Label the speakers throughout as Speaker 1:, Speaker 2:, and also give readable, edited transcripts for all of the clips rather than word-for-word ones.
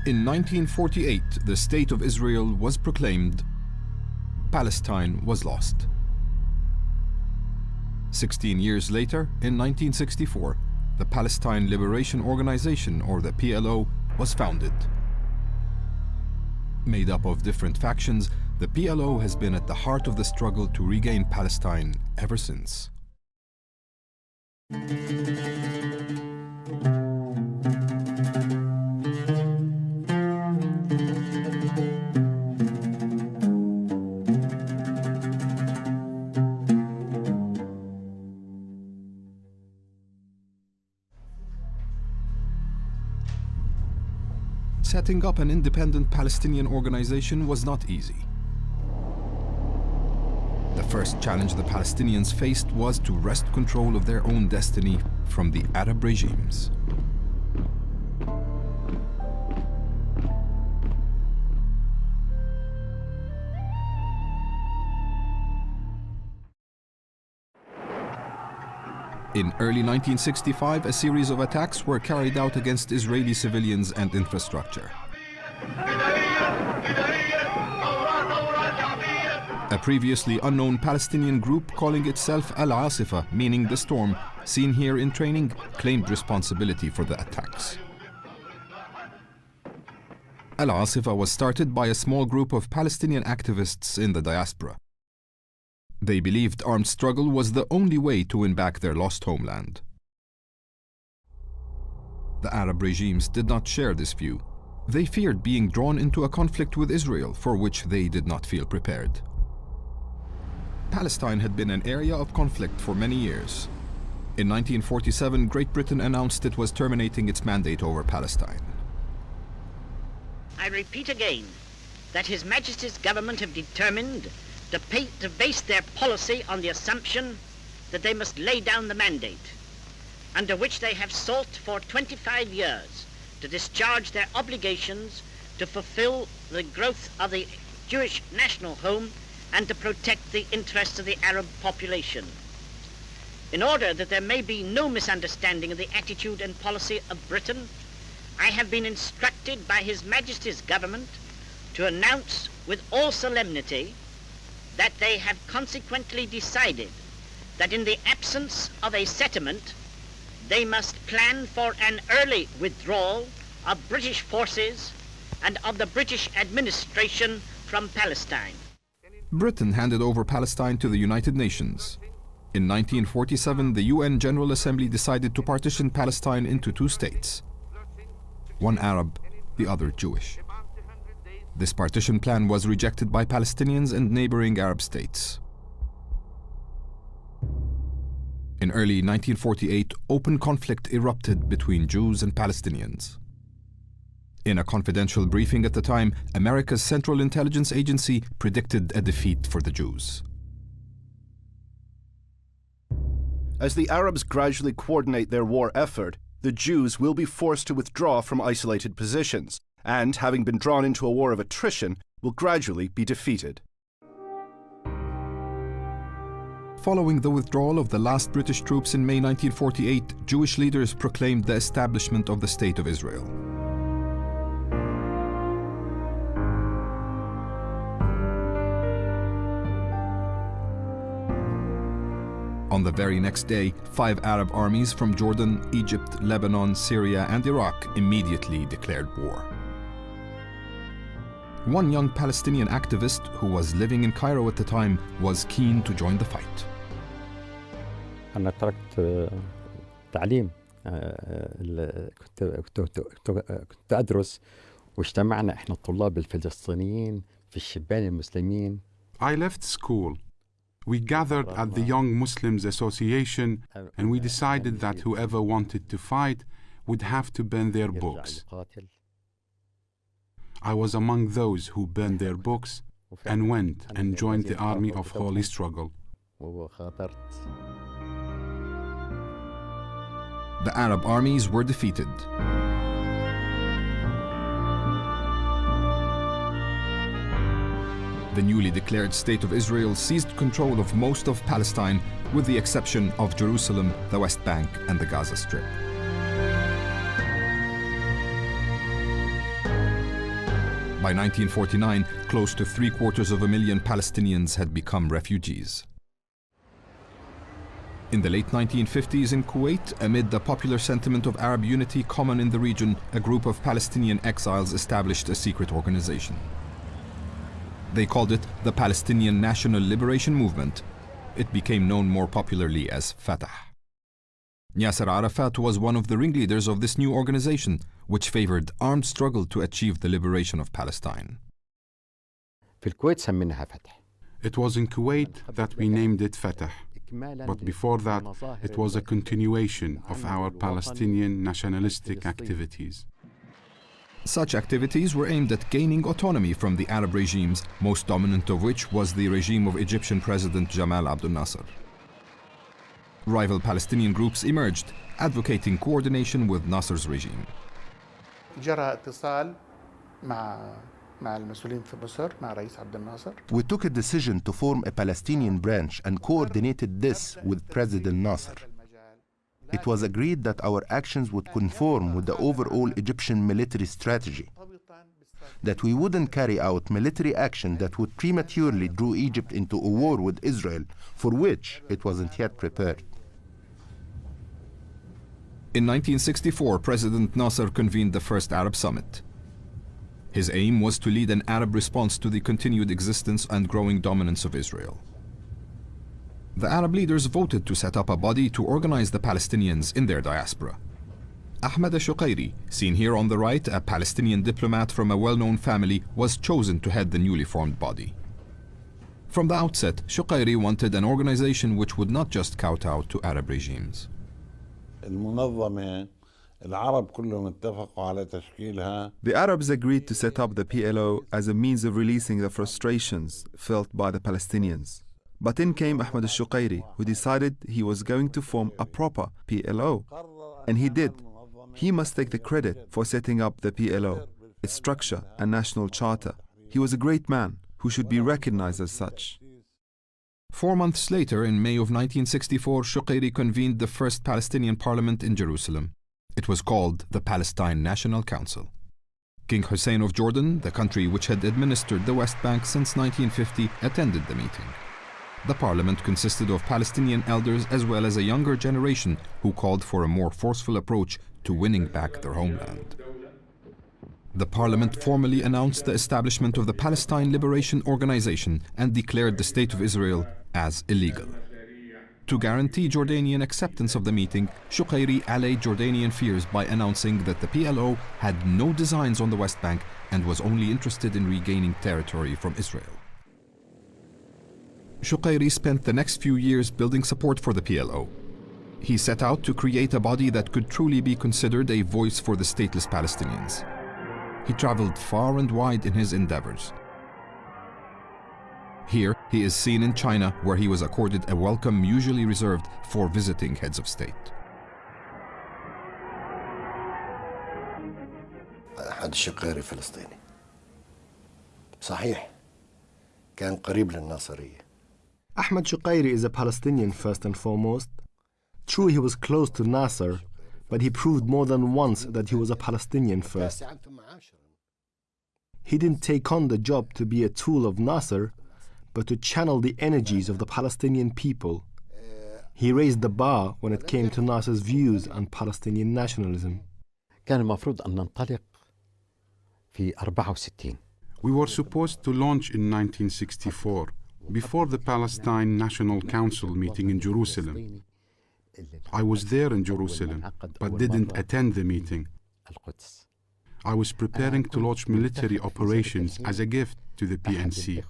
Speaker 1: In 1948, the State of Israel was proclaimed. Palestine was lost. 16 years later, in 1964, the Palestine Liberation Organization, or the PLO, was founded. Made up of different factions, the PLO has been at the heart of the struggle to regain Palestine ever since. Setting up an independent Palestinian organization was not easy. The first challenge the Palestinians faced was to wrest control of their own destiny from the Arab regimes. In early 1965, a series of attacks were carried out against Israeli civilians and infrastructure. A previously unknown Palestinian group calling itself Al-Asifa, meaning the storm, seen here in training, claimed responsibility for the attacks. Al-Asifa was started by a small group of Palestinian activists in the diaspora. They believed armed struggle was the only way to win back their lost homeland. The Arab regimes did not share this view. They feared being drawn into a conflict with Israel, for which they did not feel prepared. Palestine had been an area of conflict for many years. In 1947, Great Britain announced it was terminating its mandate over Palestine.
Speaker 2: I repeat again that His Majesty's government have determined to base their policy on the assumption that they must lay down the mandate, under which they have sought for 25 years to discharge their obligations to fulfill the growth of the Jewish national home and to protect the interests of the Arab population. In order that there may be no misunderstanding of the attitude and policy of Britain, I have been instructed by His Majesty's government to announce with all solemnity that they have consequently decided that in the absence of a settlement, they must plan for an early withdrawal of British forces and of the British administration from Palestine.
Speaker 1: Britain handed over Palestine to the United Nations. In 1947, the UN General Assembly decided to partition Palestine into two states, one Arab, the other Jewish. This partition plan was rejected by Palestinians and neighboring Arab states. In early 1948, open conflict erupted between Jews and Palestinians. In a confidential briefing at the time, America's Central Intelligence Agency predicted a defeat for the Jews.
Speaker 3: As the Arabs gradually coordinate their war effort, the Jews will be forced to withdraw from isolated positions, and, having been drawn into a war of attrition, will gradually be defeated.
Speaker 1: Following the withdrawal of the last British troops in May 1948, Jewish leaders proclaimed the establishment of the State of Israel. On the very next day, 5 Arab armies from Jordan, Egypt, Lebanon, Syria, and Iraq immediately declared war. One young Palestinian activist who was living in Cairo at the time was keen to join the fight.
Speaker 4: أنا تركت تعليم كنت أدرس واجتمعنا إحنا الطلاب الفلسطينيين في الشبان المسلمين.
Speaker 5: I left school. We gathered at the Young Muslims Association and we decided that whoever wanted to fight would have to burn their books. I was among those who burned their books and went and joined the army of holy struggle.
Speaker 1: The Arab armies were defeated. The newly declared State of Israel seized control of most of Palestine, with the exception of Jerusalem, the West Bank, and the Gaza Strip. By 1949, close to 750,000 Palestinians had become refugees. In the late 1950s in Kuwait, amid the popular sentiment of Arab unity common in the region, a group of Palestinian exiles established a secret organization. They called it the Palestinian National Liberation Movement. It became known more popularly as Fatah. Yiasir Arafat was one of the ringleaders of this new organization, which favored armed struggle to achieve the liberation of Palestine.
Speaker 4: في الكويت سميناها فتح.
Speaker 5: It was in Kuwait that we named it Fatah. But before that, it was a continuation of our Palestinian nationalistic activities.
Speaker 1: Such activities were aimed at gaining autonomy from the Arab regimes, most dominant of which was the regime of Egyptian President Jamal Abdel Nasser. Rival Palestinian groups emerged, advocating coordination with Nasser's regime.
Speaker 6: جرى اتصال مع المسؤولين في مصر مع رئيس عبد الناصر.
Speaker 7: We took a decision to form a Palestinian branch and coordinated this with President Nasser. It was agreed that our actions would conform with the overall Egyptian military strategy, that we wouldn't carry out military action that would prematurely draw Egypt into a war with Israel, for which it wasn't yet prepared.
Speaker 1: In 1964, President Nasser convened the first Arab Summit. His aim was to lead an Arab response to the continued existence and growing dominance of Israel. The Arab leaders voted to set up a body to organize the Palestinians in their diaspora. Ahmed al-Shuqayri, seen here on the right, a Palestinian diplomat from a well-known family, was chosen to head the newly formed body. From the outset, Shuqayri wanted an organization which would not just kowtow to Arab regimes.
Speaker 8: The Arabs agreed to set up the PLO as a means of releasing the frustrations felt by the Palestinians. But in came Ahmed al-Shuqayri, who decided he was going to form a proper PLO. And he did. He must take the credit for setting up the PLO, its structure and national charter. He was a great man who should be recognized as such.
Speaker 1: 4 months later, in May of 1964, Shuqayri convened the first Palestinian parliament in Jerusalem. It was called the Palestine National Council. King Hussein of Jordan, the country which had administered the West Bank since 1950, attended the meeting. The parliament consisted of Palestinian elders as well as a younger generation who called for a more forceful approach to winning back their homeland. The parliament formally announced the establishment of the Palestine Liberation Organization and declared the State of Israel as illegal. To guarantee Jordanian acceptance of the meeting, Shuqayri allayed Jordanian fears by announcing that the PLO had no designs on the West Bank and was only interested in regaining territory from Israel. Shuqayri spent the next few years building support for the PLO. He set out to create a body that could truly be considered a voice for the stateless Palestinians. He traveled far and wide in his endeavors. Here, he is seen in China, where he was accorded a welcome usually reserved for visiting heads of state.
Speaker 9: أحد الشقيري فلسطيني صحيح كان قريب للناصرية.
Speaker 3: Ahmed Shuqayri is a Palestinian first and foremost. True, he was close to Nasser, but he proved more than once that he was a Palestinian first. He didn't take on the job to be a tool of Nasser, but to channel the energies of the Palestinian people. He raised the bar when it came to Nasser's views on Palestinian nationalism.
Speaker 4: كان المفروض أن ننطلق في 64.
Speaker 5: We were supposed to launch in 1964, before the Palestine National Council meeting in Jerusalem. I was there in Jerusalem, but didn't attend the meeting. I was preparing to launch military operations as a gift to the PNC,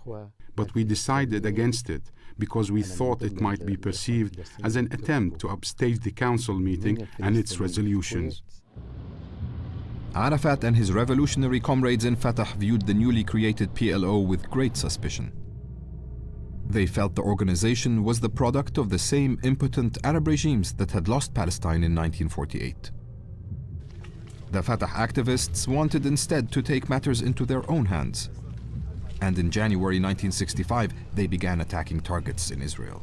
Speaker 5: but we decided against it because we thought it might be perceived as an attempt to upstage the council meeting and its resolutions.
Speaker 1: Arafat and his revolutionary comrades in Fatah viewed the newly created PLO with great suspicion. They felt the organization was the product of the same impotent Arab regimes that had lost Palestine in 1948. The Fatah activists wanted instead to take matters into their own hands. And in January 1965, they began attacking targets in Israel.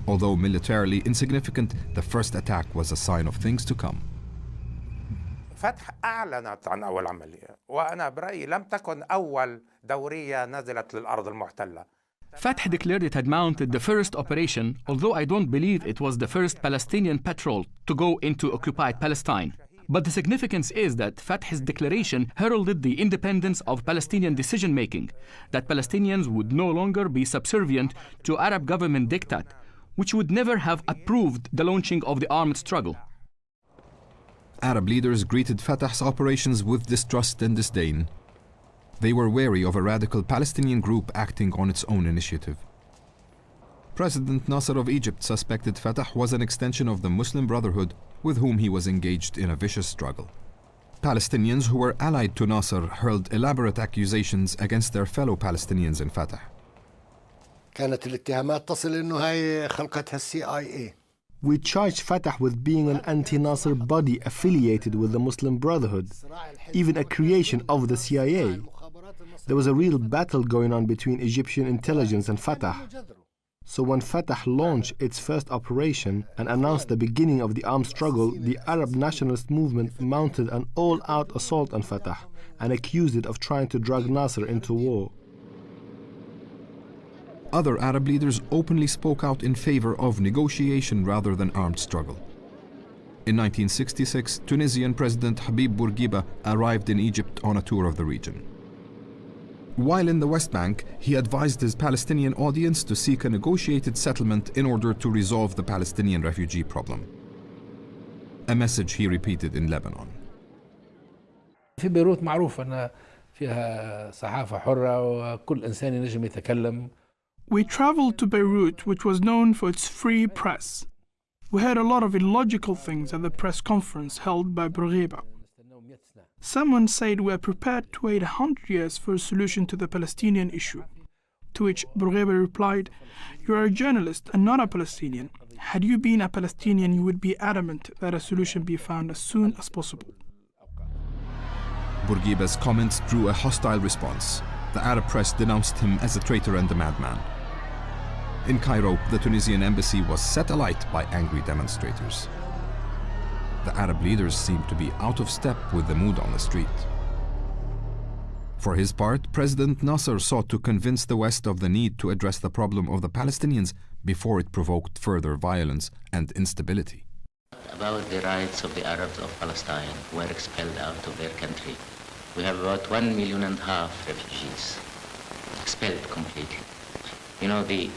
Speaker 1: Although militarily insignificant, the first attack was a sign of things to come.
Speaker 10: فتح أعلنت عن أول عملية وأنا برأيي لم تكن أول دورية نزلت للأرض المحتلة.
Speaker 11: Fatah declared it had mounted the first operation, although I don't believe it was the first Palestinian patrol to go into occupied Palestine. But the significance is that Fatah's declaration heralded the independence of Palestinian decision-making, that Palestinians would no longer be subservient to Arab government diktat, which would never have approved the launching of the armed struggle.
Speaker 1: Arab leaders greeted Fatah's operations with distrust and disdain. They were wary of a radical Palestinian group acting on its own initiative. President Nasser of Egypt suspected Fatah was an extension of the Muslim Brotherhood with whom he was engaged in a vicious struggle. Palestinians who were allied to Nasser hurled elaborate accusations against their fellow Palestinians in Fatah.
Speaker 9: كانت الاتهامات تصل إنه هاي خلقتها CIA.
Speaker 12: We charged Fatah with being an anti-Nasser body affiliated with the Muslim Brotherhood, even a creation of the CIA. There was a real battle going on between Egyptian intelligence and Fatah. So when Fatah launched its first operation and announced the beginning of the armed struggle, the Arab nationalist movement mounted an all-out assault on Fatah and accused it of trying to drag Nasser into war.
Speaker 1: Other Arab leaders openly spoke out in favor of negotiation rather than armed struggle. In 1966, Tunisian President Habib Bourguiba arrived in Egypt on a tour of the region. While in the West Bank, he advised his Palestinian audience to seek a negotiated settlement in order to resolve the Palestinian refugee problem. A message he repeated in Lebanon.
Speaker 13: في بيروت معروف أن فيها صحافة حرة وكل إنسان ينجم يتكلم.
Speaker 14: We traveled to Beirut, which was known for its free press. We heard a lot of illogical things at the press conference held by Bourguiba. Someone said we are prepared to wait 100 years for a solution to the Palestinian issue. To which Bourguiba replied, "You are a journalist and not a Palestinian. Had you been a Palestinian, you would be adamant that a solution be found as soon as possible."
Speaker 1: Bourguiba's comments drew a hostile response. The Arab press denounced him as a traitor and a madman. In Cairo, the Tunisian embassy was set alight by angry demonstrators. The Arab leaders seemed to be out of step with the mood on the street. For his part, President Nasser sought to convince the West of the need to address the problem of the Palestinians before it provoked further violence and instability.
Speaker 15: About the rights of the Arabs of Palestine who were expelled out of their country. We have about 1.5 million refugees, expelled completely. You know, the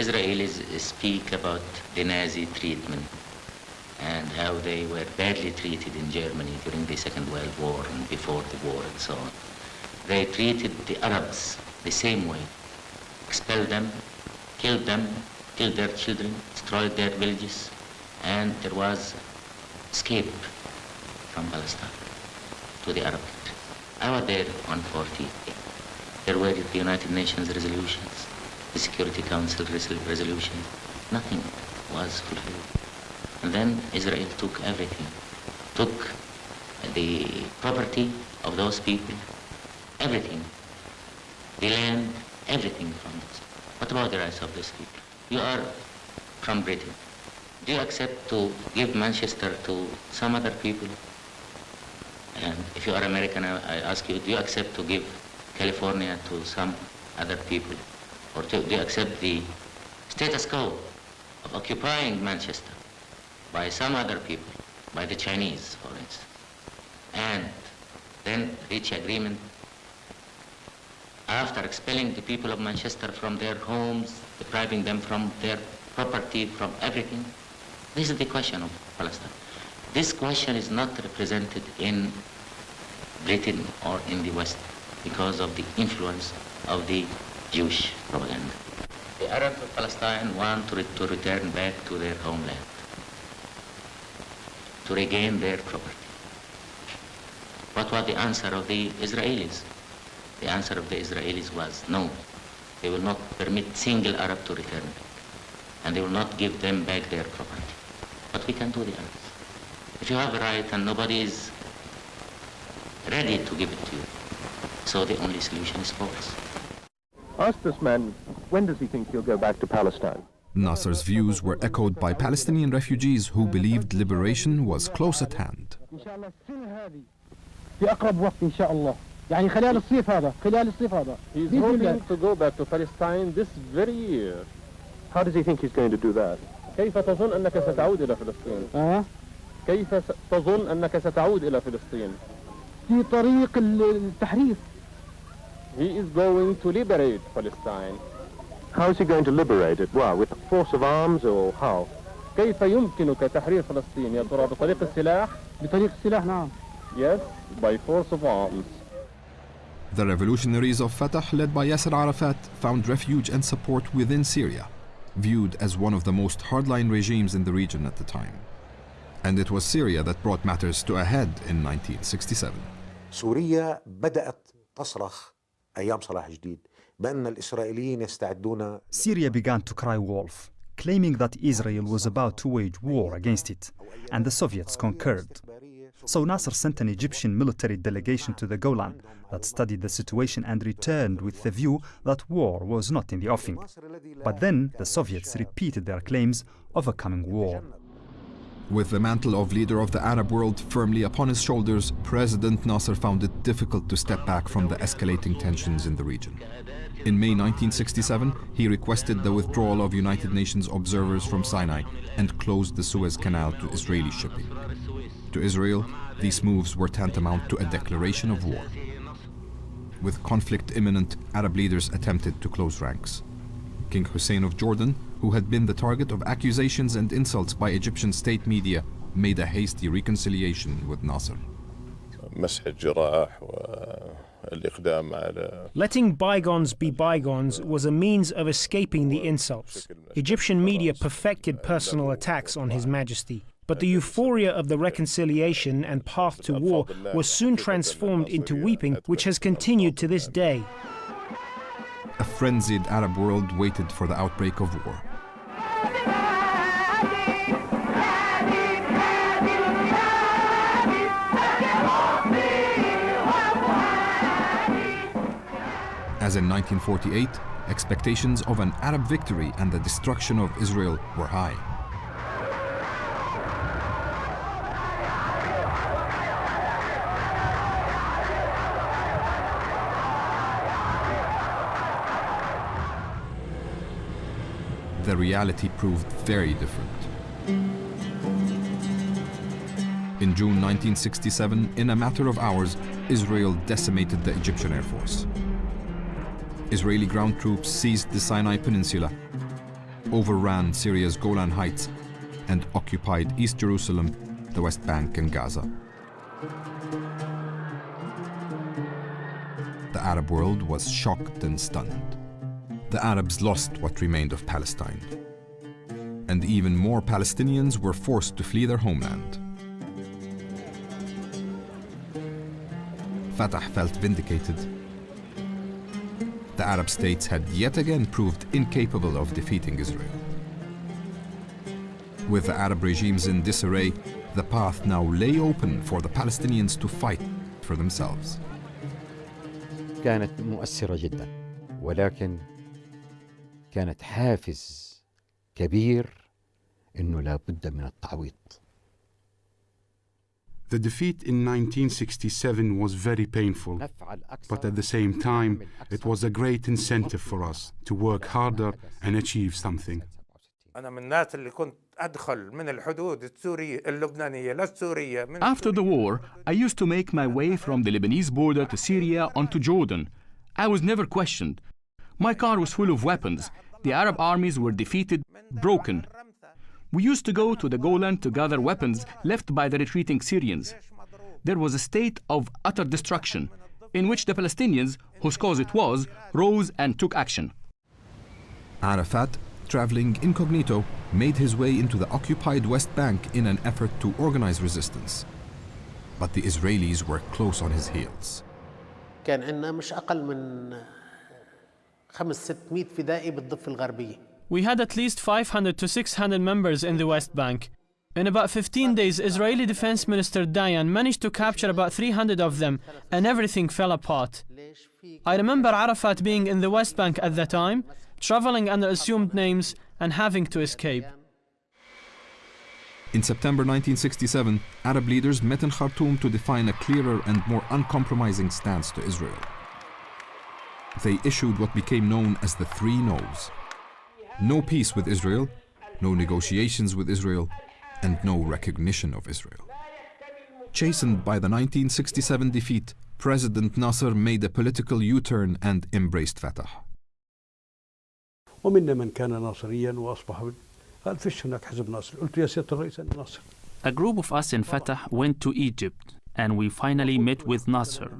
Speaker 15: Israelis speak about the Nazi treatment and how they were badly treated in Germany during the Second World War and before the war and so on. They treated the Arabs the same way, expelled them, killed their children, destroyed their villages, and there was escape from Palestine to the Arab country. I was there on 40. There were the United Nations resolutions, the Security Council resolution. Nothing was fulfilled. And then Israel took everything, took the property of those people, everything, the land, everything from us. What about the rights of those people? You are from Britain. Do you accept to give Manchester to some other people? And if you are American, I ask you, do you accept to give California to some other people? Or do you accept the status quo of occupying Manchester by some other people, by the Chinese, for instance, and then reach agreement after expelling the people of Manchester from their homes, depriving them from their property, from everything? This is the question of Palestine. This question is not represented in Britain or in the West because of the influence of the Jewish propaganda. The Arabs of Palestine want to return back to their homeland, to regain their property. What was the answer of the Israelis? The answer of the Israelis was no. They will not permit single Arab to return back, and they will not give them back their property. But we can do the Arabs. If you have a right and nobody is ready to give it to you, so the only solution is force.
Speaker 16: Ask this man, when does he think he'll go back to Palestine?
Speaker 1: Nasser's views were echoed by Palestinian refugees who believed liberation was close at hand.
Speaker 16: في أقرب وقت إن شاء الله. يعني خلال الصيف هذا. He's hoping to go back to Palestine this very year. How does he think he's going to do that? كيف تظن أنك ستعود إلى فلسطين؟ كيف تظن أنك ستعود إلى فلسطين؟ في طريق التحرير. He is going to liberate Palestine. How is he going to liberate it? Wow, with force of arms or how? كيف يمكنك تحرير فلسطين يا ترى بطريق السلاح؟ بطريق السلاح نعم. Yes, by force of arms.
Speaker 1: The revolutionaries of Fatah, led by Γιάσερ Aravfat, found refuge and support within Syria, viewed as one of the most hardline regimes in the region at the time. And it was Syria that brought matters to a head in 1967.
Speaker 17: سوريا بدأت تصرخ أيام صلاح جديد بأن الإسرائيليين يستعدون.
Speaker 18: Syria began to cry wolf, claiming that Israel was about to wage war against it, and the Soviets concurred. So Nasser sent an Egyptian military delegation to the Golan that studied the situation and returned with the view that war was not in the offing. But then the Soviets repeated their claims of a coming war.
Speaker 1: With the mantle of leader of the Arab world firmly upon his shoulders, President Nasser found it difficult to step back from the escalating tensions in the region. In May 1967, he requested the withdrawal of United Nations observers from Sinai and closed the Suez Canal to Israeli shipping. To Israel, these moves were tantamount to a declaration of war. With conflict imminent, Arab leaders attempted to close ranks. King Hussein of Jordan, who had been the target of accusations and insults by Egyptian state media, made a hasty reconciliation with Nasser.
Speaker 19: Letting bygones be bygones was a means of escaping the insults. Egyptian media perfected personal attacks on His Majesty. But the euphoria of the reconciliation and path to war was soon transformed into weeping, which has continued to this day.
Speaker 1: A frenzied Arab world waited for the outbreak of war. As in 1948, expectations of an Arab victory and the destruction of Israel were high. The reality proved very different. In June 1967, in a matter of hours, Israel decimated the Egyptian Air Force. Israeli ground troops seized the Sinai Peninsula, overran Syria's Golan Heights, and occupied East Jerusalem, the West Bank, and Gaza. The Arab world was shocked and stunned. The Arabs lost what remained of Palestine, and even more Palestinians were forced to flee their homeland. Fatah felt vindicated. The Arab states had yet again proved incapable of defeating Israel. With the Arab regimes in disarray, the path now lay open for the Palestinians to fight for themselves.
Speaker 4: كانت مؤثرة جدا، ولكن كانت حافز كبير إنه لابد من التعويض.
Speaker 5: The defeat in 1967 was very painful, but at the same time, it was a great incentive for us to work harder and achieve something.
Speaker 10: أنا من الناس اللي كنت أدخل من الحدود السورية اللبنانية للسورية.
Speaker 11: After the war, I used to make my way from the Lebanese border to Syria onto Jordan. I was never questioned. My car was full of weapons. The Arab armies were defeated, broken. We used to go to the Golan to gather weapons left by the retreating Syrians. There was a state of utter destruction, in which the Palestinians, whose cause it was, rose and took action.
Speaker 1: Arafat, traveling incognito, made his way into the occupied West Bank in an effort to organize resistance. But the Israelis were close on his heels.
Speaker 6: كان عندنا مش أقل من 500-600 فدائي بالضفة الغربية.
Speaker 20: We had at least 500 to 600 members in the West Bank. In about 15 days, Israeli Defense Minister Dayan managed to capture about 300 of them, and everything fell apart. I remember Arafat being in the West Bank at the time, traveling under assumed names and having to escape.
Speaker 1: In September 1967, Arab leaders met in Khartoum to define a clearer and more uncompromising stance to Israel. They issued what became known as the three no's. No peace with Israel, no negotiations with Israel, and no recognition of Israel. Chastened by the 1967 defeat, President Nasser made a political U-turn and embraced Fatah.
Speaker 21: ومنا من كان ناصريا وأصبح قال فيش هناك حزب ناصر قلت يا سيادة الرئيس أنا ناصر.
Speaker 22: A group of us in Fatah went to Egypt and we finally met with Nasser.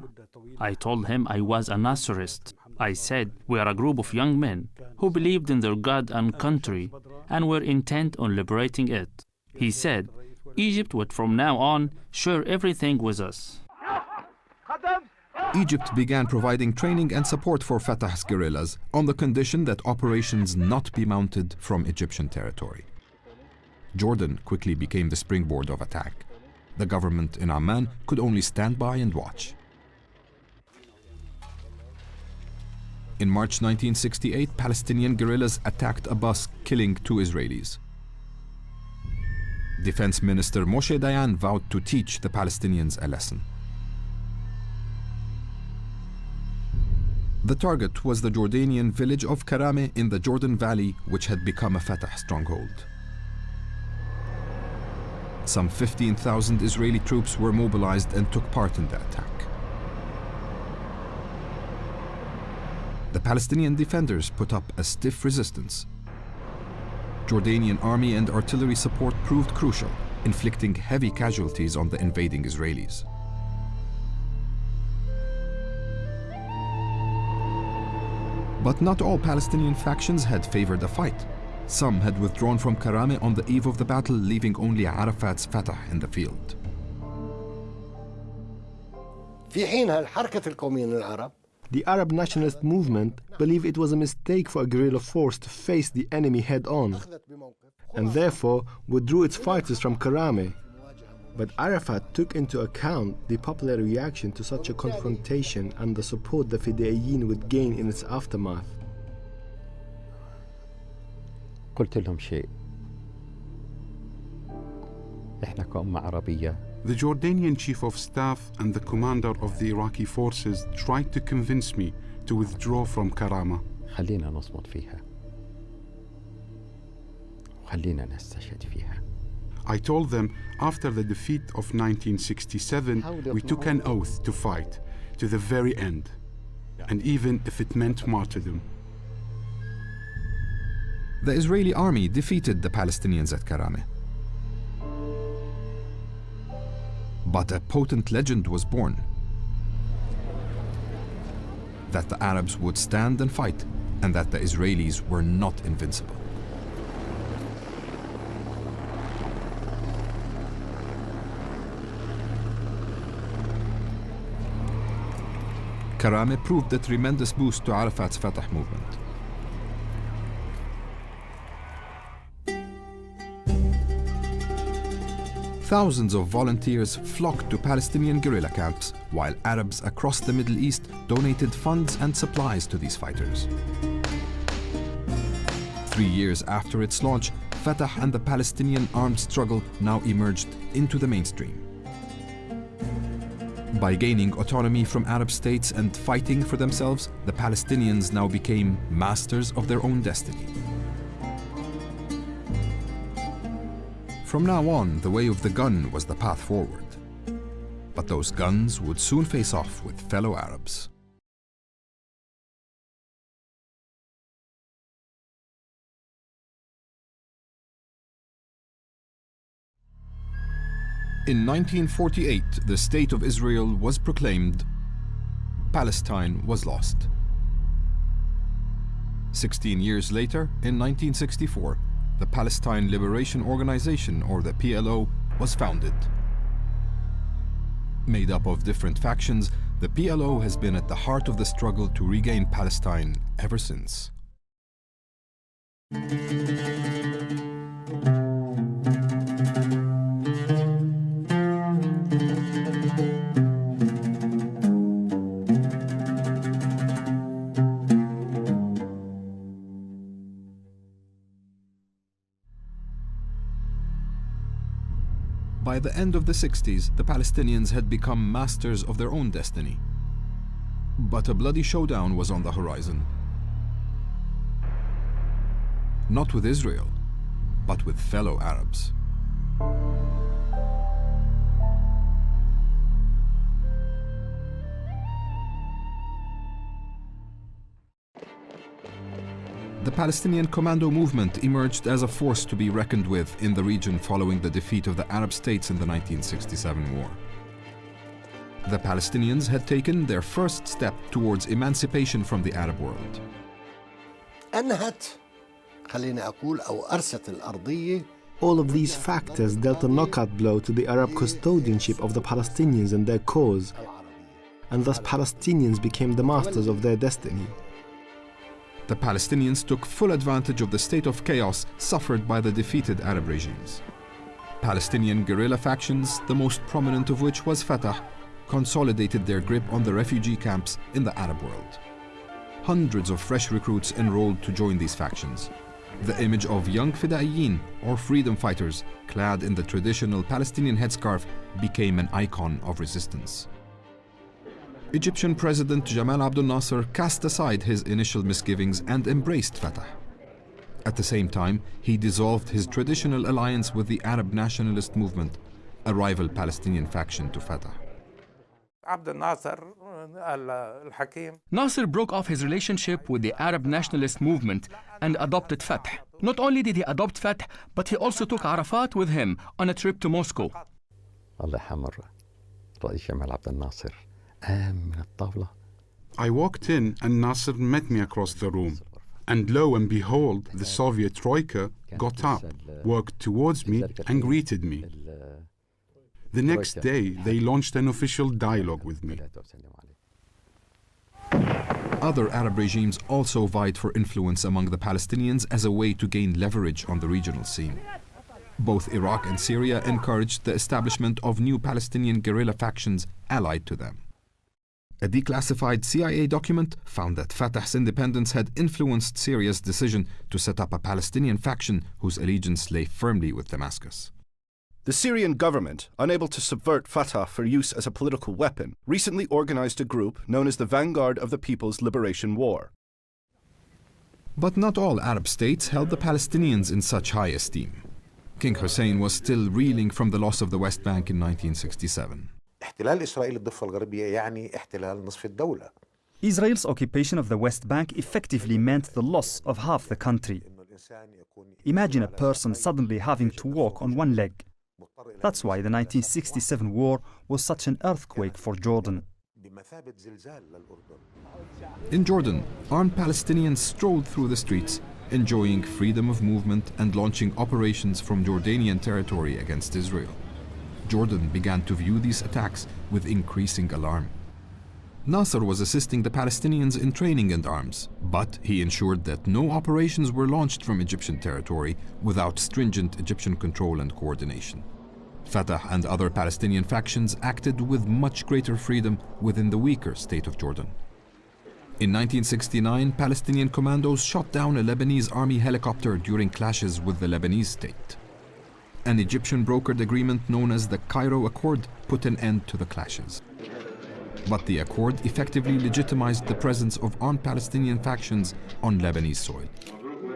Speaker 22: I told him I was a Nasserist. I said we are a group of young men who believed in their God and country and were intent on liberating it. He said Egypt would from now on share everything with us.
Speaker 1: Egypt began providing training and support for Fatah's guerrillas on the condition that operations not be mounted from Egyptian territory. Jordan quickly became the springboard of attack. The government in Amman could only stand by and watch. In March 1968, Palestinian guerrillas attacked a bus, killing 2 Israelis. Defense Minister Moshe Dayan vowed to teach the Palestinians a lesson. The target was the Jordanian village of Karame in the Jordan Valley, which had become a Fatah stronghold. Some 15,000 Israeli troops were mobilized and took part in the attack. The Palestinian defenders put up a stiff resistance. Jordanian army and artillery support proved crucial, inflicting heavy casualties on the invading Israelis. But not all Palestinian factions had favored a fight. Some had withdrawn from Karame on the eve of the battle, leaving only Arafat's Fatah in the field.
Speaker 12: The Arab nationalist movement believed it was a mistake for a guerrilla force to face the enemy head-on, and therefore withdrew its fighters from Karame. But Arafat took into account the popular reaction to such a confrontation and the support the Fidayeen would gain in its aftermath.
Speaker 4: قلت لهم شيء. إحنا كأمة عربية.
Speaker 5: The Jordanian chief of staff and the commander of the Iraqi forces tried to convince me to withdraw from Karama.
Speaker 4: خلينا نصمد فيها. وخلينا نستشهد فيها.
Speaker 5: I told them after the defeat of 1967, we took an oath to fight to the very end, and even if it meant martyrdom.
Speaker 1: The Israeli army defeated the Palestinians at Karame. But a potent legend was born, that the Arabs would stand and fight, and that the Israelis were not invincible. Karame proved a tremendous boost to Arafat's Fatah movement. Thousands of volunteers flocked to Palestinian guerrilla camps, while Arabs across the Middle East donated funds and supplies to these fighters. 3 years after its launch, Fatah and the Palestinian armed struggle now emerged into the mainstream. By gaining autonomy from Arab states and fighting for themselves, the Palestinians now became masters of their own destiny. From now on, the way of the gun was the path forward. But those guns would soon face off with fellow Arabs. In 1948, the State of Israel was proclaimed. Palestine was lost. 16 years later, in 1964, the Palestine Liberation Organization, or the PLO, was founded. Made up of different factions, the PLO has been at the heart of the struggle to regain Palestine ever since. By the end of the 60s, the Palestinians had become masters of their own destiny. But a bloody showdown was on the horizon. Not with Israel, but with fellow Arabs. The Palestinian commando movement emerged as a force to be reckoned with in the region following the defeat of the Arab states in the 1967 war. The Palestinians had taken their first step towards emancipation from the Arab world.
Speaker 12: All of these factors dealt a knockout blow to the Arab custodianship of the Palestinians and their cause, and thus Palestinians became the masters of their destiny.
Speaker 1: The Palestinians took full advantage of the state of chaos suffered by the defeated Arab regimes. Palestinian guerrilla factions, the most prominent of which was Fatah, consolidated their grip on the refugee camps in the Arab world. Hundreds of fresh recruits enrolled to join these factions. The image of young fidaiyin, or freedom fighters, clad in the traditional Palestinian headscarf, became an icon of resistance. Egyptian President Jamal Abdel Nasser cast aside his initial misgivings and embraced Fatah. At the same time, he dissolved his traditional alliance with the Arab nationalist movement, a rival Palestinian faction to Fatah.
Speaker 11: Nasser broke off his relationship with the Arab nationalist movement and adopted Fatah. Not only did he adopt Fatah, but he also took Arafat with him on a trip to Moscow.
Speaker 5: I walked in and Nasser met me across the room. And lo and behold, the Soviet Troika got up, walked towards me and greeted me. The next day, they launched an official dialogue with me.
Speaker 1: Other Arab regimes also vied for influence among the Palestinians as a way to gain leverage on the regional scene. Both Iraq and Syria encouraged the establishment of new Palestinian guerrilla factions allied to them. A declassified CIA document found that Fatah's independence had influenced Syria's decision to set up a Palestinian faction whose allegiance lay firmly with Damascus.
Speaker 3: The Syrian government, unable to subvert Fatah for use as a political weapon, recently organized a group known as the Vanguard of the People's Liberation War.
Speaker 1: But not all Arab states held the Palestinians in such high esteem. King Hussein was still reeling from the loss of the West Bank in 1967.
Speaker 18: Israel's occupation of the West Bank effectively meant the loss of half the country. Imagine a person suddenly having to walk on one leg. That's why the 1967 war was such an earthquake for Jordan.
Speaker 1: In Jordan, armed Palestinians strolled through the streets, enjoying freedom of movement and launching operations from Jordanian territory against Israel. Jordan began to view these attacks with increasing alarm. Nasser was assisting the Palestinians in training and arms, but he ensured that no operations were launched from Egyptian territory without stringent Egyptian control and coordination. Fatah and other Palestinian factions acted with much greater freedom within the weaker state of Jordan. In 1969, Palestinian commandos shot down a Lebanese army helicopter during clashes with the Lebanese state. An Egyptian brokered agreement known as the Cairo Accord put an end to the clashes. But the accord effectively legitimized the presence of armed Palestinian factions on Lebanese soil,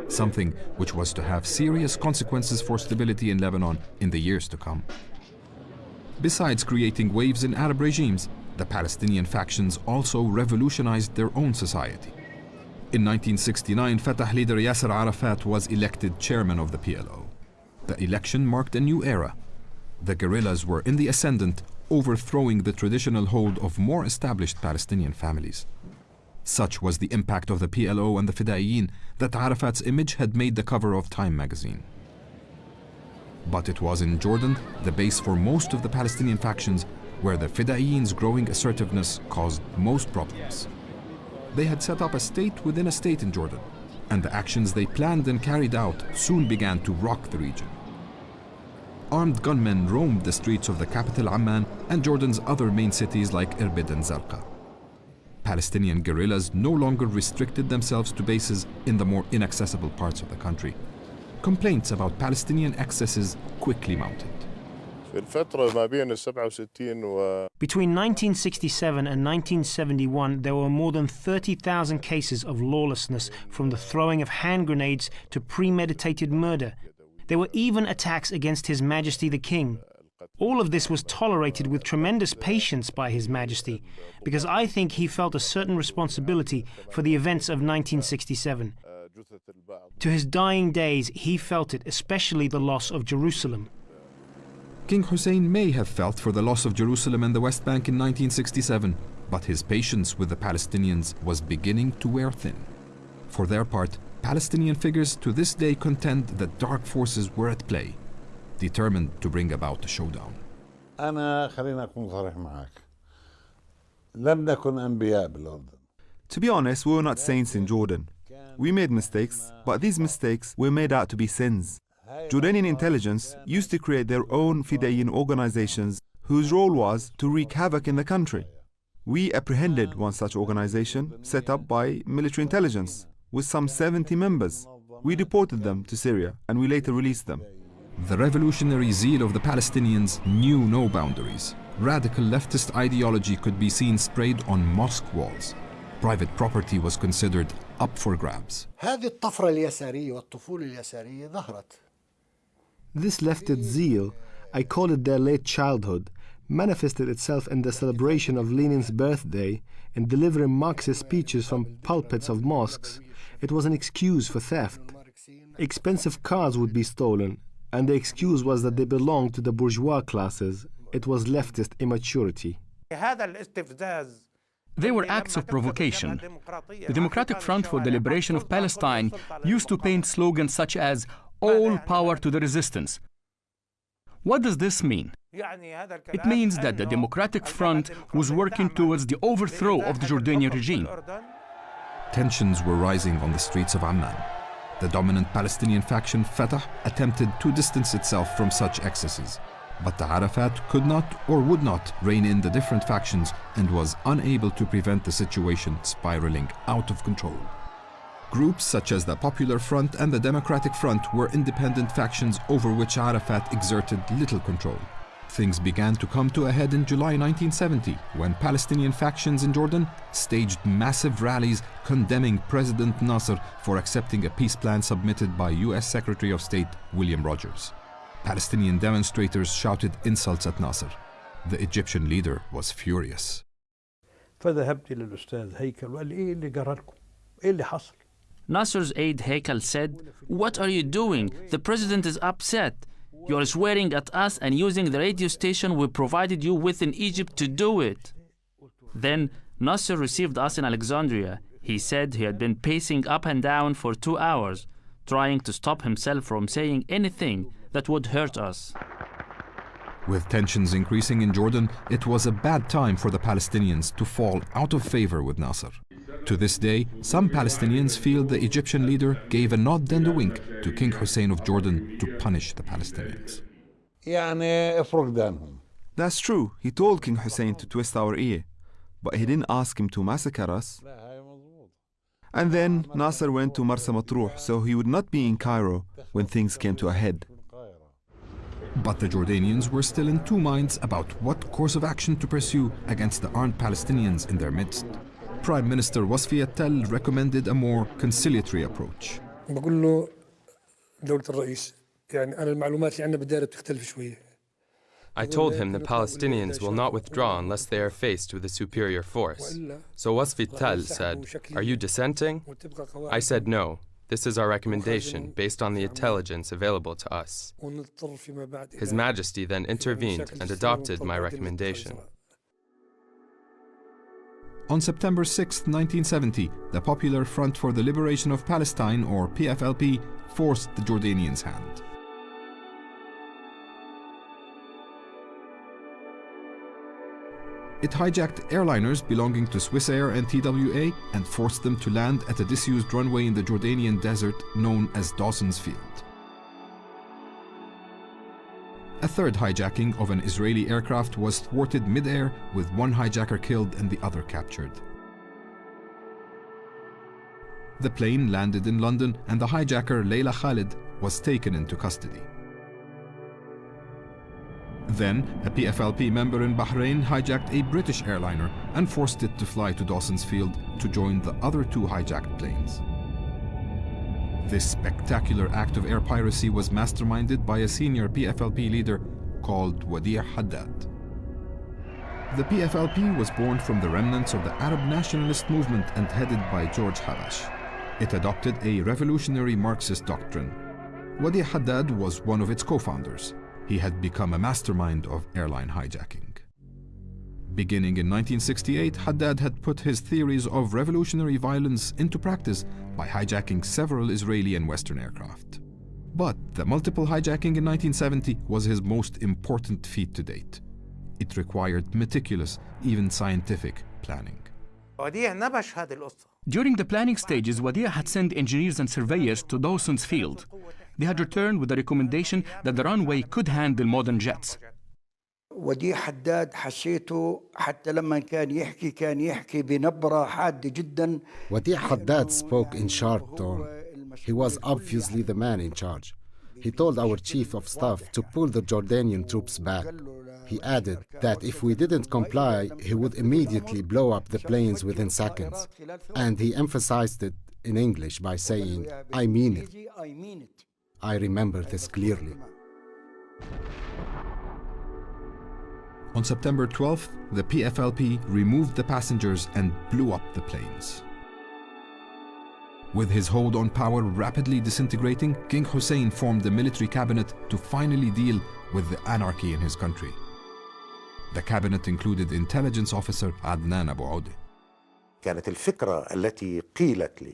Speaker 1: something which was to have serious consequences for stability in Lebanon in the years to come. Besides creating waves in Arab regimes, the Palestinian factions also revolutionized their own society. In 1969, Fatah leader Γιάσερ Αραφάτ was elected chairman of the PLO. The election marked a new era. The guerrillas were in the ascendant, overthrowing the traditional hold of more established Palestinian families. Such was the impact of the PLO and the Fidaiyin that Arafat's image had made the cover of Time magazine. But it was in Jordan, the base for most of the Palestinian factions, where the Fidaiyin's growing assertiveness caused most problems. They had set up a state within a state in Jordan, and the actions they planned and carried out soon began to rock the region. Armed gunmen roamed the streets of the capital Amman and Jordan's other main cities like Irbid and Zarqa. Palestinian guerrillas no longer restricted themselves to bases in the more inaccessible parts of the country. Complaints about Palestinian excesses quickly mounted.
Speaker 19: Between 1967 and 1971, there were more than 30,000 cases of lawlessness, from the throwing of hand grenades to premeditated murder. There were even attacks against His Majesty the King. All of this was tolerated with tremendous patience by His Majesty, because I think he felt a certain responsibility for the events of 1967. To his dying days, he felt it, especially the loss of Jerusalem.
Speaker 1: King Hussein may have felt for the loss of Jerusalem and the West Bank in 1967, but his patience with the Palestinians was beginning to wear thin. For their part, Palestinian figures to this day contend that dark forces were at play, determined to bring about a showdown.
Speaker 8: To be honest, we were not saints in Jordan. We made mistakes, but these mistakes were made out to be sins. Jordanian intelligence used to create their own Fidayeen organizations whose role was to wreak havoc in the country. We apprehended one such organization set up by military intelligence with some 70 members. We deported them to Syria and we later released them.
Speaker 1: The revolutionary zeal of the Palestinians knew no boundaries. Radical leftist ideology could be seen sprayed on mosque walls. Private property was considered up for grabs.
Speaker 12: This leftist zeal, I call it their late childhood, manifested itself in the celebration of Lenin's birthday and delivering Marxist speeches from pulpits of mosques. It was an excuse for theft. Expensive cars would be stolen, and the excuse was that they belonged to the bourgeois classes. It was leftist immaturity.
Speaker 11: They were acts of provocation. The Democratic Front for the Liberation of Palestine used to paint slogans such as "All power to the resistance." What does this mean? It means that the Democratic Front was working towards the overthrow of the Jordanian regime.
Speaker 1: Tensions were rising on the streets of Amman. The dominant Palestinian faction, Fatah, attempted to distance itself from such excesses. But Arafat could not or would not rein in the different factions and was unable to prevent the situation spiraling out of control. Groups such as the Popular Front and the Democratic Front were independent factions over which Arafat exerted little control. Things began to come to a head in July 1970 when Palestinian factions in Jordan staged massive rallies condemning President Nasser for accepting a peace plan submitted by US Secretary of State William Rogers. Palestinian demonstrators shouted insults at Nasser. The Egyptian leader was furious.
Speaker 22: Nasser's aide Haikal said, "What are you doing? The president is upset. You are swearing at us and using the radio station we provided you with in Egypt to do it." Then Nasser received us in Alexandria. He said he had been pacing up and down for 2 hours, trying to stop himself from saying anything that would hurt us.
Speaker 1: With tensions increasing in Jordan, it was a bad time for the Palestinians to fall out of favor with Nasser. To this day, some Palestinians feel the Egyptian leader gave a nod and a wink to King Hussein of Jordan to punish the Palestinians.
Speaker 8: That's true. He told King Hussein to twist our ear, but he didn't ask him to massacre us. And then Nasser went to Marsa Matruh, so he would not be in Cairo when things came to a head.
Speaker 1: But the Jordanians were still in two minds about what course of action to pursue against the armed Palestinians in their midst. Prime Minister Wasfi Attal recommended a more conciliatory approach.
Speaker 2: I told him the Palestinians will not withdraw unless they are faced with a superior force. So Wasfi Attal said, "Are you dissenting?" I said no. This is our recommendation based on the intelligence available to us. His Majesty then intervened and adopted my recommendation.
Speaker 1: On September 6, 1970, the Popular Front for the Liberation of Palestine, or PFLP, forced the Jordanians' hand. It hijacked airliners belonging to Swissair and TWA and forced them to land at a disused runway in the Jordanian desert known as Dawson's Field. A third hijacking of an Israeli aircraft was thwarted mid-air, with one hijacker killed and the other captured. The plane landed in London and the hijacker Layla Khalid was taken into custody. Then, a PFLP member in Bahrain hijacked a British airliner and forced it to fly to Dawson's Field to join the other two hijacked planes. This spectacular act of air piracy was masterminded by a senior PFLP leader called Wadi' Haddad. The PFLP was born from the remnants of the Arab nationalist movement and headed by George Habash. It adopted a revolutionary Marxist doctrine. Wadi' Haddad was one of its co-founders. He had become a mastermind of airline hijacking. Beginning in 1968, Haddad had put his theories of revolutionary violence into practice by hijacking several Israeli and Western aircraft. But the multiple hijacking in 1970 was his most important feat to date. It required meticulous, even scientific, planning.
Speaker 11: During the planning stages, Wadi' had sent engineers and surveyors to Dawson's Field. They had returned with the recommendation that the runway could handle modern jets.
Speaker 7: وديع حداد حسيته حتى لما كان يحكي بنبرة حادة جدا.
Speaker 9: Wadi' Haddad spoke in sharp tone. He was obviously the man in charge. He told our chief of staff to pull the Jordanian troops back. He added that if we didn't comply, he would immediately blow up the planes within seconds. And he emphasized it in English by saying, "I mean it." I remember this clearly.
Speaker 1: On September 12th, the PFLP removed the passengers and blew up the planes. With his hold on power rapidly disintegrating, King Hussein formed a military cabinet to finally deal with the anarchy in his country. The cabinet included intelligence officer Adnan Abu Audi.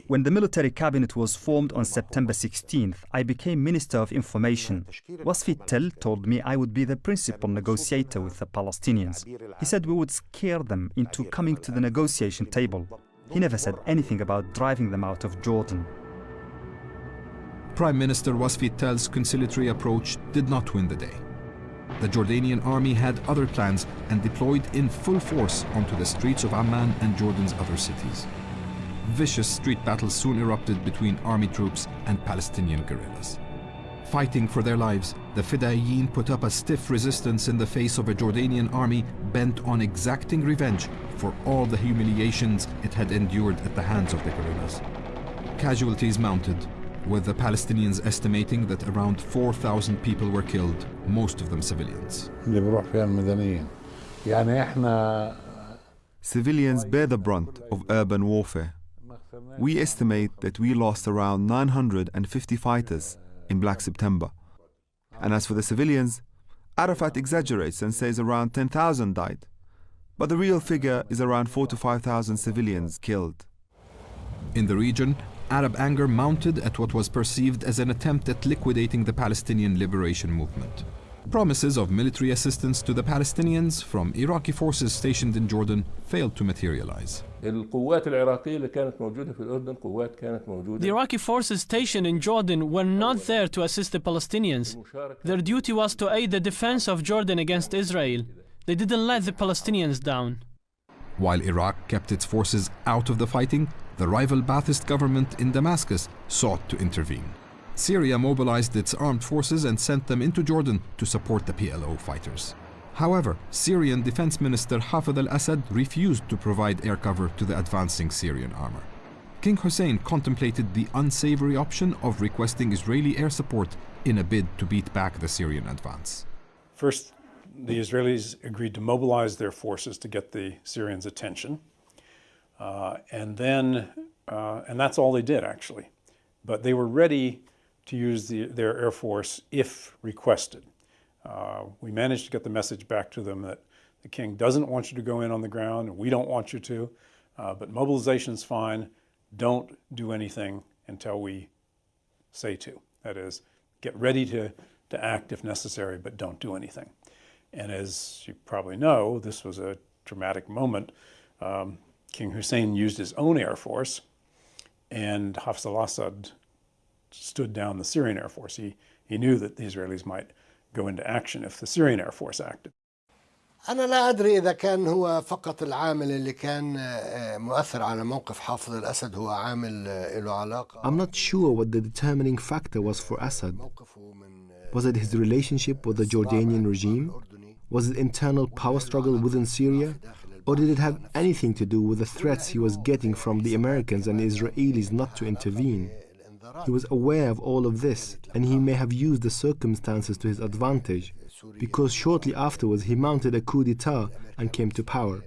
Speaker 18: When the military cabinet was formed on September 16th, I became Minister of Information. Wasfi Tel told me I would be the principal negotiator with the Palestinians. He said we would scare them into coming to the negotiation table. He never said anything about driving them out of Jordan.
Speaker 1: Prime Minister Wasfi Tel's conciliatory approach did not win the day. The Jordanian army had other plans and deployed in full force onto the streets of Amman and Jordan's other cities. Vicious street battles soon erupted between army troops and Palestinian guerrillas. Fighting for their lives, the Fidayeen put up a stiff resistance in the face of a Jordanian army bent on exacting revenge for all the humiliations it had endured at the hands of the guerrillas. Casualties mounted, with the Palestinians estimating that around 4,000 people were killed, most of them civilians.
Speaker 8: Civilians bear the brunt of urban warfare. We estimate that we lost around 950 fighters in Black September. And as for the civilians, Arafat exaggerates and says around 10,000 died. But the real figure is around 4,000 to 5,000 civilians killed.
Speaker 1: In the region, Arab anger mounted at what was perceived as an attempt at liquidating the Palestinian liberation movement. Promises of military assistance to the Palestinians from Iraqi forces stationed in Jordan failed to materialize.
Speaker 20: The Iraqi forces stationed in Jordan were not there to assist the Palestinians. Their duty was to aid the defense of Jordan against Israel. They didn't let the Palestinians down.
Speaker 1: While Iraq kept its forces out of the fighting, the rival Ba'athist government in Damascus sought to intervene. Syria mobilized its armed forces and sent them into Jordan to support the PLO fighters. However, Syrian Defense Minister Hafez al-Assad refused to provide air cover to the advancing Syrian armor. King Hussein contemplated the unsavory option of requesting Israeli air support in a bid to beat back the Syrian advance.
Speaker 23: First, the Israelis agreed to mobilize their forces to get the Syrians' attention. And that's all they did, actually. But they were ready to use their air force if requested. We managed to get the message back to them that the king doesn't want you to go in on the ground, and we don't want you to, but mobilization's fine. Don't do anything until we say to. That is, get ready to act if necessary, but don't do anything. And as you probably know, this was a dramatic moment. King Hussein used his own air force, and Hafez al-Assad stood down the Syrian air force. He knew that the Israelis might go into action if the Syrian air force acted.
Speaker 24: أنا لا أدري إذا كان هو فقط العامل اللي كان مؤثر على موقف حافظ الأسد هو عامل له علاقة.
Speaker 12: I'm not sure what the determining factor was for Assad. Was it his relationship with the Jordanian regime? Was it internal power struggle within Syria? Or did it have anything to do with the threats he was getting from the Americans and the Israelis not to intervene? He was aware of all of this, and he may have used the circumstances to his advantage, because shortly afterwards he mounted a coup d'etat and came to power.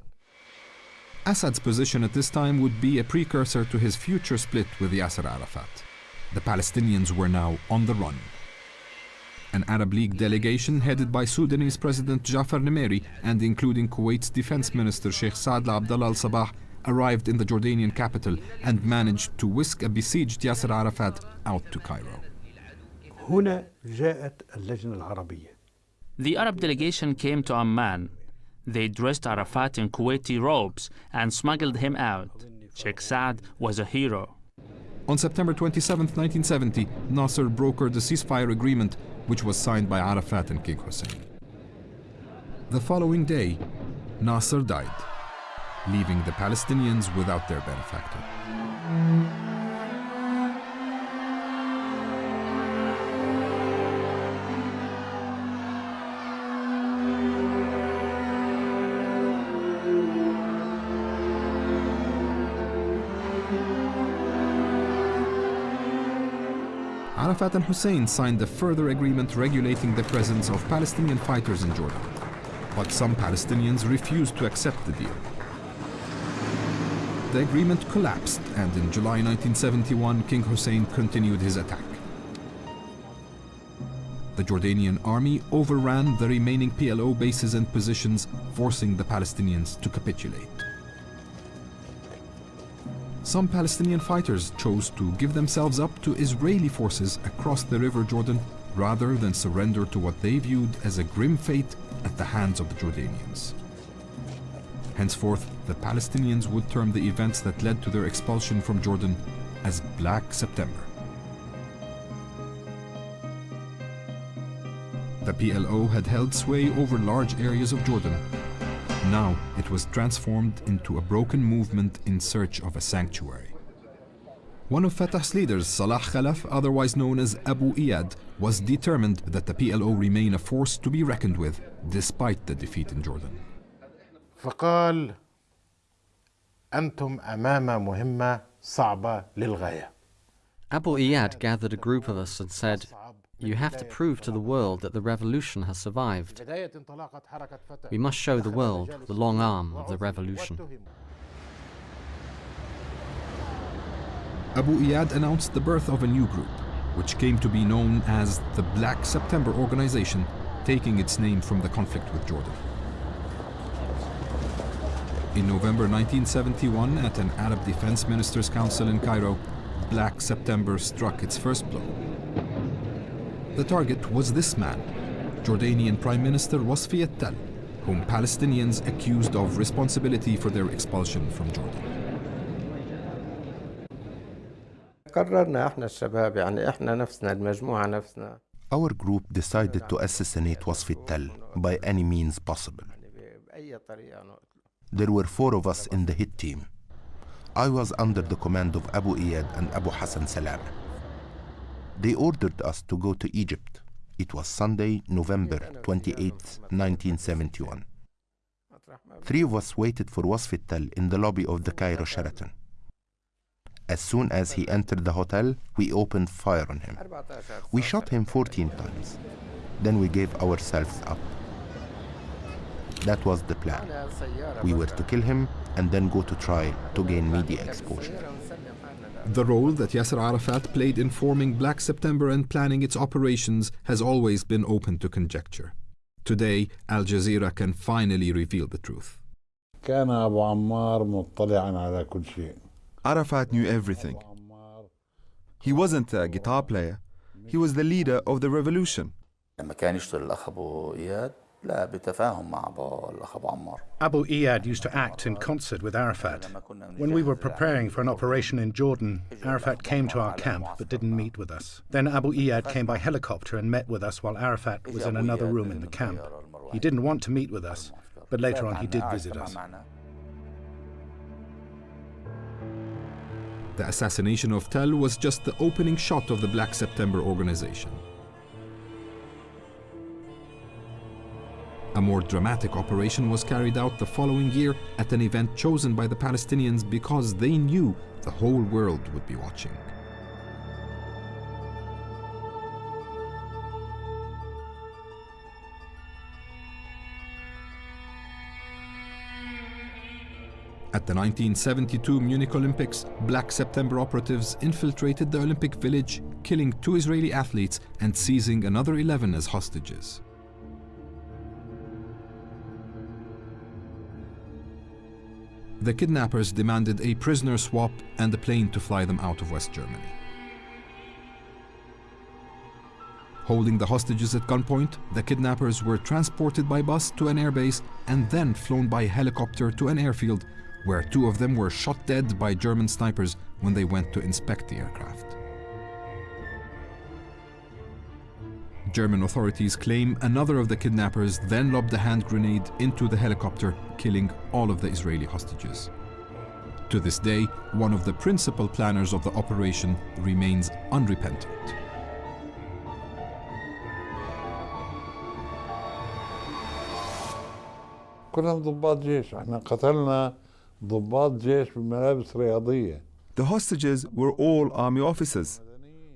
Speaker 1: Assad's position at this time would be a precursor to his future split with Γιάσερ Αραφάτ. The Palestinians were now on the run. An Arab League delegation headed by Sudanese President Jafar Nimeri and including Kuwait's defense minister Sheikh Saad Abdullah al-Sabah arrived in the Jordanian capital and managed to whisk a besieged Γιάσερ Arafat out to Cairo.
Speaker 21: هنا جاءت اللجنة العربية.
Speaker 22: The Arab delegation came to Amman. They dressed Arafat in Kuwaiti robes and smuggled him out. Sheikh Saad was a hero.
Speaker 1: On September 27, 1970, Nasser brokered a ceasefire agreement which was signed by Arafat and King Hussein. The following day, Nasser died, leaving the Palestinians without their benefactor. Arafat and Hussein signed a further agreement regulating the presence of Palestinian fighters in Jordan. But some Palestinians refused to accept the deal. The agreement collapsed, and in July 1971, King Hussein continued his attack. The Jordanian army overran the remaining PLO bases and positions, forcing the Palestinians to capitulate. Some Palestinian fighters chose to give themselves up to Israeli forces across the River Jordan rather than surrender to what they viewed as a grim fate at the hands of the Jordanians. Henceforth, the Palestinians would term the events that led to their expulsion from Jordan as Black September. The PLO had held sway over large areas of Jordan. Now it was transformed into a broken movement in search of a sanctuary. One of Fatah's leaders, Salah Khalaf, otherwise known as Abu Iyad, was determined that the PLO remain a force to be reckoned with, despite the defeat in Jordan.
Speaker 10: فقال أنتم أمام مهمة صعبة للغاية.
Speaker 13: Abu Iyad gathered a group of us and said, "You have to prove to the world that the revolution has survived. We must show the world the long arm of the revolution."
Speaker 1: Abu Iyad announced the birth of a new group, which came to be known as the Black September Organization, taking its name from the conflict with Jordan. In November 1971, at an Arab Defense Ministers' Council in Cairo, Black September struck its first blow. The target was this man, Jordanian Prime Minister Wasfi al-Tal, whom Palestinians accused of responsibility for their expulsion from Jordan.
Speaker 14: Our group decided to assassinate Wasfi al-Tal by any means possible. There were 4 of us in the hit team. I was under the command of Abu Iyad and Abu Hassan Salam. They ordered us to go to Egypt. It was Sunday, November 28, 1971. 3 of us waited for Wasfi al-Tal in the lobby of the Cairo Sheraton. As soon as he entered the hotel, we opened fire on him. We shot him 14 times. Then we gave ourselves up. That was the plan. We were to kill him and then go to trial to gain media exposure.
Speaker 1: The role that Γιάσερ Arafat played in forming Black September and planning its operations has always been open to conjecture. Today, Al Jazeera can finally reveal the truth.
Speaker 8: Arafat knew everything. He wasn't a guitar player. He was the leader of the revolution.
Speaker 15: Abu Iyad used to act in concert with Arafat. When we were preparing for an operation in Jordan, Arafat came to our camp but didn't meet with us. Then Abu Iyad came by helicopter and met with us while Arafat was in another room in the camp. He didn't want to meet with us, but later on he did visit us.
Speaker 1: The assassination of Tal was just the opening shot of the Black September organization. A more dramatic operation was carried out the following year at an event chosen by the Palestinians because they knew the whole world would be watching. At the 1972 Munich Olympics, Black September operatives infiltrated the Olympic Village, killing 2 Israeli athletes and seizing another 11 as hostages. The kidnappers demanded a prisoner swap and a plane to fly them out of West Germany. Holding the hostages at gunpoint, the kidnappers were transported by bus to an airbase and then flown by helicopter to an airfield, where 2 of them were shot dead by German snipers when they went to inspect the aircraft. German authorities claim another of the kidnappers then lobbed a hand grenade into the helicopter, killing all of the Israeli hostages. To this day, one of the principal planners of the operation remains unrepentant.
Speaker 4: كلهم ضباط جيش، احنا قتلنا ضباط جيش بملابس رياضية.
Speaker 8: The hostages were all army officers.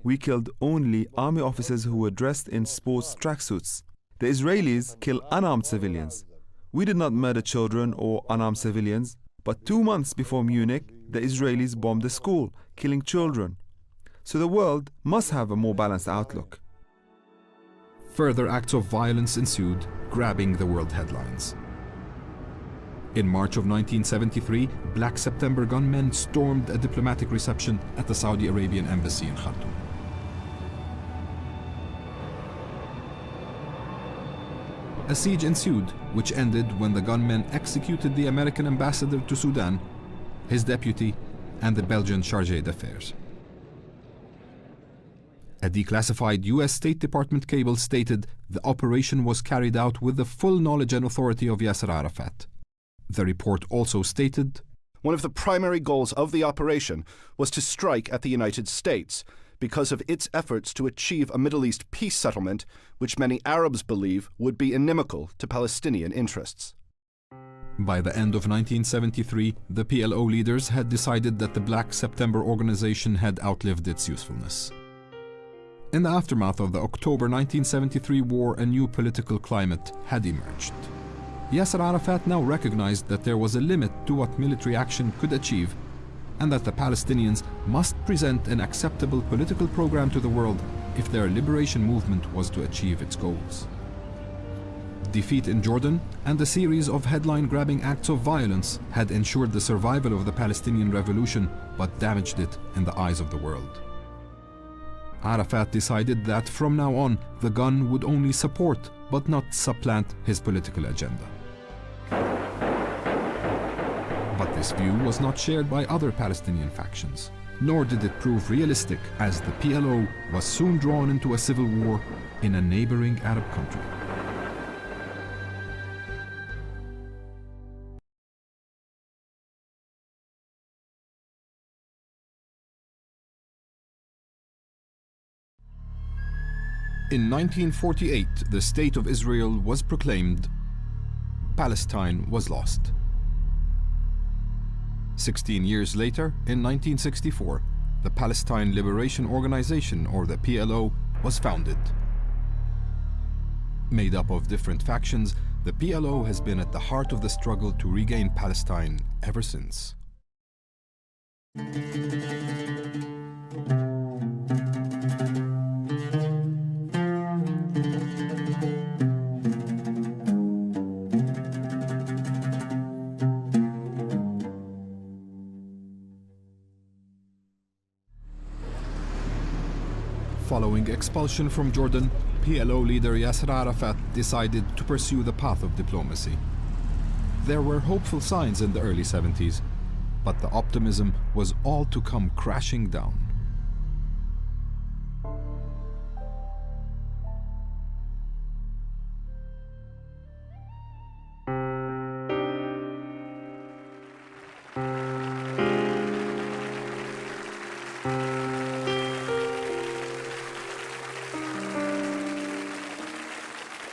Speaker 8: We killed only army officers who were dressed in sports tracksuits. The Israelis kill unarmed civilians. We did not murder children or unarmed civilians, but 2 months before Munich, the Israelis bombed a school, killing children. So the world must have a more balanced outlook.
Speaker 1: Further acts of violence ensued, grabbing the world headlines. In March of 1973, Black September gunmen stormed a diplomatic reception at the Saudi Arabian embassy in Khartoum. A siege ensued, which ended when the gunmen executed the American ambassador to Sudan, his deputy, and the Belgian chargé d'affaires. A declassified US State Department cable stated the operation was carried out with the full knowledge and authority of Γιάσερ Αραφάτ. The report also stated,
Speaker 3: one of the primary goals of the operation was to strike at the United States because of its efforts to achieve a Middle East peace settlement, which many Arabs believe would be inimical to Palestinian interests.
Speaker 1: By the end of 1973, the PLO leaders had decided that the Black September organization had outlived its usefulness. In the aftermath of the October 1973 war, a new political climate had emerged. Γιάσερ Αραφάτ now recognized that there was a limit to what military action could achieve, and that the Palestinians must present an acceptable political program to the world if their liberation movement was to achieve its goals. Defeat in Jordan and a series of headline-grabbing acts of violence had ensured the survival of the Palestinian revolution, but damaged it in the eyes of the world. Arafat decided that from now on, the gun would only support, but not supplant, his political agenda. But this view was not shared by other Palestinian factions, nor did it prove realistic, as the PLO was soon drawn into a civil war in a neighboring Arab country. In 1948, the State of Israel was proclaimed. Palestine was lost. 16 years later, in 1964, the Palestine Liberation Organization, or the PLO, was founded. Made up of different factions, the PLO has been at the heart of the struggle to regain Palestine ever since. Following expulsion from Jordan, PLO leader Γιάσερ Αραφάτ decided to pursue the path of diplomacy. There were hopeful signs in the early 70s, but the optimism was all to come crashing down.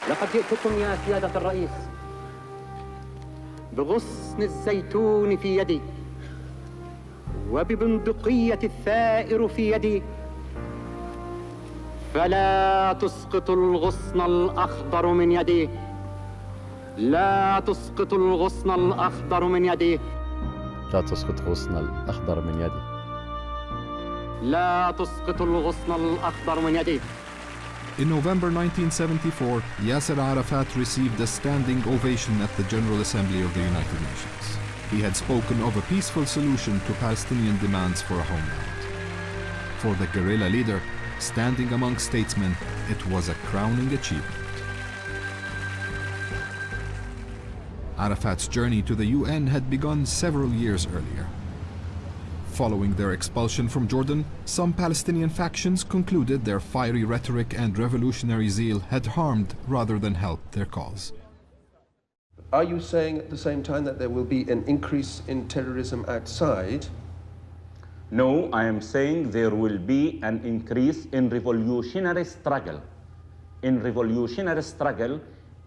Speaker 5: لقد جئتكم يا سيادة الرئيس بغصن الزيتون في يدي وببندقية الثائر في يدي فلا تسقط الغصن الأخضر من يدي لا تسقط الغصن الأخضر من يدي
Speaker 6: لا تسقط الغصن الأخضر من يدي
Speaker 5: لا تسقط الغصن الأخضر من يدي.
Speaker 1: In November 1974, Γιάσερ Αραφάτ received a standing ovation at the General Assembly of the United Nations. He had spoken of a peaceful solution to Palestinian demands for a homeland. For the guerrilla leader, standing among statesmen, it was a crowning achievement. Arafat's journey to the UN had begun several years earlier. Following their expulsion from Jordan, some Palestinian factions concluded their fiery rhetoric and revolutionary zeal had harmed rather than helped their cause.
Speaker 16: Are you saying at the same time that there will be an increase in terrorism outside?
Speaker 17: No, I am saying there will be an increase in revolutionary struggle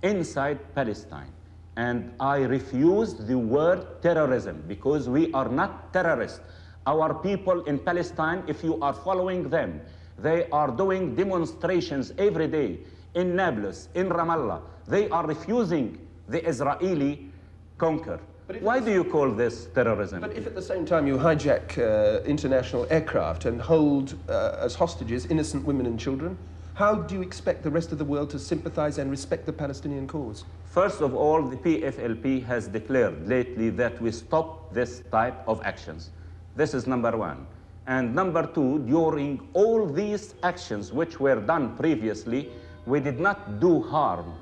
Speaker 17: inside Palestine. And I refuse the word terrorism because we are not terrorists. Our people in Palestine, if you are following them, they are doing demonstrations every day in Nablus, in Ramallah. They are refusing the Israeli conquer. Why do you call this terrorism?
Speaker 16: But if at the same time you hijack international aircraft and hold as hostages innocent women and children, how do you expect the rest of the world to sympathize and respect the Palestinian cause?
Speaker 17: First of all, the PFLP has declared lately that we stop this type of actions. This is number one. And number two, during all these actions which were done previously, we did not do harm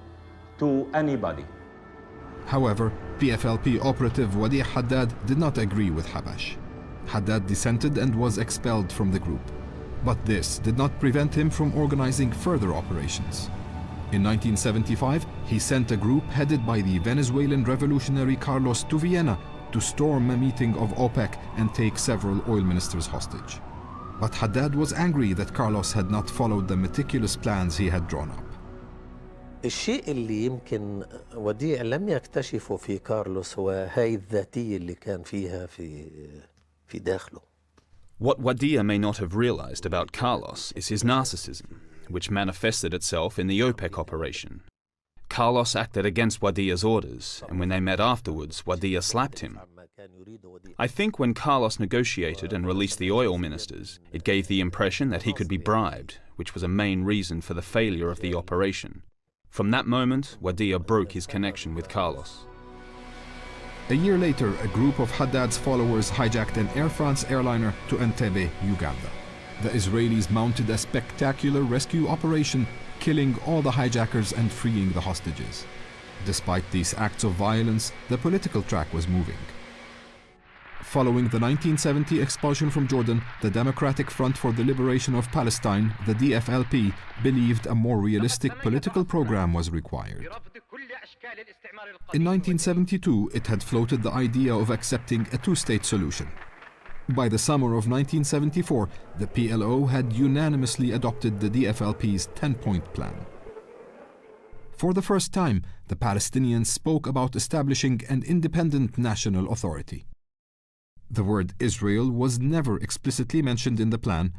Speaker 17: to anybody.
Speaker 1: However, PFLP operative Wadi Haddad did not agree with Habash. Haddad dissented and was expelled from the group. But this did not prevent him from organizing further operations. In 1975, he sent a group headed by the Venezuelan revolutionary Carlos to Vienna to storm a meeting of OPEC and take several oil ministers hostage. But Haddad was angry that Carlos had not followed the meticulous plans he had drawn up.
Speaker 25: الشيء اللي يمكن وديع لم يكتشفه في كارلوس هو هاي الذاتية اللي كان فيها في داخله.
Speaker 26: What Wadia may not have realized about Carlos is his narcissism, which manifested itself in the OPEC operation. Carlos acted against Wadia's orders, and when they met afterwards, Wadia slapped him. I think when Carlos negotiated and released the oil ministers, it gave the impression that he could be bribed, which was a main reason for the failure of the operation. From that moment, Wadia broke his connection with Carlos.
Speaker 1: A year later, a group of Haddad's followers hijacked an Air France airliner to Entebbe, Uganda. The Israelis mounted a spectacular rescue operation, killing all the hijackers and freeing the hostages. Despite these acts of violence, the political track was moving. Following the 1970 expulsion from Jordan, the Democratic Front for the Liberation of Palestine, the DFLP, believed a more realistic political program was required. In 1972, it had floated the idea of accepting a two-state solution. By the summer of 1974, the PLO had unanimously adopted the DFLP's 10-point plan. For the first time, the Palestinians spoke about establishing an independent national authority. The word Israel was never explicitly mentioned in the plan,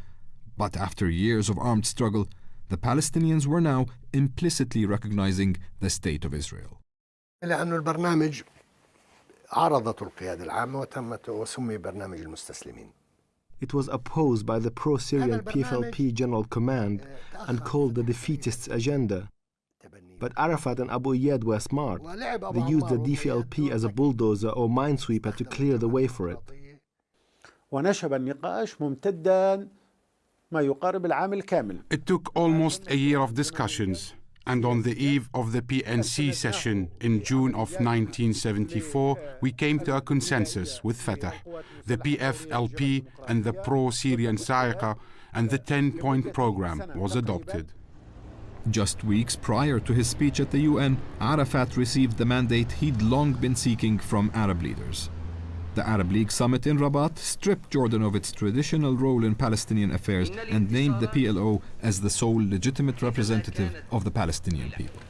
Speaker 1: but after years of armed struggle, the Palestinians were now implicitly recognizing the State of Israel.
Speaker 24: لأن البرنامج عرضته القيادة العامة وسمي برنامج المستسلمين.
Speaker 12: It was opposed by the pro-Syrian PFLP General Command and called the defeatist's agenda. But Arafat and Abu Iyad were smart. They used the DFLP as a bulldozer or minesweeper to clear the way for it.
Speaker 21: ونشب النقاش ممتدا ما يقارب العام الكامل.
Speaker 27: It took almost a year of discussions, and on the eve of the PNC session in June of 1974, we came to a consensus with Fatah, the PFLP and the pro-Syrian Sa'iqa, and the 10-point program was adopted.
Speaker 1: Just weeks prior to his speech at the UN, Arafat received the mandate he'd long been seeking from Arab leaders. The Arab League summit in Rabat stripped Jordan of its traditional role in Palestinian affairs and named the PLO as the sole legitimate representative of the Palestinian people.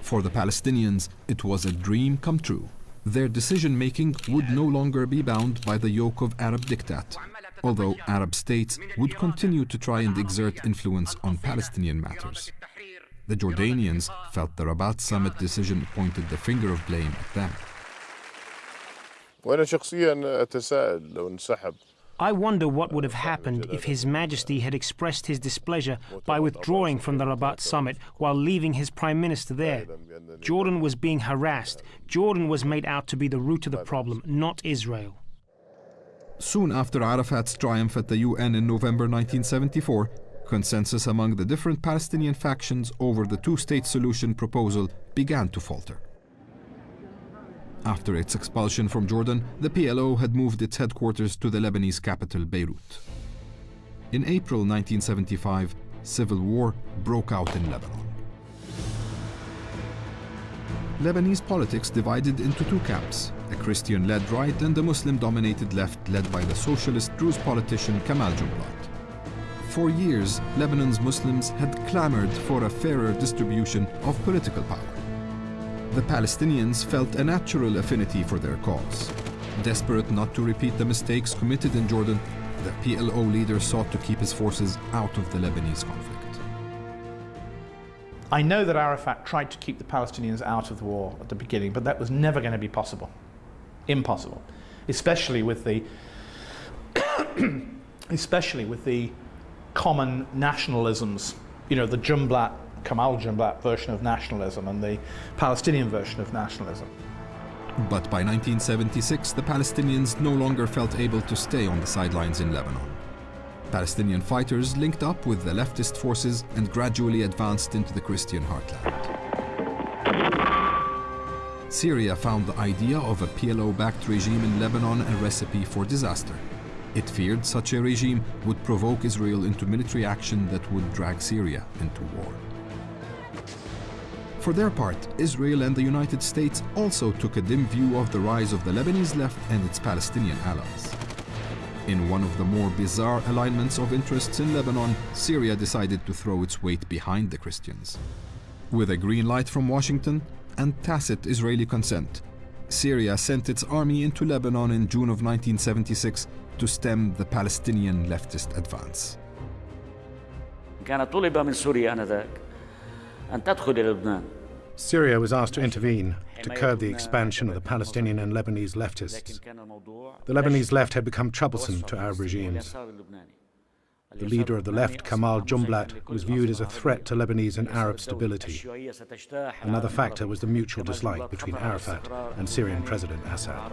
Speaker 1: For the Palestinians, it was a dream come true. Their decision-making would no longer be bound by the yoke of Arab diktat, although Arab states would continue to try and exert influence on Palestinian matters. The Jordanians felt the Rabat summit decision pointed the finger of blame at them.
Speaker 2: I wonder what would have happened if His Majesty had expressed his displeasure by withdrawing from the Rabat summit while leaving his Prime Minister there. Jordan was being harassed. Jordan was made out to be the root of the problem, not Israel.
Speaker 1: Soon after Arafat's triumph at the UN in November 1974, consensus among the different Palestinian factions over the two-state solution proposal began to falter. After its expulsion from Jordan, the PLO had moved its headquarters to the Lebanese capital, Beirut. In April 1975, civil war broke out in Lebanon. Lebanese politics divided into two camps, a Christian-led right and a Muslim-dominated left led by the socialist Druze politician Kamal Jumblat. For years, Lebanon's Muslims had clamored for a fairer distribution of political power. The Palestinians felt a natural affinity for their cause. Desperate not to repeat the mistakes committed in Jordan, the PLO leader sought to keep his forces out of the Lebanese conflict.
Speaker 7: I know that Arafat tried to keep the Palestinians out of the war at the beginning, but that was never going to be possible. Impossible. Especially with the common nationalisms, you know, the Kamal Jumblat version of nationalism and the Palestinian version of nationalism.
Speaker 1: But by 1976, the Palestinians no longer felt able to stay on the sidelines in Lebanon. Palestinian fighters linked up with the leftist forces and gradually advanced into the Christian heartland. Syria found the idea of a PLO-backed regime in Lebanon a recipe for disaster. It feared such a regime would provoke Israel into military action that would drag Syria into war. For their part, Israel and the United States also took a dim view of the rise of the Lebanese left and its Palestinian allies. In one of the more bizarre alignments of interests in Lebanon, Syria decided to throw its weight behind the Christians. With a green light from Washington and tacit Israeli consent, Syria sent its army into Lebanon in June of 1976 to stem the Palestinian leftist advance.
Speaker 9: كان طلب من سوريا آنذاك أن تدخل إلى لبنان.
Speaker 15: Syria was asked to intervene to curb the expansion of the Palestinian and Lebanese leftists. The Lebanese left had become troublesome to Arab regimes. The leader of the left, Kamal Jumblat, was viewed as a threat to Lebanese and Arab stability. Another factor was the mutual dislike between Arafat and Syrian President Assad.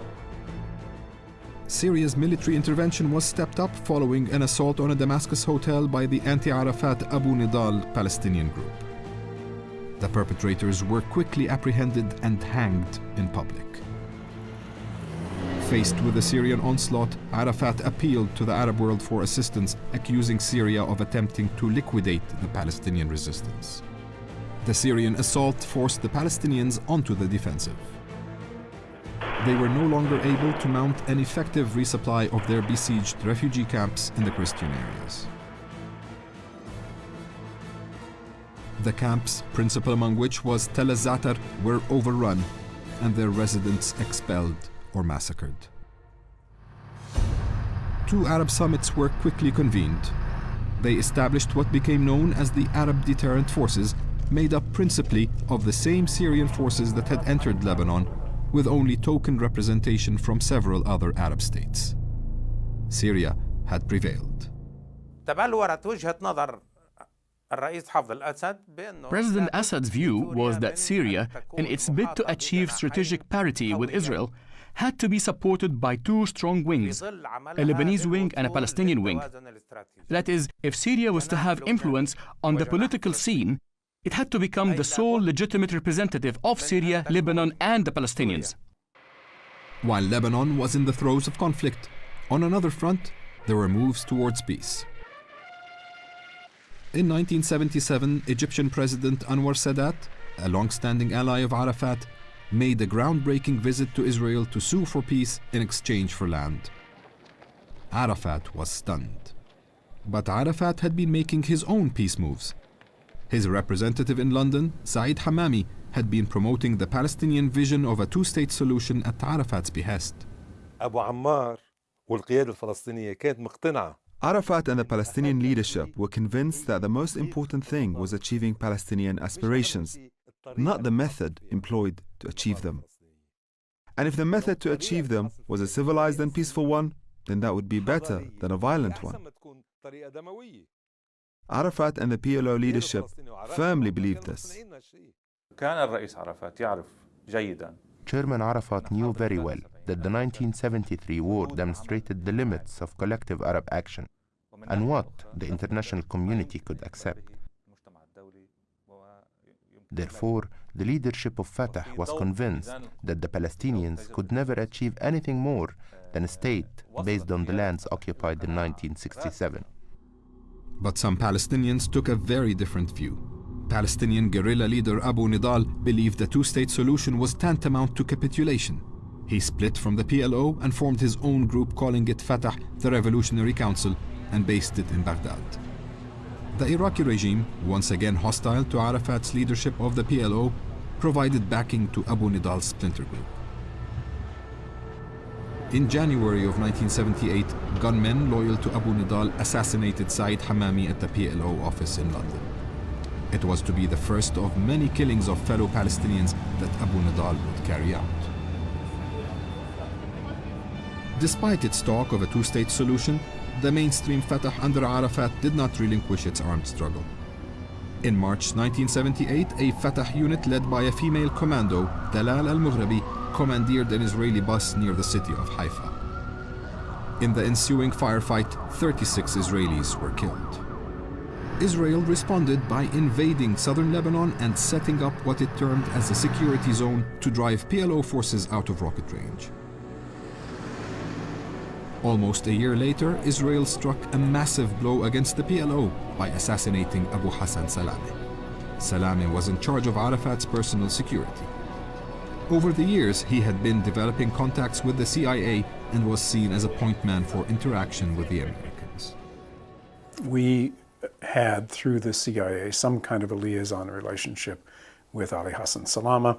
Speaker 1: Syria's military intervention was stepped up following an assault on a Damascus hotel by the anti-Arafat Abu Nidal Palestinian group. The perpetrators were quickly apprehended and hanged in public. Faced with the Syrian onslaught, Arafat appealed to the Arab world for assistance, accusing Syria of attempting to liquidate the Palestinian resistance. The Syrian assault forced the Palestinians onto the defensive. They were no longer able to mount an effective resupply of their besieged refugee camps in the Christian areas. The camps, principal among which was Tel Zatar, were overrun and their residents expelled or massacred. Two Arab summits were quickly convened. They established what became known as the Arab Deterrent Forces, made up principally of the same Syrian forces that had entered Lebanon, with only token representation from several other Arab states. Syria had prevailed.
Speaker 11: President Assad's view was that Syria, in its bid to achieve strategic parity with Israel, had to be supported by two strong wings, a Lebanese wing and a Palestinian wing. That is, if Syria was to have influence on the political scene, it had to become the sole legitimate representative of Syria, Lebanon, and the Palestinians.
Speaker 1: While Lebanon was in the throes of conflict, on another front, there were moves towards peace. In 1977, Egyptian President Anwar Sadat, a long-standing ally of Arafat, made a groundbreaking visit to Israel to sue for peace in exchange for land. Arafat was stunned. But Arafat had been making his own peace moves. His representative in London, Said Hamami, had been promoting the Palestinian vision of a two-state solution at Arafat's behest.
Speaker 10: أبو عمار والقيادة الفلسطينية كانت مقتنعة.
Speaker 8: Arafat and the Palestinian leadership were convinced that the most important thing was achieving Palestinian aspirations, not the method employed to achieve them. And if the method to achieve them was a civilized and peaceful one, then that would be better than a violent one. Arafat and the PLO leadership firmly believed this.
Speaker 14: Chairman Arafat knew very well that the 1973 war demonstrated the limits of collective Arab action and what the international community could accept. Therefore, the leadership of Fatah was convinced that the Palestinians could never achieve anything more than a state based on the lands occupied in 1967.
Speaker 1: But some Palestinians took a very different view. Palestinian guerrilla leader Abu Nidal believed the two-state solution was tantamount to capitulation. He split from the PLO and formed his own group, calling it Fatah, the Revolutionary Council, and based it in Baghdad. The Iraqi regime, once again hostile to Arafat's leadership of the PLO, provided backing to Abu Nidal's splinter group. In January of 1978, gunmen loyal to Abu Nidal assassinated Saeed Hamami at the PLO office in London. It was to be the first of many killings of fellow Palestinians that Abu Nidal would carry out. Despite its talk of a two-state solution, the mainstream Fatah under Arafat did not relinquish its armed struggle. In March 1978, a Fatah unit led by a female commando, Dalal al-Mughrabi, commandeered an Israeli bus near the city of Haifa. In the ensuing firefight, 36 Israelis were killed. Israel responded by invading southern Lebanon and setting up what it termed as a security zone to drive PLO forces out of rocket range. Almost a year later, Israel struck a massive blow against the PLO by assassinating Abu Hassan Salameh. Salameh was in charge of Arafat's personal security. Over the years, he had been developing contacts with the CIA and was seen as a point man for interaction with the Americans.
Speaker 13: We had, through the CIA, some kind of a liaison relationship with Ali Hassan Salameh,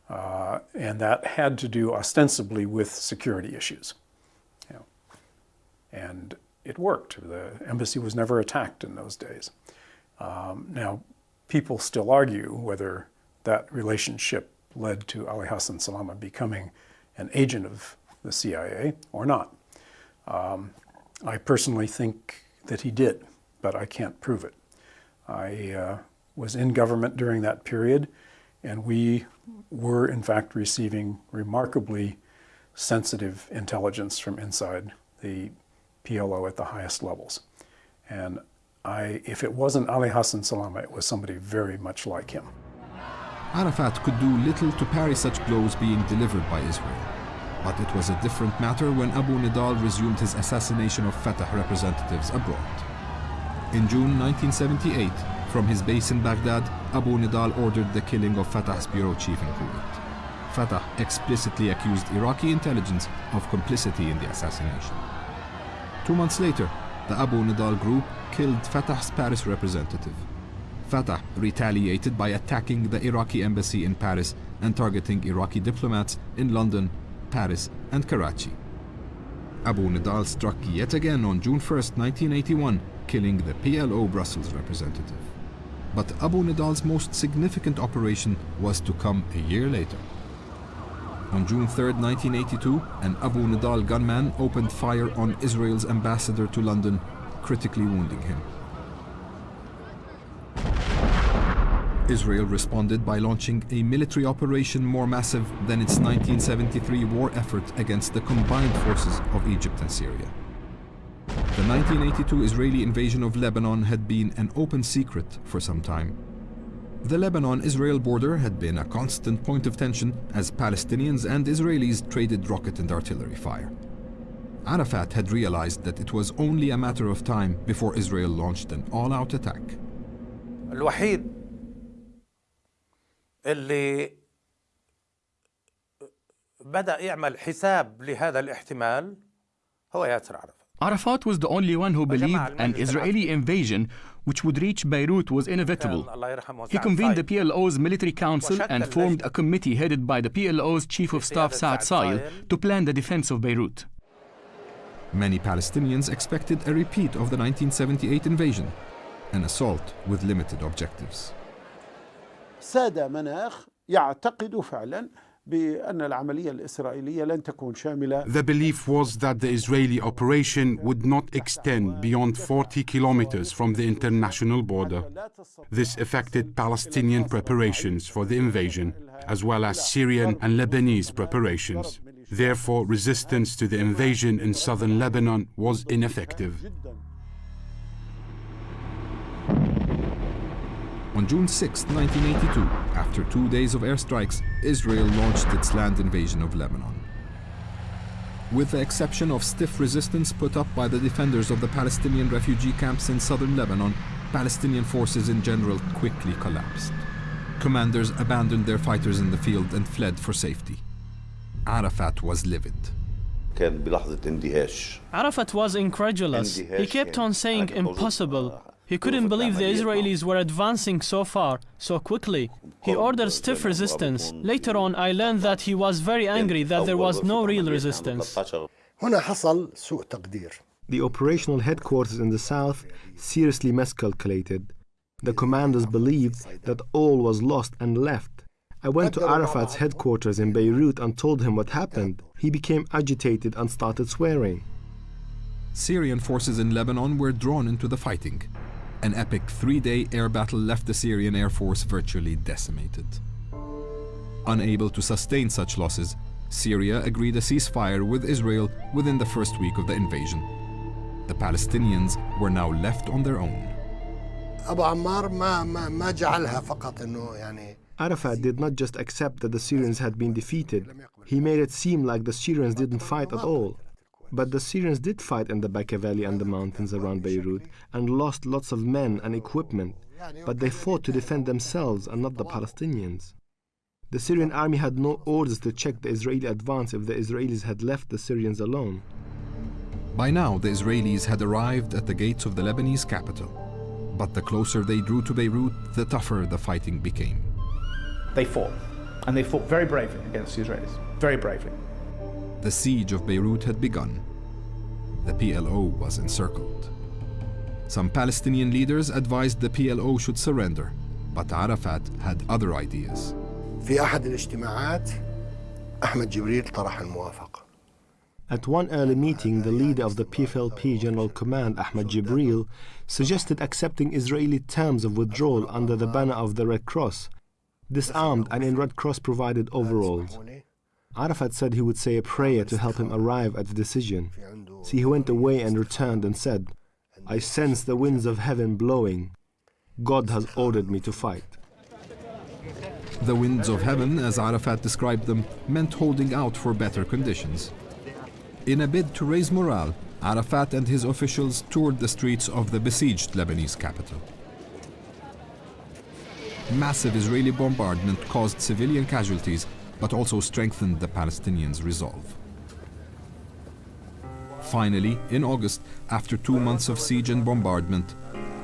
Speaker 13: and that had to do ostensibly with security issues. And it worked. The embassy was never attacked in those days. Now, people still argue whether that relationship led to Ali Hassan Salameh becoming an agent of the CIA or not. I personally think that he did, but I can't prove it. I was in government during that period, and we were in fact receiving remarkably sensitive intelligence from inside the PLO at the highest levels. And if it wasn't Ali Hassan Salameh, it was somebody very much like him.
Speaker 1: Arafat could do little to parry such blows being delivered by Israel. But it was a different matter when Abu Nidal resumed his assassination of Fatah representatives abroad. In June 1978, from his base in Baghdad, Abu Nidal ordered the killing of Fatah's bureau chief in Kuwait. Fatah explicitly accused Iraqi intelligence of complicity in the assassination. 2 months later, the Abu Nidal group killed Fatah's Paris representative. Fatah retaliated by attacking the Iraqi embassy in Paris and targeting Iraqi diplomats in London, Paris, and Karachi. Abu Nidal struck yet again on June 1, 1981, killing the PLO Brussels representative. But Abu Nidal's most significant operation was to come a year later. On June 3, 1982, an Abu Nidal gunman opened fire on Israel's ambassador to London, critically wounding him. Israel responded by launching a military operation more massive than its 1973 war effort against the combined forces of Egypt and Syria. The 1982 Israeli invasion of Lebanon had been an open secret for some time. The Lebanon-Israel border had been a constant point of tension as Palestinians and Israelis traded rocket and artillery fire. Arafat had realized that it was only a matter of time before Israel launched an all-out attack.
Speaker 18: الوحيد اللي بدأ يعمل حساب لهذا الاحتمال هو ياسر عرفات.
Speaker 11: Arafat was the only one who believed an Israeli invasion which would reach Beirut was inevitable. He convened the PLO's military council and formed a committee headed by the PLO's chief of staff Saad Sail to plan the defense of Beirut.
Speaker 1: Many Palestinians expected a repeat of the 1978 invasion, an assault with limited objectives.
Speaker 3: ساد مناخ يعتقد فعلا بأن العملية الإسرائيلية لن تكون شاملة.
Speaker 27: The belief was that the Israeli operation would not extend beyond 40 kilometers from the international border. This affected Palestinian preparations for the invasion, as well as Syrian and Lebanese preparations. Therefore, resistance to the invasion in southern Lebanon was ineffective.
Speaker 1: On June 6, 1982, after 2 days of airstrikes, Israel launched its land invasion of Lebanon. With the exception of stiff resistance put up by the defenders of the Palestinian refugee camps in southern Lebanon, Palestinian forces in general quickly collapsed. Commanders abandoned their fighters in the field and fled for safety. Arafat was livid.
Speaker 4: Arafat was incredulous. He kept on saying impossible. He couldn't believe the Israelis were advancing so far, so quickly. He ordered stiff resistance. Later on, I learned that he was very angry that there was no real resistance.
Speaker 12: The operational headquarters in the south seriously miscalculated. The commanders believed that all was lost and left. I went to Arafat's headquarters in Beirut and told him what happened. He became agitated and started swearing.
Speaker 1: Syrian forces in Lebanon were drawn into the fighting. An epic 3-day air battle left the Syrian Air Force virtually decimated. Unable to sustain such losses, Syria agreed a ceasefire with Israel within the first week of the invasion. The Palestinians were now left on their own.
Speaker 12: Arafat did not just accept that the Syrians had been defeated, he made it seem like the Syrians didn't fight at all. But the Syrians did fight in the Bekaa Valley and the mountains around Beirut and lost lots of men and equipment, but they fought to defend themselves and not the Palestinians. The Syrian army had no orders to check the Israeli advance if the Israelis had left the Syrians alone.
Speaker 1: By now, the Israelis had arrived at the gates of the Lebanese capital. But the closer they drew to Beirut, the tougher the fighting became.
Speaker 7: They fought, and they fought very bravely against the Israelis, very bravely.
Speaker 1: The siege of Beirut had begun. The PLO was encircled. Some Palestinian leaders advised the PLO should surrender, but Arafat had other ideas.
Speaker 24: في أحد الاجتماعات أحمد جبريل طرح الموافقة.
Speaker 12: At one early meeting, the leader of the PFLP General Command, Ahmed Jibril, suggested accepting Israeli terms of withdrawal under the banner of the Red Cross, disarmed and in Red Cross provided overalls. Arafat said he would say a prayer to help him arrive at the decision. So he went away and returned and said, "I sense the winds of heaven blowing. God has ordered me to fight."
Speaker 1: The winds of heaven, as Arafat described them, meant holding out for better conditions. In a bid to raise morale, Arafat and his officials toured the streets of the besieged Lebanese capital. Massive Israeli bombardment caused civilian casualties, but also strengthened the Palestinians' resolve. Finally, in August, after 2 months of siege and bombardment,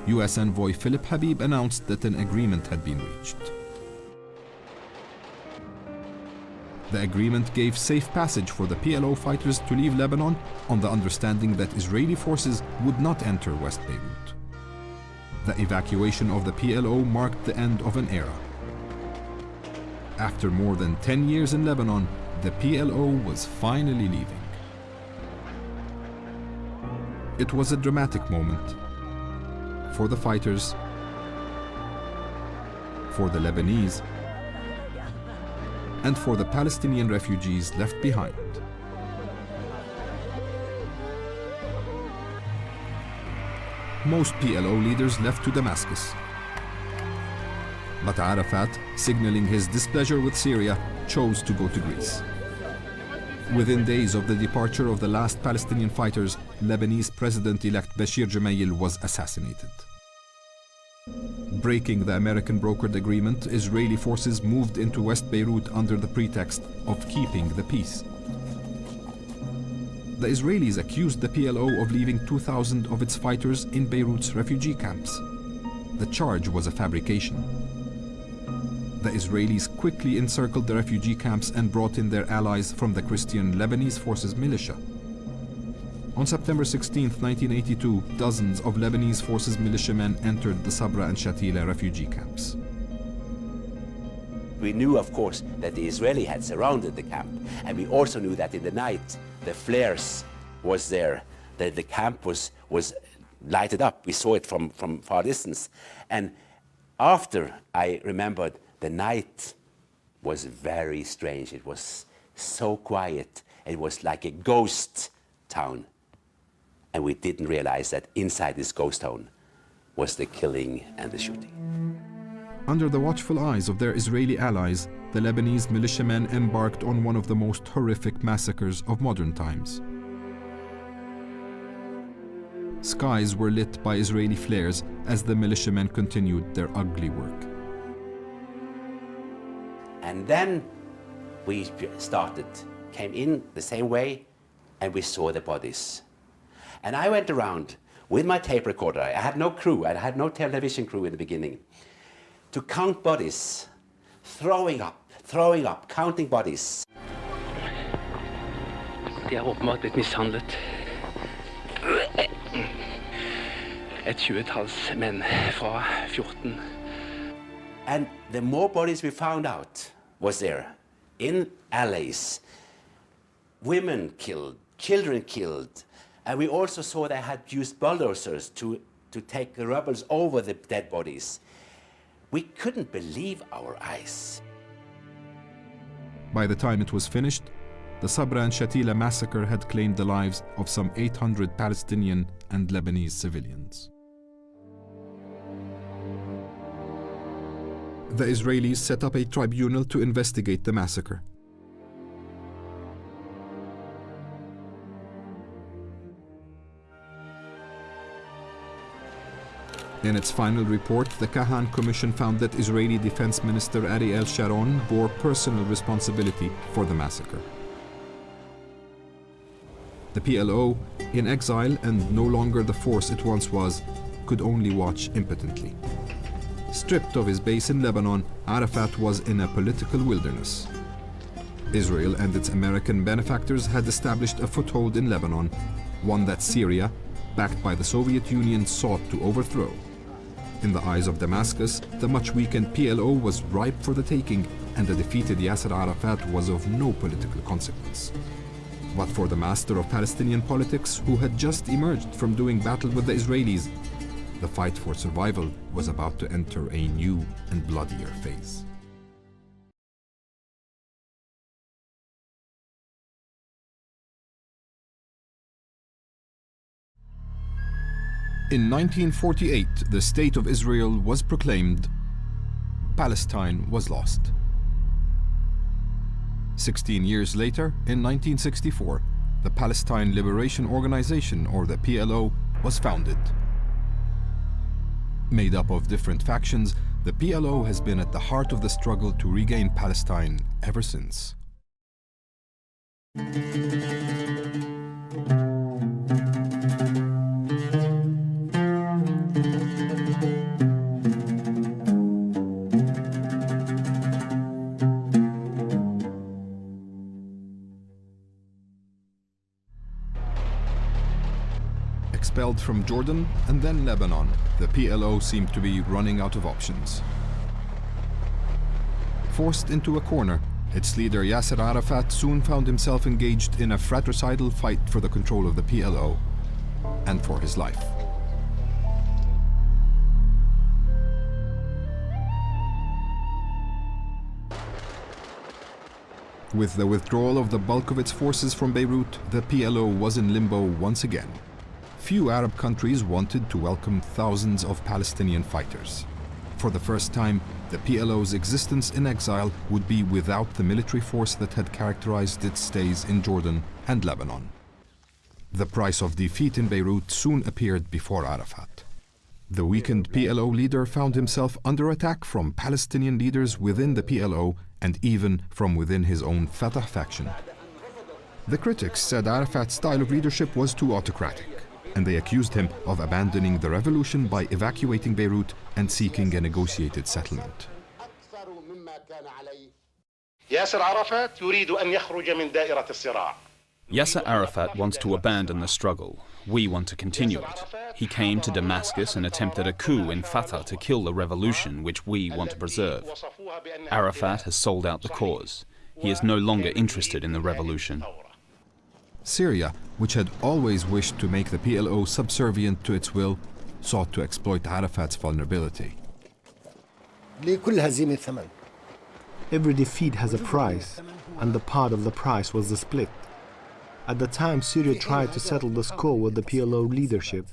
Speaker 1: US envoy Philip Habib announced that an agreement had been reached. The agreement gave safe passage for the PLO fighters to leave Lebanon on the understanding that Israeli forces would not enter West Beirut. The evacuation of the PLO marked the end of an era. After more than 10 years in Lebanon, the PLO was finally leaving. It was a dramatic moment for the fighters, for the Lebanese, and for the Palestinian refugees left behind. Most PLO leaders left to Damascus. But Arafat, signaling his displeasure with Syria, chose to go to Greece. Within days of the departure of the last Palestinian fighters, Lebanese President-elect Bashir Gemayel was assassinated. Breaking the American-brokered agreement, Israeli forces moved into West Beirut under the pretext of keeping the peace. The Israelis accused the PLO of leaving 2,000 of its fighters in Beirut's refugee camps. the charge was a fabrication. The Israelis quickly encircled the refugee camps and brought in their allies from the Christian Lebanese Forces militia. On September 16, 1982, dozens of Lebanese Forces militiamen entered the Sabra and Shatila refugee camps.
Speaker 5: We knew, of course, that the Israeli had surrounded the camp, and we also knew that in the night the flares was there. The camp was lighted up. We saw it from far distance. And after I remembered, the night was very strange. It was so quiet. It was like a ghost town. And we didn't realize that inside this ghost town was the killing and the shooting.
Speaker 1: Under the watchful eyes of their Israeli allies, the Lebanese militiamen embarked on one of the most horrific massacres of modern times. Skies were lit by Israeli flares as the militiamen continued their ugly work.
Speaker 5: And then we came in the same way, and we saw the bodies. And I went around with my tape recorder. I had no crew, I had no television crew in the beginning, to count bodies, throwing up, counting bodies.
Speaker 6: De åpenbart blitt mishandlet. Et 20-talls menn fra 14.
Speaker 5: And the more bodies we found out was there, in alleys, women killed, children killed, and we also saw they had used bulldozers to take the rubble over the dead bodies. We couldn't believe our eyes.
Speaker 1: By the time it was finished, the Sabra and Shatila massacre had claimed the lives of some 800 Palestinian and Lebanese civilians. The Israelis set up a tribunal to investigate the massacre. In its final report, the Kahan Commission found that Israeli Defense Minister Ariel Sharon bore personal responsibility for the massacre. The PLO, in exile and no longer the force it once was, could only watch impotently. Stripped of his base in Lebanon, Arafat was in a political wilderness. Israel and its American benefactors had established a foothold in Lebanon, one that Syria, backed by the Soviet Union, sought to overthrow. In the eyes of Damascus, the much-weakened PLO was ripe for the taking, and the defeated Yiasir Arafat was of no political consequence. But for the master of Palestinian politics, who had just emerged from doing battle with the Israelis, the fight for survival was about to enter a new and bloodier phase. In 1948, the State of Israel was proclaimed. Palestine was lost. 16 years later, in 1964, the Palestine Liberation Organization, or the PLO, was founded. Made up of different factions, the PLO has been at the heart of the struggle to regain Palestine ever since. Expelled from Jordan and then Lebanon, the PLO seemed to be running out of options. Forced into a corner, its leader Yiasir Arafat soon found himself engaged in a fratricidal fight for the control of the PLO and for his life. With the withdrawal of the bulk of its forces from Beirut, the PLO was in limbo once again. Few Arab countries wanted to welcome thousands of Palestinian fighters. For the first time, the PLO's existence in exile would be without the military force that had characterized its stays in Jordan and Lebanon. The price of defeat in Beirut soon appeared before Arafat. The weakened PLO leader found himself under attack from Palestinian leaders within the PLO and even from within his own Fatah faction. The critics said Arafat's style of leadership was too autocratic. and they accused him of abandoning the revolution by evacuating Beirut and seeking a negotiated settlement.
Speaker 16: ياسر عرفات يريد أن يخرج من دائرة الصراع.
Speaker 26: Yiasir Arafat wants to abandon the struggle. We want to continue it. He came to Damascus and attempted a coup in Fatah to kill the revolution, which we want to preserve. Arafat has sold out the cause. He is no longer interested in the revolution.
Speaker 1: Syria, which had always wished to make the PLO subservient to its will, sought to exploit Arafat's vulnerability.
Speaker 12: Every defeat has a price, and the part of the price was the split. At the time, Syria tried to settle the score with the PLO leadership.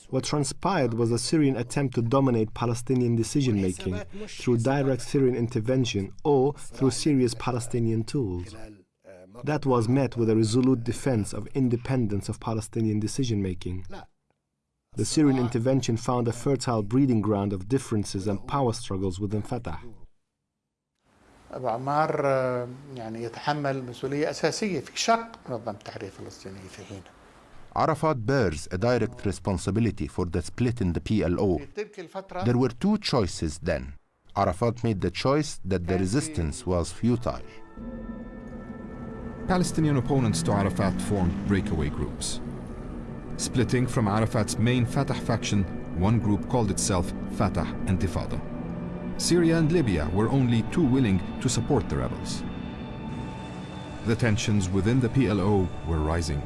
Speaker 12: What transpired was a Syrian attempt to dominate Palestinian decision-making through direct Syrian intervention or through Syria's Palestinian tools. That was met with a resolute defense of independence of Palestinian decision-making. The Syrian intervention found a fertile breeding ground of differences and power struggles within Fatah.
Speaker 7: أبو عمار يعني يتحمل مسؤولية أساسية في شق منظمة التحرير الفلسطيني في حين.
Speaker 14: Arafat bears a direct responsibility for the split in the PLO. There were two choices then. Arafat made the choice that the resistance was futile.
Speaker 1: Palestinian opponents to Arafat formed breakaway groups. Splitting from Arafat's main Fatah faction, one group called itself Fatah Intifada. Syria and Libya were only too willing to support the rebels. The tensions within the PLO were rising.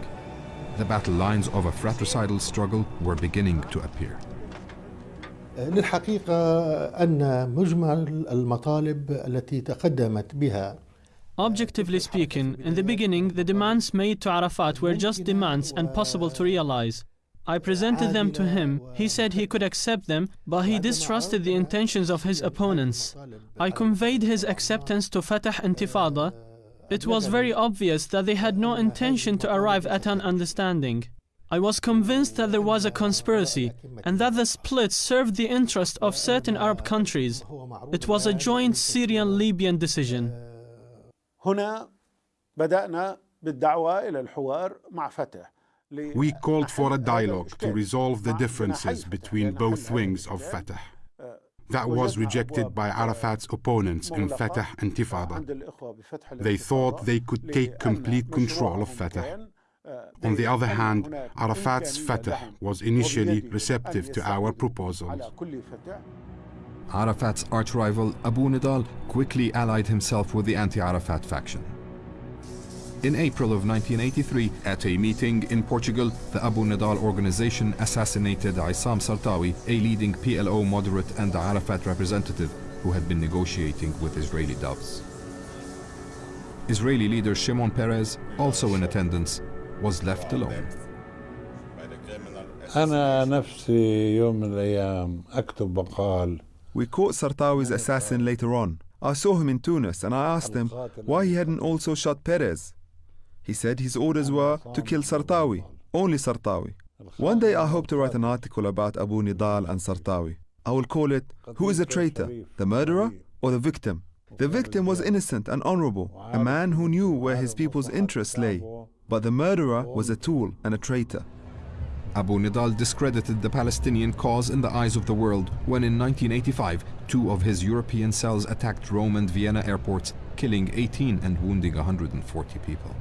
Speaker 1: The battle lines of a fratricidal struggle were beginning to appear.
Speaker 21: للحقيقة أن مجمل المطالب التي تقدمت بها
Speaker 4: Objectively speaking, in the beginning, the demands made to Arafat were just demands and possible to realize. I presented them to him. He said he could accept them, but he distrusted the intentions of his opponents. I conveyed his acceptance to Fatah Intifada. It was very obvious that they had no intention to arrive at an understanding. I was convinced that there was a conspiracy and that the split served the interest of certain Arab countries. It was a joint Syrian-Libyan decision.
Speaker 3: هنا بدأنا بالدعوة إلى الحوار مع فتح.
Speaker 27: We called for a dialogue to resolve the differences between both wings of Fatah. That was rejected by Arafat's opponents in Fatah Intifada. They thought they could take complete control of Fatah. On the other hand, Arafat's Fatah was initially receptive to our proposals.
Speaker 1: Arafat's arch-rival Abu Nidal quickly allied himself with the anti-Arafat faction. In April of 1983, at a meeting in Portugal, the Abu Nidal organization assassinated Issam Sartawi, a leading PLO moderate and Arafat representative who had been negotiating with Israeli doves. Israeli leader Shimon Peres, also in attendance, was left alone.
Speaker 17: أنا نفسي يوم من الأيام أكتب مقال.
Speaker 8: We caught Sartawi's assassin later on. I saw him in Tunis and I asked him why he hadn't also shot Peres. He said his orders were to kill Sartawi, only Sartawi. One day I hope to write an article about Abu Nidal and Sartawi. I will call it, Who is a traitor, the murderer or the victim? The victim was innocent and honorable, a man who knew where his people's interests lay. But the murderer was a tool and a traitor.
Speaker 1: Abu Nidal discredited the Palestinian cause in the eyes of the world when in 1985, two of his European cells attacked Rome and Vienna airports, killing 18 and wounding 140 people.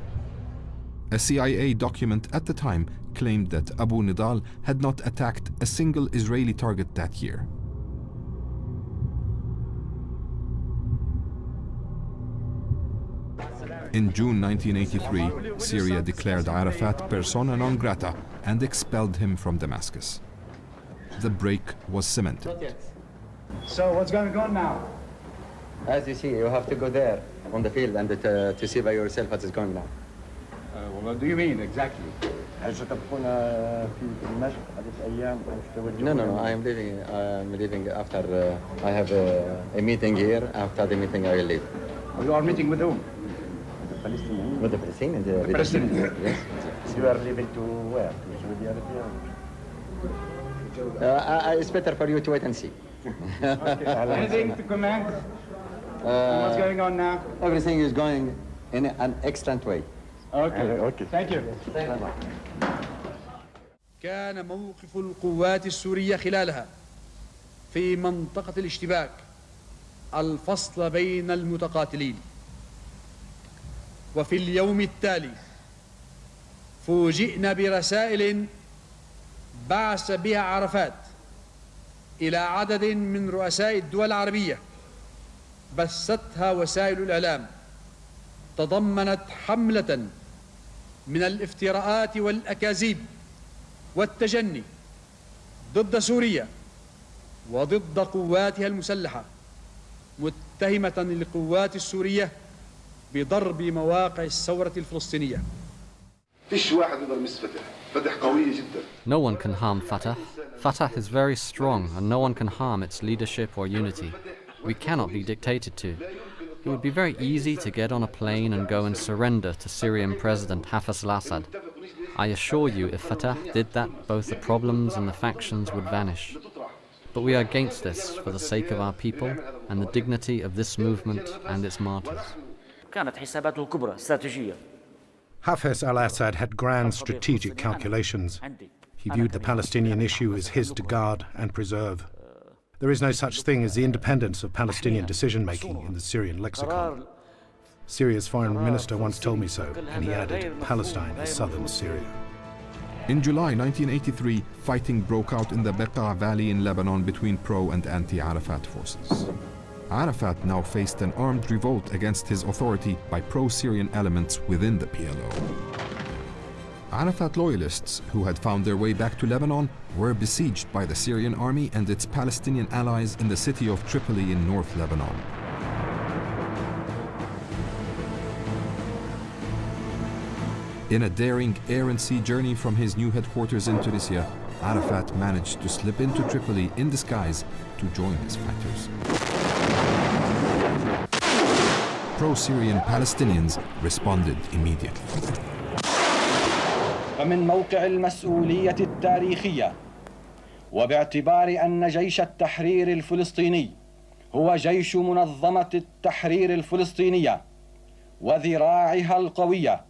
Speaker 1: A CIA document at the time claimed that Abu Nidal had not attacked a single Israeli target that year. In June 1983, Syria declared Arafat persona non grata and expelled him from Damascus. The break was cemented.
Speaker 19: So what's going on now?
Speaker 20: As you see, you have to go there on the field and to see by yourself what is going on.
Speaker 19: What do you mean exactly?
Speaker 20: No, I am leaving after I have a meeting here. After the meeting I will leave.
Speaker 19: You are meeting with whom?
Speaker 20: With the Palestinians.
Speaker 19: The Palestinians?
Speaker 20: Yes.
Speaker 19: You are leaving to where? To Saudi Arabia?
Speaker 20: It's better for you to wait and see.
Speaker 19: Okay. Anything to comment? What's going on now?
Speaker 20: Everything is going in an excellent way.
Speaker 19: Okay. Thank you.
Speaker 2: كان موقف القوات السورية خلالها في منطقة الاشتباك الفصل بين المتقاتلين. وفي اليوم التالي فوجئنا برسائل بعث بها عرفات إلى عدد من رؤساء الدول العربية بثتها وسائل الإعلام، تضمنت حملة من الافتراءات والأكاذيب والتجني ضد سوريا وضد قواتها المسلحة، متهمة القوات السورية بضرب مواقع الثورة الفلسطينية.
Speaker 9: فيش واحد يقدر يمس فتح، فتح قوية جدا.
Speaker 10: No one can harm Fatah. Fatah is very strong and no one can harm its leadership or unity. We cannot be dictated to. It would be very easy to get on a plane and go and surrender to Syrian President Hafez al-Assad. I assure you, if Fatah did that, both the problems and the factions would vanish. But we are against this for the sake of our people and the dignity of this movement and its martyrs.
Speaker 15: Hafez al-Assad had grand strategic calculations. He viewed the Palestinian issue as his to guard and preserve. There is no such thing as the independence of Palestinian decision-making in the Syrian lexicon. Syria's foreign minister once told me so, and he added, Palestine is southern Syria.
Speaker 1: In July 1983, fighting broke out in the Bekaa Valley in Lebanon between pro- and anti-Arafat forces. Arafat now faced an armed revolt against his authority by pro-Syrian elements within the PLO. Arafat loyalists who had found their way back to Lebanon were besieged by the Syrian army and its Palestinian allies in the city of Tripoli in North Lebanon. In a daring air and sea journey from his new headquarters in Tunisia, Arafat managed to slip into Tripoli in disguise to join his fighters. Pro-Syrian Palestinians responded immediately.
Speaker 22: فمن موقع المسؤولية التاريخية وباعتبار أن جيش التحرير الفلسطيني هو جيش منظمة التحرير الفلسطينية وذراعها القوية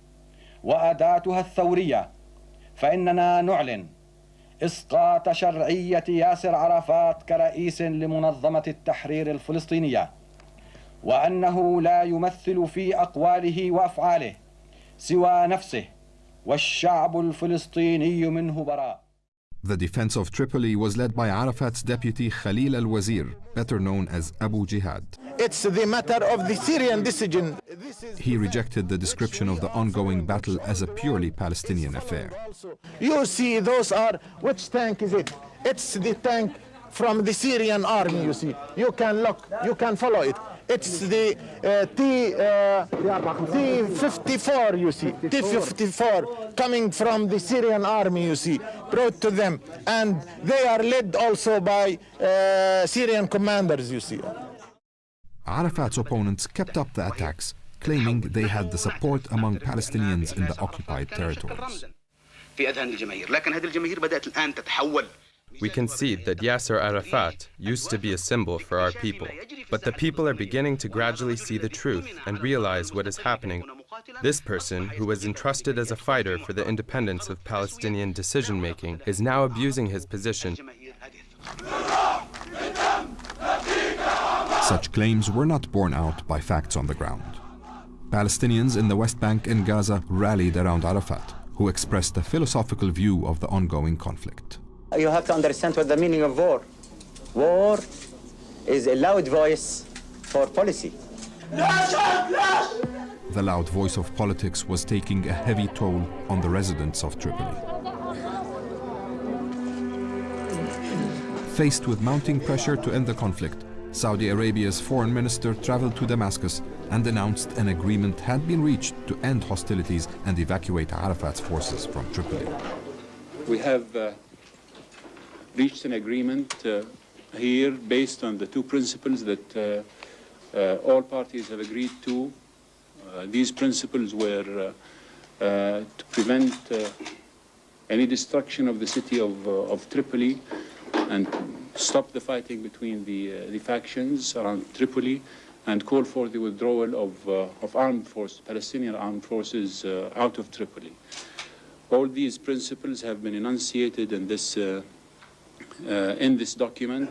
Speaker 22: وأداتها الثورية، فإننا نعلن إسقاط شرعية ياسر عرفات كرئيس لمنظمة التحرير الفلسطينية، وأنه لا يمثل في أقواله وأفعاله سوى نفسه والشعب الفلسطيني منه براء.
Speaker 1: The defense of Tripoli was led by Arafat's deputy Khalil al-Wazir, better known as Abu Jihad.
Speaker 23: It's the matter of the Syrian decision.
Speaker 1: He rejected the description of the ongoing battle as a purely Palestinian affair.
Speaker 23: You see, those are, which tank is it? It's the tank from the Syrian army, you see. You can look, you can follow it. It's the T-54, you see, T-54 coming from the Syrian army, you see, brought to them. And they are led also by Syrian commanders, you see.
Speaker 1: Arafat's opponents kept up the attacks, claiming they had the support among Palestinians in the occupied territories.
Speaker 25: We concede that Yasser Arafat used to be a symbol for our people, but the people are beginning to gradually see the truth and realize what is happening. This person, who was entrusted as a fighter for the independence of Palestinian decision-making, is now abusing his position.
Speaker 1: Such claims were not borne out by facts on the ground. Palestinians in the West Bank and Gaza rallied around Arafat, who expressed a philosophical view of the ongoing conflict.
Speaker 20: You have to understand what the meaning of war. War is a loud voice for policy.
Speaker 1: The loud voice of politics was taking a heavy toll on the residents of Tripoli. Faced with mounting pressure to end the conflict, Saudi Arabia's foreign minister traveled to Damascus and announced an agreement had been reached to end hostilities and evacuate Arafat's forces from Tripoli.
Speaker 28: We have reached an agreement here based on the two principles that all parties have agreed to. These principles were to prevent any destruction of the city of Tripoli and stop the fighting between the factions around Tripoli and call for the withdrawal of armed forces, Palestinian armed forces out of Tripoli. All these principles have been enunciated in this document.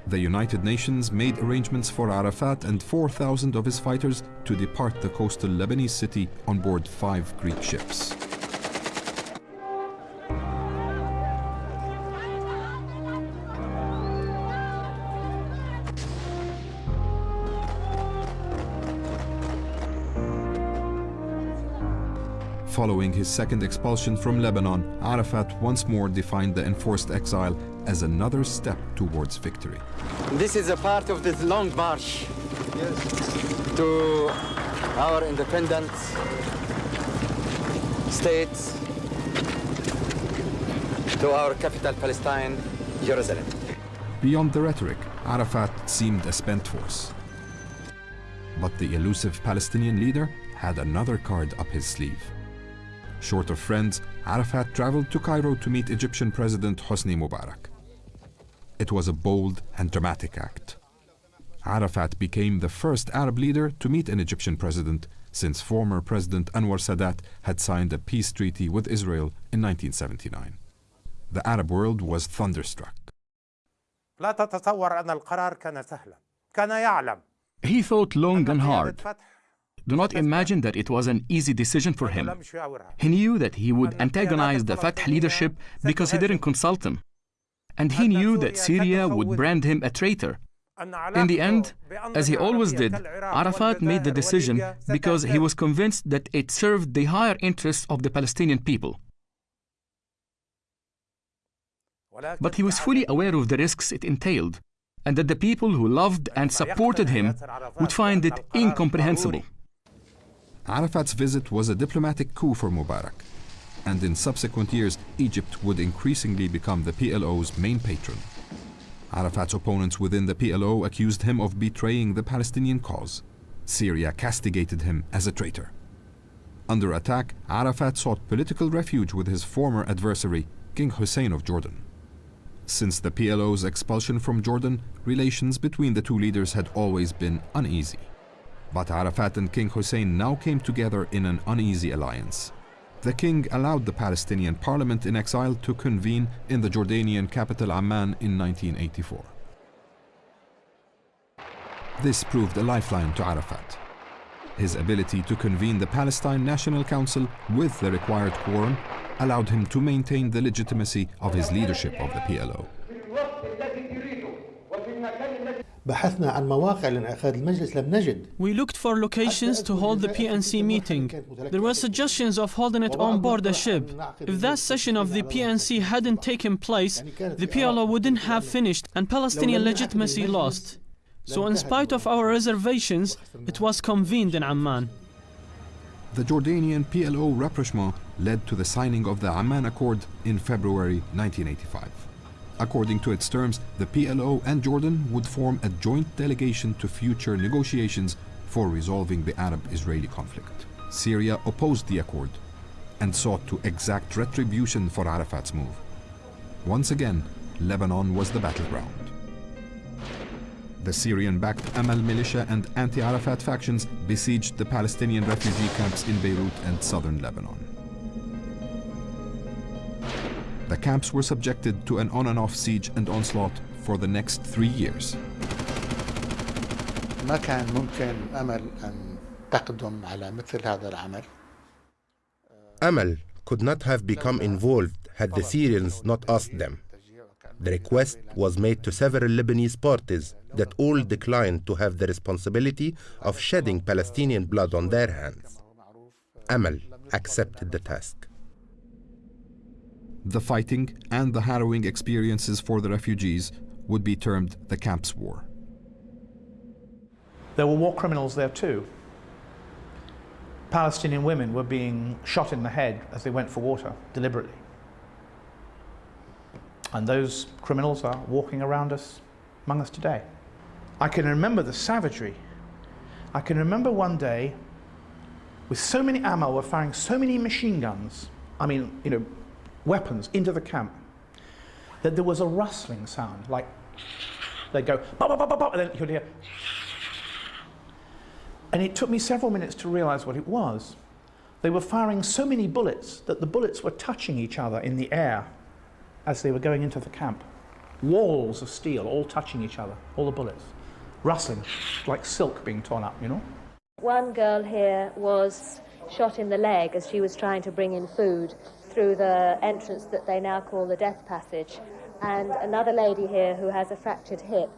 Speaker 1: The United Nations made arrangements for Arafat and 4,000 of his fighters to depart the coastal Lebanese city on board 5 Greek ships. Following his second expulsion from Lebanon, Arafat once more defined the enforced exile as another step towards victory.
Speaker 20: This is a part of this long march to our independent states, to our capital, Palestine, Jerusalem.
Speaker 1: Beyond the rhetoric, Arafat seemed a spent force. But the elusive Palestinian leader had another card up his sleeve. Short of friends, Arafat traveled to Cairo to meet Egyptian President Hosni Mubarak. It was a bold and dramatic act. Arafat became the first Arab leader to meet an Egyptian president since former President Anwar Sadat had signed a peace treaty with Israel in 1979. The Arab world was thunderstruck.
Speaker 5: He thought long and hard. Do not imagine that it was an easy decision for him. He knew that he would antagonize the Fatah leadership because he didn't consult them. And he knew that Syria would brand him a traitor. In the end, as he always did, Arafat made the decision because he was convinced that it served the higher interests of the Palestinian people. But he was fully aware of the risks it entailed, and that the people who loved and supported him would find it incomprehensible.
Speaker 1: Arafat's visit was a diplomatic coup for Mubarak, and in subsequent years, Egypt would increasingly become the PLO's main patron. Arafat's opponents within the PLO accused him of betraying the Palestinian cause. Syria castigated him as a traitor. Under attack, Arafat sought political refuge with his former adversary, King Hussein of Jordan. Since the PLO's expulsion from Jordan, relations between the two leaders had always been uneasy. But Arafat and King Hussein now came together in an uneasy alliance. The king allowed the Palestinian parliament in exile to convene in the Jordanian capital Amman in 1984. This proved a lifeline to Arafat. His ability to convene the Palestine National Council with the required quorum allowed him to maintain the legitimacy of his leadership of the PLO.
Speaker 4: We looked for locations to hold the PNC meeting. There were suggestions of holding it on board a ship. If that session of the PNC hadn't taken place, the PLO wouldn't have finished and Palestinian legitimacy lost. So in spite of our reservations, it was convened in Amman.
Speaker 1: The Jordanian PLO rapprochement led to the signing of the Amman Accord in February 1985. According to its terms, the PLO and Jordan would form a joint delegation to future negotiations for resolving the Arab-Israeli conflict. Syria opposed the accord and sought to exact retribution for Arafat's move. Once again, Lebanon was the battleground. The Syrian-backed Amal militia and anti-Arafat factions besieged the Palestinian refugee camps in Beirut and southern Lebanon. The camps were subjected to an on-and-off siege and onslaught for the next 3 years.
Speaker 14: Amal could not have become involved had the Syrians not asked them. The request was made to several Lebanese parties that all declined to have the responsibility of shedding Palestinian blood on their hands. Amal accepted the task.
Speaker 1: The fighting and the harrowing experiences for the refugees would be termed the Camps War.
Speaker 7: There were war criminals there too. Palestinian women were being shot in the head as they went for water, deliberately. And those criminals are walking around us, among us today. I can remember the savagery. I can remember one day, with so many Amal were firing so many machine guns, weapons into the camp, that there was a rustling sound, like they'd go, bop, bop, bop, bop, and then you'd hear, and it took me several minutes to realize what it was. They were firing so many bullets that the bullets were touching each other in the air as they were going into the camp. Walls of steel all touching each other, all the bullets, rustling like silk being torn up, you know.
Speaker 6: One girl here was shot in the leg as she was trying to bring in food through the entrance that they now call the death passage. And another lady here who has a fractured hip,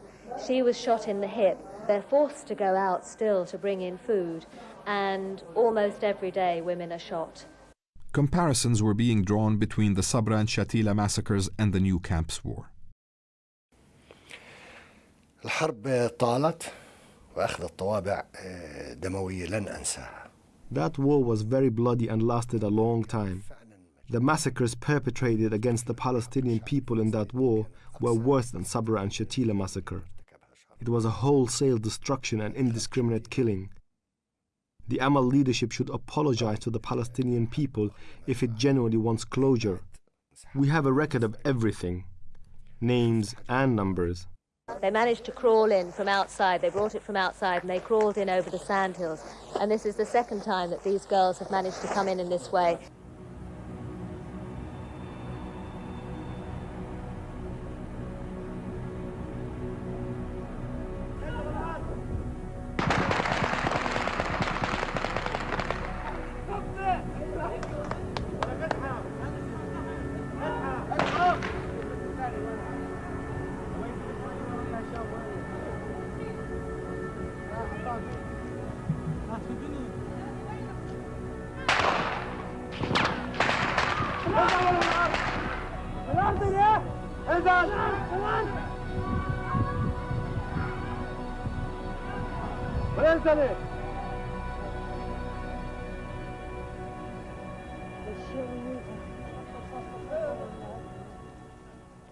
Speaker 6: she was shot in the hip. They're forced to go out still to bring in food, and almost every day women are shot.
Speaker 1: Comparisons were being drawn between the Sabra and Shatila massacres and the New Camps War.
Speaker 11: الحرب طالت وأخذت طوابع دموية لن أنساها.
Speaker 12: That war was very bloody and lasted a long time. The massacres perpetrated against the Palestinian people in that war were worse than Sabra and Shatila massacre. It was a wholesale destruction and indiscriminate killing. The Amal leadership should apologize to the Palestinian people if it genuinely wants closure. We have a record of everything, names and numbers.
Speaker 6: They managed to crawl in from outside. They brought it from outside and they crawled in over the sandhills. And this is the second time that these girls have managed to come in this way.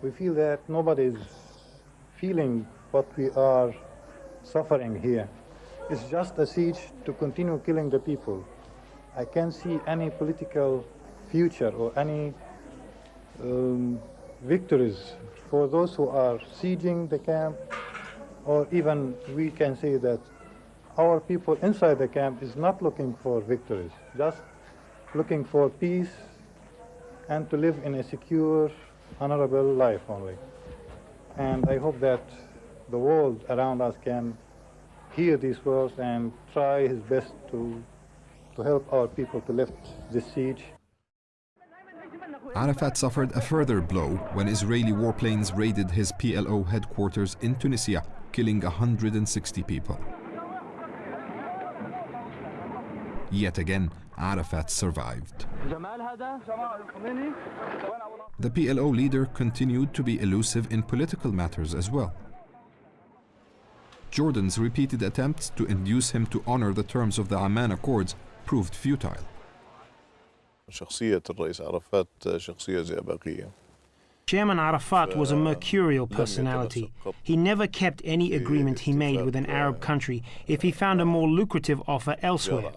Speaker 13: We feel that nobody is feeling what we are suffering here. It's just a siege to continue killing the people. I can't see any political future or any victories for those who are sieging the camp, or even we can say that our people inside the camp is not looking for victories, just looking for peace and to live in a secure, honorable life only. And I hope that the world around us can hear these words and try his best to help our people to lift this siege.
Speaker 1: Arafat suffered a further blow when Israeli warplanes raided his PLO headquarters in Tunisia, killing 160 people. Yet again, Arafat survived. The PLO leader continued to be elusive in political matters as well. Jordan's repeated attempts to induce him to honor the terms of the Amman Accords proved futile.
Speaker 16: شخصية الرئيس عرفات شخصية زئبقية.
Speaker 18: Chairman Arafat was a mercurial personality. He never kept any agreement he made with an Arab country if he found a more lucrative offer elsewhere.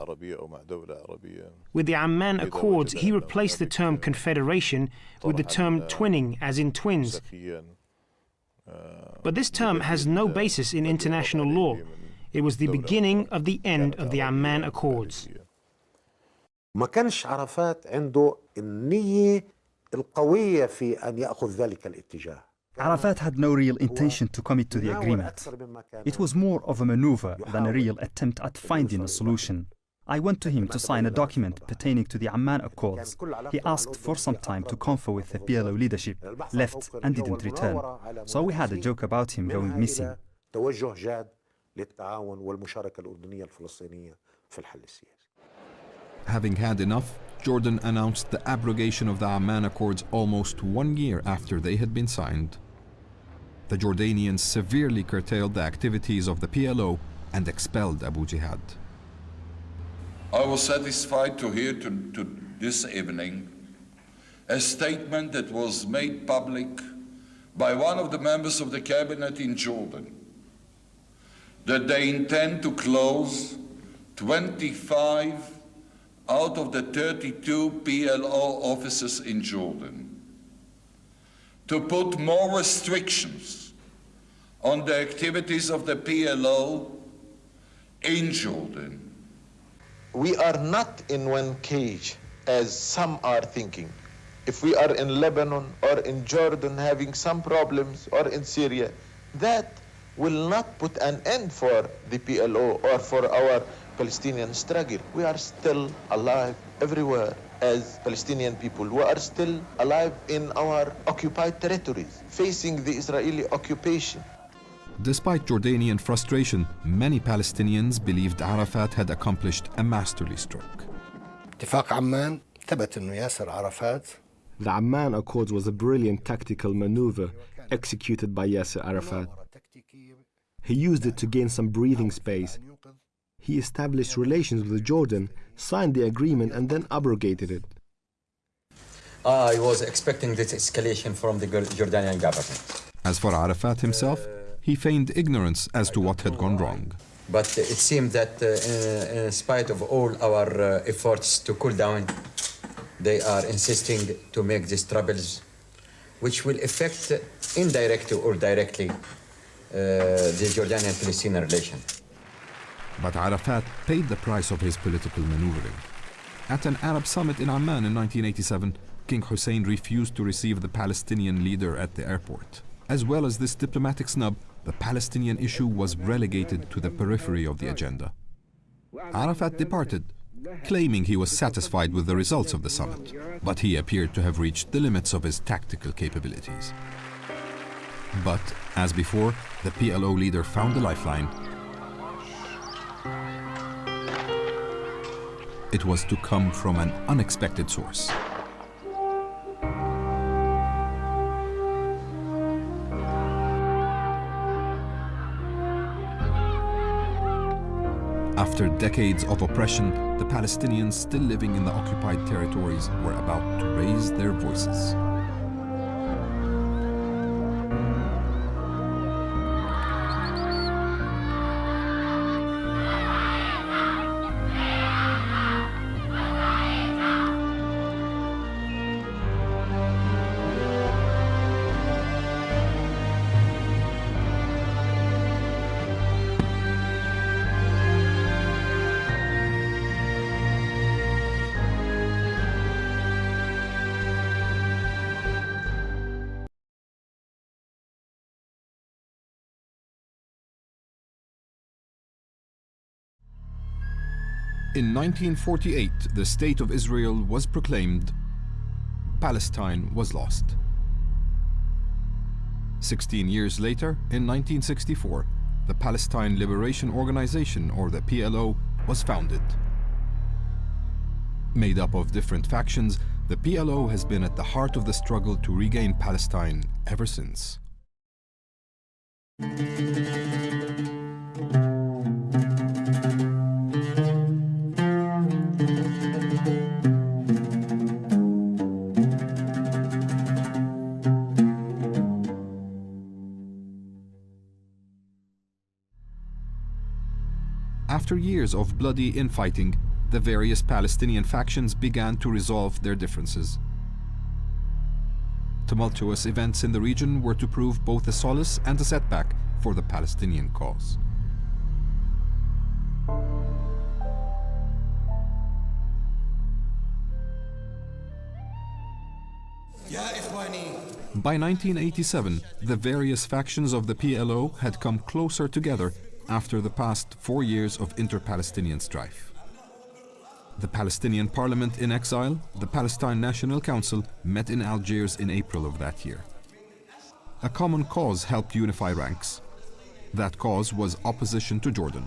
Speaker 18: With the Amman Accords, he replaced the term confederation with the term twinning, as in twins. But this term has no basis in international law. It was the beginning of the end of the Amman Accords.
Speaker 24: ما كانش عرفات عنده النية القوية في أن يأخذ ذلك الاتجاه.
Speaker 26: Arafat had no real intention to commit to the agreement. It was more of a maneuver than a real attempt at finding a solution. I went to him to sign a document pertaining to the Amman Accords. He asked for some time to confer with the PLO leadership, left and didn't return. So we had a joke about him going missing.
Speaker 24: توجه جاد للتعاون والمشاركة الأردنية الفلسطينية في الحل السياسي.
Speaker 1: Having had enough, Jordan announced the abrogation of the Amman Accords almost 1 year after they had been signed. The Jordanians severely curtailed the activities of the PLO and expelled Abu Jihad.
Speaker 26: I was satisfied to hear to this evening a statement that was made public by one of the members of the cabinet in Jordan, that they intend to close 25 out of the 32 PLO offices in Jordan, to put more restrictions on the activities of the PLO in Jordan.
Speaker 24: we are not in one cage, as some are thinking. If we are in Lebanon or in Jordan having some problems, or in Syria, that will not put an end for the PLO or for our Palestinian struggle. We are still alive everywhere as Palestinian people. We are still alive in our occupied territories, facing the Israeli occupation.
Speaker 1: Despite Jordanian frustration, many Palestinians believed Arafat had accomplished a masterly stroke.
Speaker 11: اتفاق عمان ثبت إنه ياسر عرفات.
Speaker 12: The Amman Accords was a brilliant tactical maneuver executed by Yasser Arafat. He used it to gain some breathing space. He established relations with Jordan, signed the agreement, and then abrogated it.
Speaker 2: I was expecting this escalation from the Jordanian government.
Speaker 1: As for Arafat himself, he feigned ignorance as to what had gone wrong.
Speaker 2: But it seemed that in spite of all our efforts to cool down, they are insisting to make these troubles, which will affect indirectly or directly the Jordanian-Palestinian relation.
Speaker 1: But Arafat paid the price of his political maneuvering. At an Arab summit in Amman in 1987, King Hussein refused to receive the Palestinian leader at the airport. As well as this diplomatic snub, the Palestinian issue was relegated to the periphery of the agenda. Arafat departed, claiming he was satisfied with the results of the summit, but he appeared to have reached the limits of his tactical capabilities. But, as before, the PLO leader found a lifeline. It was to come from an unexpected source. After decades of oppression, the Palestinians still living in the occupied territories were about to raise their voices. In 1948, the State of Israel was proclaimed. Palestine was lost. 16 years later, in 1964, the Palestine Liberation Organization, or the PLO, was founded. Made up of different factions, the PLO has been at the heart of the struggle to regain Palestine ever since. After years of bloody infighting, the various Palestinian factions began to resolve their differences. Tumultuous events in the region were to prove both a solace and a setback for the Palestinian cause. By 1987, the various factions of the PLO had come closer together after the past 4 years of inter-Palestinian strife. The Palestinian Parliament in exile, the Palestine National Council, met in Algiers in April of that year. A common cause helped unify ranks. That cause was opposition to Jordan.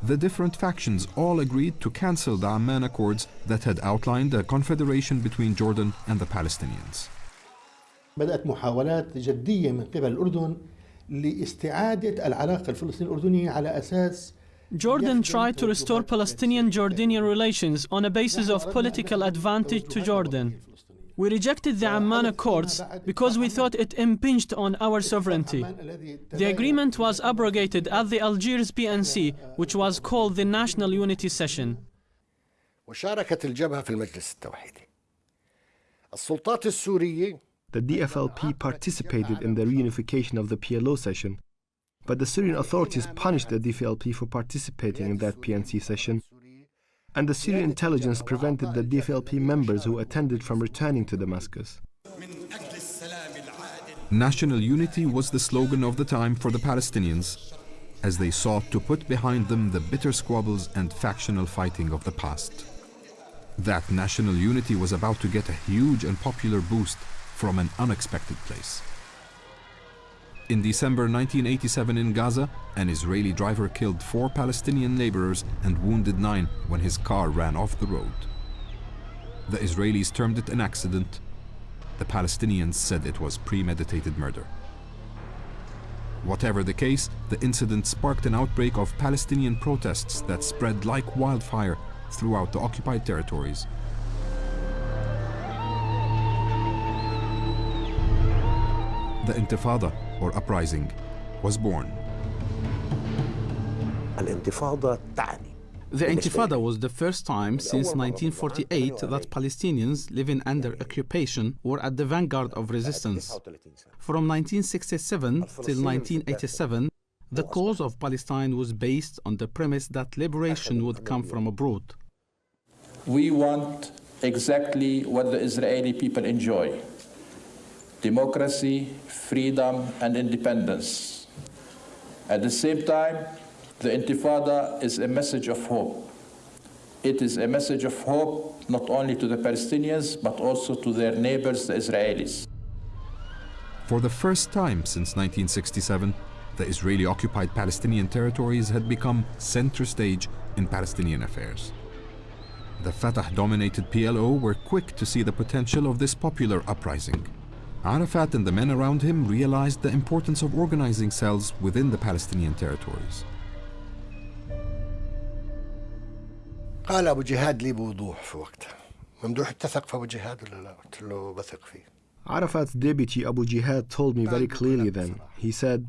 Speaker 1: The different factions all agreed to cancel the Amman Accords that had outlined a confederation between Jordan and the Palestinians.
Speaker 3: بدأت محاولات جدية من قبل الأردن لاستعادة العلاقة الفلسطينية الأردنية على أساس
Speaker 4: Jordan tried to restore Palestinian-Jordanian relations on a basis of political advantage to Jordan. We rejected the Amman Accords because we thought it impinged on our sovereignty. The agreement was abrogated at the Algiers PNC, which was called the National Unity Session.
Speaker 11: وشاركت الجبهة في المجلس التوحيدي. السلطات السورية
Speaker 12: The DFLP participated in the reunification of the PLO session, but the Syrian authorities punished the DFLP for participating in that PNC session And the Syrian intelligence prevented the DFLP members who attended from returning to Damascus.
Speaker 1: National unity was the slogan of the time for the Palestinians, as they sought to put behind them the bitter squabbles and factional fighting of the past. That national unity was about to get a huge and popular boost from an unexpected place. In December 1987 in Gaza, an Israeli driver killed 4 Palestinian laborers and wounded 9 when his car ran off the road. The Israelis termed it an accident. The Palestinians said it was premeditated murder. Whatever the case, the incident sparked an outbreak of Palestinian protests that spread like wildfire throughout the occupied territories. The Intifada, or uprising, was born.
Speaker 8: The Intifada was the first time since 1948 that Palestinians living under occupation were at the vanguard of resistance. From 1967 till 1987, the cause of Palestine was based on the premise that liberation would come from abroad.
Speaker 28: We want exactly what the Israeli people enjoy: democracy, freedom, and independence. At the same time, the Intifada is a message of hope. It is a message of hope not only to the Palestinians, but also to their neighbors, the Israelis.
Speaker 1: For the first time since 1967, the Israeli-occupied Palestinian territories had become center stage in Palestinian affairs. The Fatah-dominated PLO were quick to see the potential of this popular uprising. Arafat and the men around him realized the importance of organizing cells within the Palestinian territories.
Speaker 11: قال أبو جهاد لي بوضوح في وقتها ممدوح اتثق في أبو جهاد ولا لا؟ قلت له بثق فيه.
Speaker 12: Arafat's deputy Abu Jihad told me very clearly then. He said,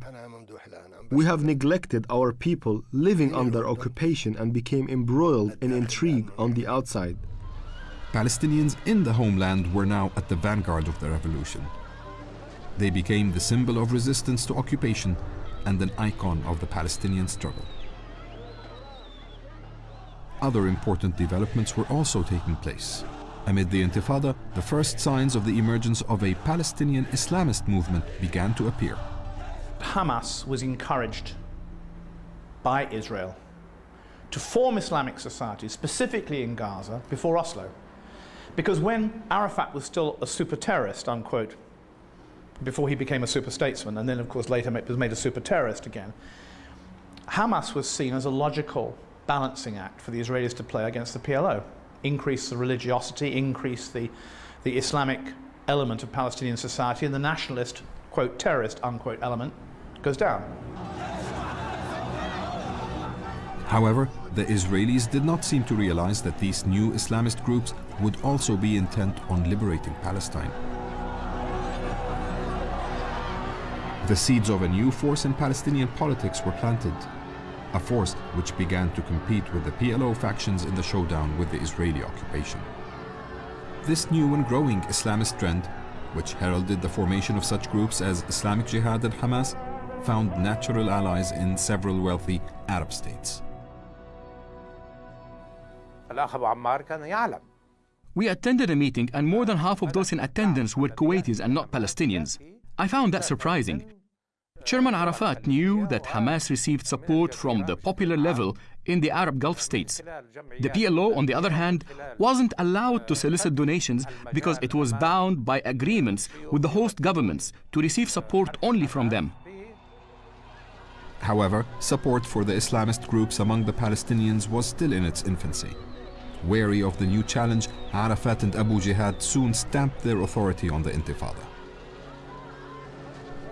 Speaker 12: "We have neglected our people living under occupation and became embroiled in intrigue on the outside."
Speaker 1: Palestinians in the homeland were now at the vanguard of the revolution. They became the symbol of resistance to occupation and an icon of the Palestinian struggle. Other important developments were also taking place. Amid the Intifada, the first signs of the emergence of a Palestinian Islamist movement began to appear.
Speaker 7: Hamas was encouraged by Israel to form Islamic societies, specifically in Gaza, before Oslo. Because when Arafat was still a super terrorist, unquote, before he became a super statesman, and then of course later was made a super terrorist again, Hamas was seen as a logical balancing act for the Israelis to play against the PLO. Increase the religiosity, increase the Islamic element of Palestinian society, and the nationalist, quote, terrorist, unquote, element goes down.
Speaker 1: However, the Israelis did not seem to realize that these new Islamist groups would also be intent on liberating Palestine. The seeds of a new force in Palestinian politics were planted, a force which began to compete with the PLO factions in the showdown with the Israeli occupation. This new and growing Islamist trend, which heralded the formation of such groups as Islamic Jihad and Hamas, found natural allies in several wealthy Arab states.
Speaker 5: We attended a meeting and more than half of those in attendance were Kuwaitis and not Palestinians. I found that surprising. Chairman Arafat knew that Hamas received support from the popular level in the Arab Gulf states. The PLO, on the other hand, wasn't allowed to solicit donations because it was bound by agreements with the host governments to receive support only from them.
Speaker 1: However, support for the Islamist groups among the Palestinians was still in its infancy. Wary of the new challenge, Arafat and Abu Jihad soon stamped their authority on the Intifada.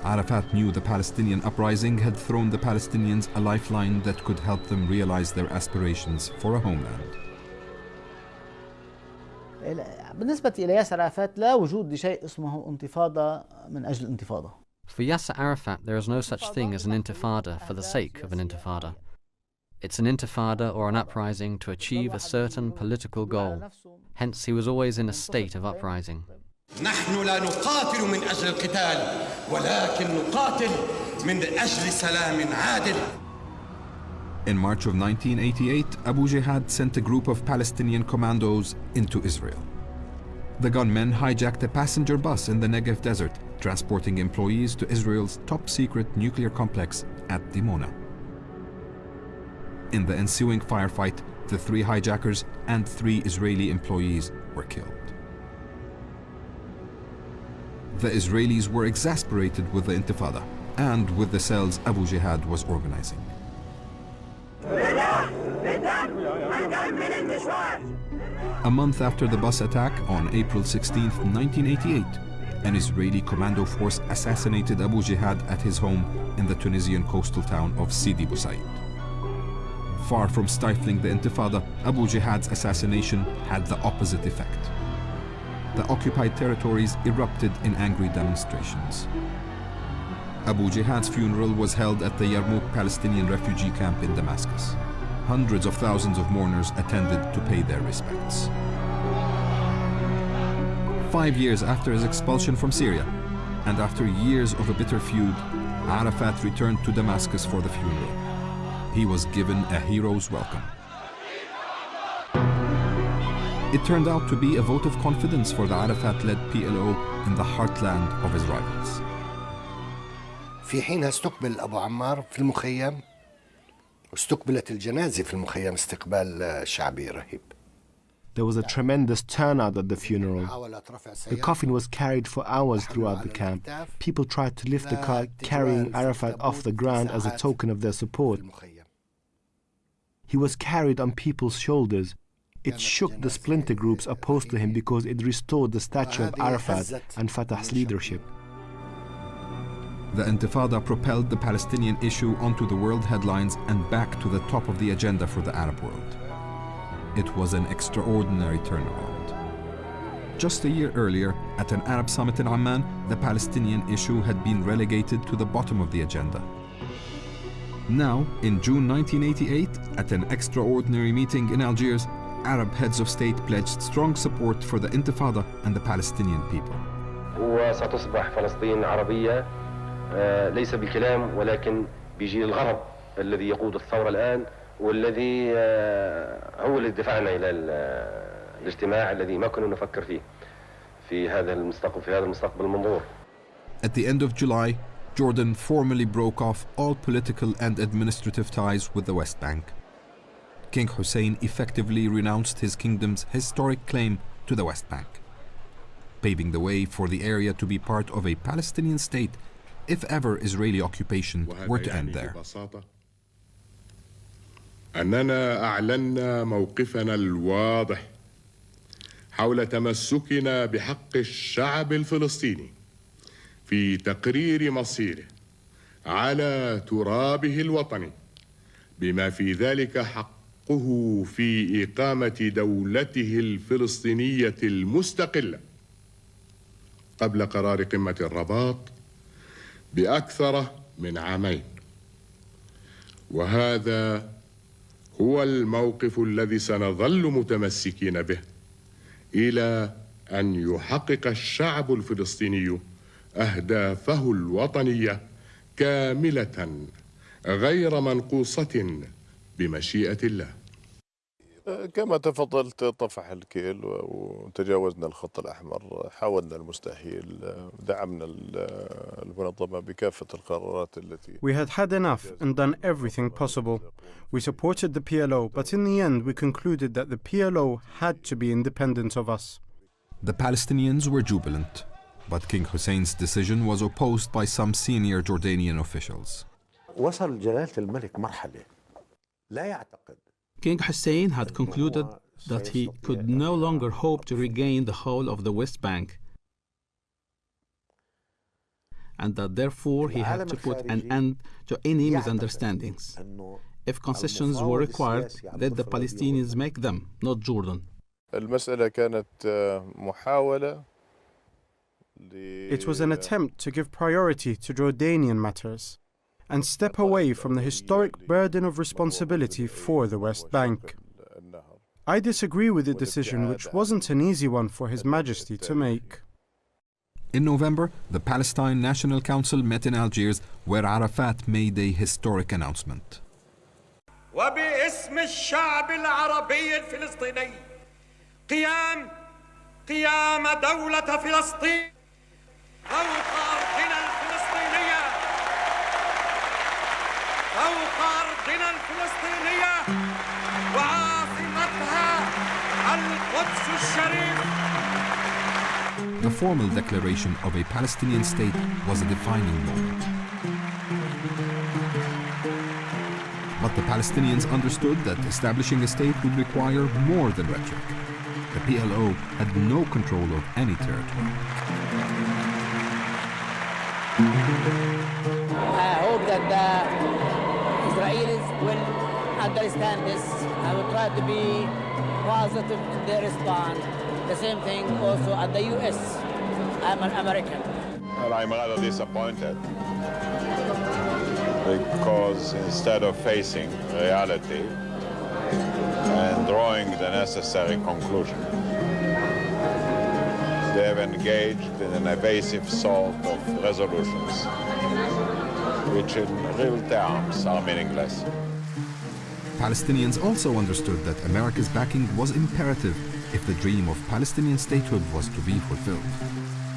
Speaker 1: Arafat knew the Palestinian uprising had thrown the Palestinians a lifeline that could help them realize their aspirations for a homeland.
Speaker 9: بالنسبة إلى ياسر عرفات لا وجود لشيء اسمه انتفاضة من أجل الانتفاضة.
Speaker 10: For Yasser Arafat, there is no such thing as an intifada for the sake of an intifada. It's an intifada or an uprising to achieve a certain political goal. Hence, he was always in a state of uprising.
Speaker 15: نحن لا نقاتل من أجل القتال ولكن نقاتل من أجل سلام عادل.
Speaker 1: In March of 1988, Abu Jihad sent a group of Palestinian commandos into Israel. The gunmen hijacked a passenger bus in the Negev desert, transporting employees to Israel's top-secret nuclear complex at Dimona. In the ensuing firefight, the 3 hijackers and 3 Israeli employees were killed. The Israelis were exasperated with the Intifada and with the cells Abu Jihad was organizing. A month after the bus attack on April 16, 1988, an Israeli commando force assassinated Abu Jihad at his home in the Tunisian coastal town of Sidi Bou Said. Far from stifling the Intifada, Abu Jihad's assassination had the opposite effect. The occupied territories erupted in angry demonstrations. Abu Jihad's funeral was held at the Yarmouk Palestinian refugee camp in Damascus. Hundreds of thousands of mourners attended to pay their respects. 5 years after his expulsion from Syria, and after years of a bitter feud, Arafat returned to Damascus for the funeral. He was given a hero's welcome. It turned out to be a vote of confidence for the Arafat-led PLO in the heartland of his rivals.
Speaker 11: في حينها استقبل أبو عمار في المخيم واستقبلت الجنازة في المخيم استقبال شعبي رهيب.
Speaker 12: There was a tremendous turnout at the funeral. The coffin was carried for hours throughout the camp. People tried to lift the car carrying Arafat off the ground as a token of their support. He was carried on people's shoulders. It shook the splinter groups opposed to him because it restored the stature of Arafat and Fatah's leadership.
Speaker 1: The Intifada propelled the Palestinian issue onto the world headlines and back to the top of the agenda for the Arab world. It was an extraordinary turnaround. Just a year earlier, at an Arab summit in Amman, the Palestinian issue had been relegated to the bottom of the agenda. Now, in June 1988, at an extraordinary meeting in Algiers, Arab heads of state pledged strong support for the Intifada and the Palestinian people.
Speaker 17: وستصبح فلسطين عربية ليس بالكلام ولكن بجيل الغرب الذي يقود الثورة الآن والذي هو الذي دفعنا إلى الاجتماع الذي ما كنا نفكر فيه في هذا المستقبل المنظور.
Speaker 1: At the end of July, Jordan formally broke off all political and administrative ties with the West Bank. King Hussein effectively renounced his kingdom's historic claim to the West Bank, paving the way for the area to be part of a Palestinian state if ever Israeli occupation were to end there.
Speaker 19: أننا أعلنا موقفنا الواضح حول تمسكنا بحق الشعب الفلسطيني في تقرير مصيره على ترابه الوطني بما في ذلك حقه في إقامة دولته الفلسطينية المستقلة قبل قرار قمة الرباط بأكثر من عامين. وهذا هو الموقف الذي سنظل متمسكين به إلى أن يحقق الشعب الفلسطيني أهدافه الوطنية كاملة غير منقوصة بمشيئة الله.
Speaker 16: كما تفضلت طفح الكيل وتجاوزنا الخط الأحمر، حاولنا المستحيل، دعمنا المنظمة بكافة القرارات التي.
Speaker 18: We had had enough and done everything possible. We supported the PLO, but in the end we concluded that the PLO had to be independent of us.
Speaker 1: The Palestinians were jubilant, but King Hussein's decision was opposed by some senior Jordanian officials.
Speaker 20: وصل جلالة الملك مرحلة لا يعتقد.
Speaker 8: King Hussein had concluded that he could no longer hope to regain the whole of the West Bank, and that therefore he had to put an end to any misunderstandings. If concessions were required, let the Palestinians make them, not Jordan.
Speaker 16: المسألة كانت محاولة.
Speaker 18: It was an attempt to give priority to Jordanian matters and step away from the historic burden of responsibility for the West Bank. I disagree with the decision, which wasn't an easy one for His Majesty to make.
Speaker 1: In November, the Palestine National Council met in Algiers, where Arafat made a historic announcement.
Speaker 15: وباسم الشعب العربي الفلسطيني قيام دولة فلسطين فوق أرضنا الفلسطينية وعاصمتها القدس الشريف.
Speaker 1: The formal declaration of a Palestinian state was a defining moment. But the Palestinians understood that establishing a state would require more than rhetoric. The PLO had no control of any territory.
Speaker 9: I hope that the Israelis will understand this. I will try to be positive in their response. The same thing also at the US. I'm an American.
Speaker 16: Well, I'm rather disappointed because instead of facing reality and drawing the necessary conclusion, they have engaged in an evasive sort of resolutions, which in real terms are meaningless.
Speaker 1: Palestinians also understood that America's backing was imperative if the dream of Palestinian statehood was to be fulfilled.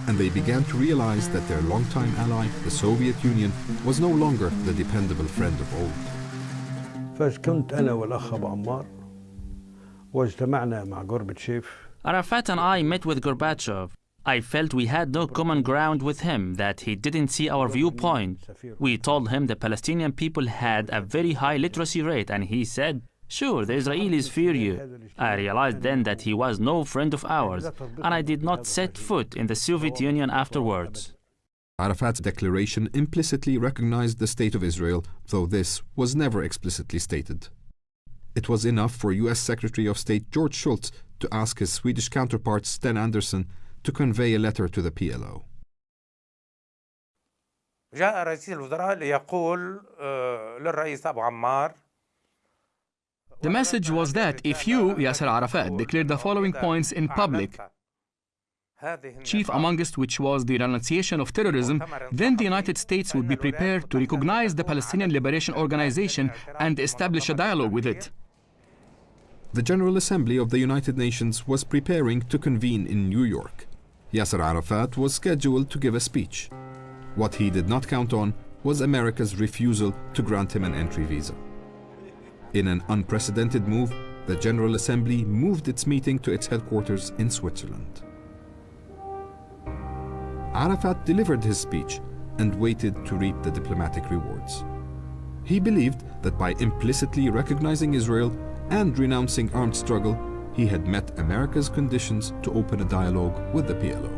Speaker 1: And they began to realize that their longtime ally, the Soviet Union, was no longer the dependable friend of old.
Speaker 6: فكنت أنا والأخ أبو عمار واجتمعنا مع غورباتشيف.
Speaker 13: Arafat and I met with Gorbachev. I felt we had no common ground with him, that he didn't see our viewpoint. We told him the Palestinian people had a very high literacy rate, and he said, "Sure, the Israelis fear you." I realized then that he was no friend of ours, and I did not set foot in the Soviet Union afterwards.
Speaker 1: Arafat's declaration implicitly recognized the State of Israel, though this was never explicitly stated. It was enough for U.S. Secretary of State George Shultz to ask his Swedish counterpart Sten Andersson to convey a letter to the PLO.
Speaker 14: جاء رئيس الوزراء ليقول للرئيس أبو عمار.
Speaker 5: The message was that if you, Yiasser Arafat, declared the following points in public, chief amongst which was the renunciation of terrorism, then the United States would be prepared to recognize the Palestinian Liberation Organization and establish a dialogue with it.
Speaker 1: The General Assembly of the United Nations was preparing to convene in New York. Yiasser Arafat was scheduled to give a speech. What he did not count on was America's refusal to grant him an entry visa. In an unprecedented move, the General Assembly moved its meeting to its headquarters in Switzerland. Arafat delivered his speech and waited to reap the diplomatic rewards. He believed that by implicitly recognizing Israel and renouncing armed struggle, he had met America's conditions to open a dialogue with the PLO.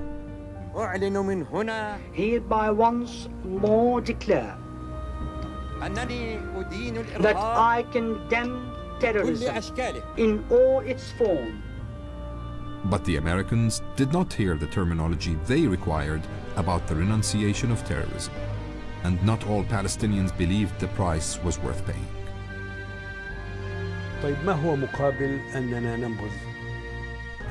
Speaker 21: Hereby once more declare that I condemn terrorism in all its forms.
Speaker 1: But the Americans did not hear the terminology they required about the renunciation of terrorism, and not all Palestinians believed the price was worth paying.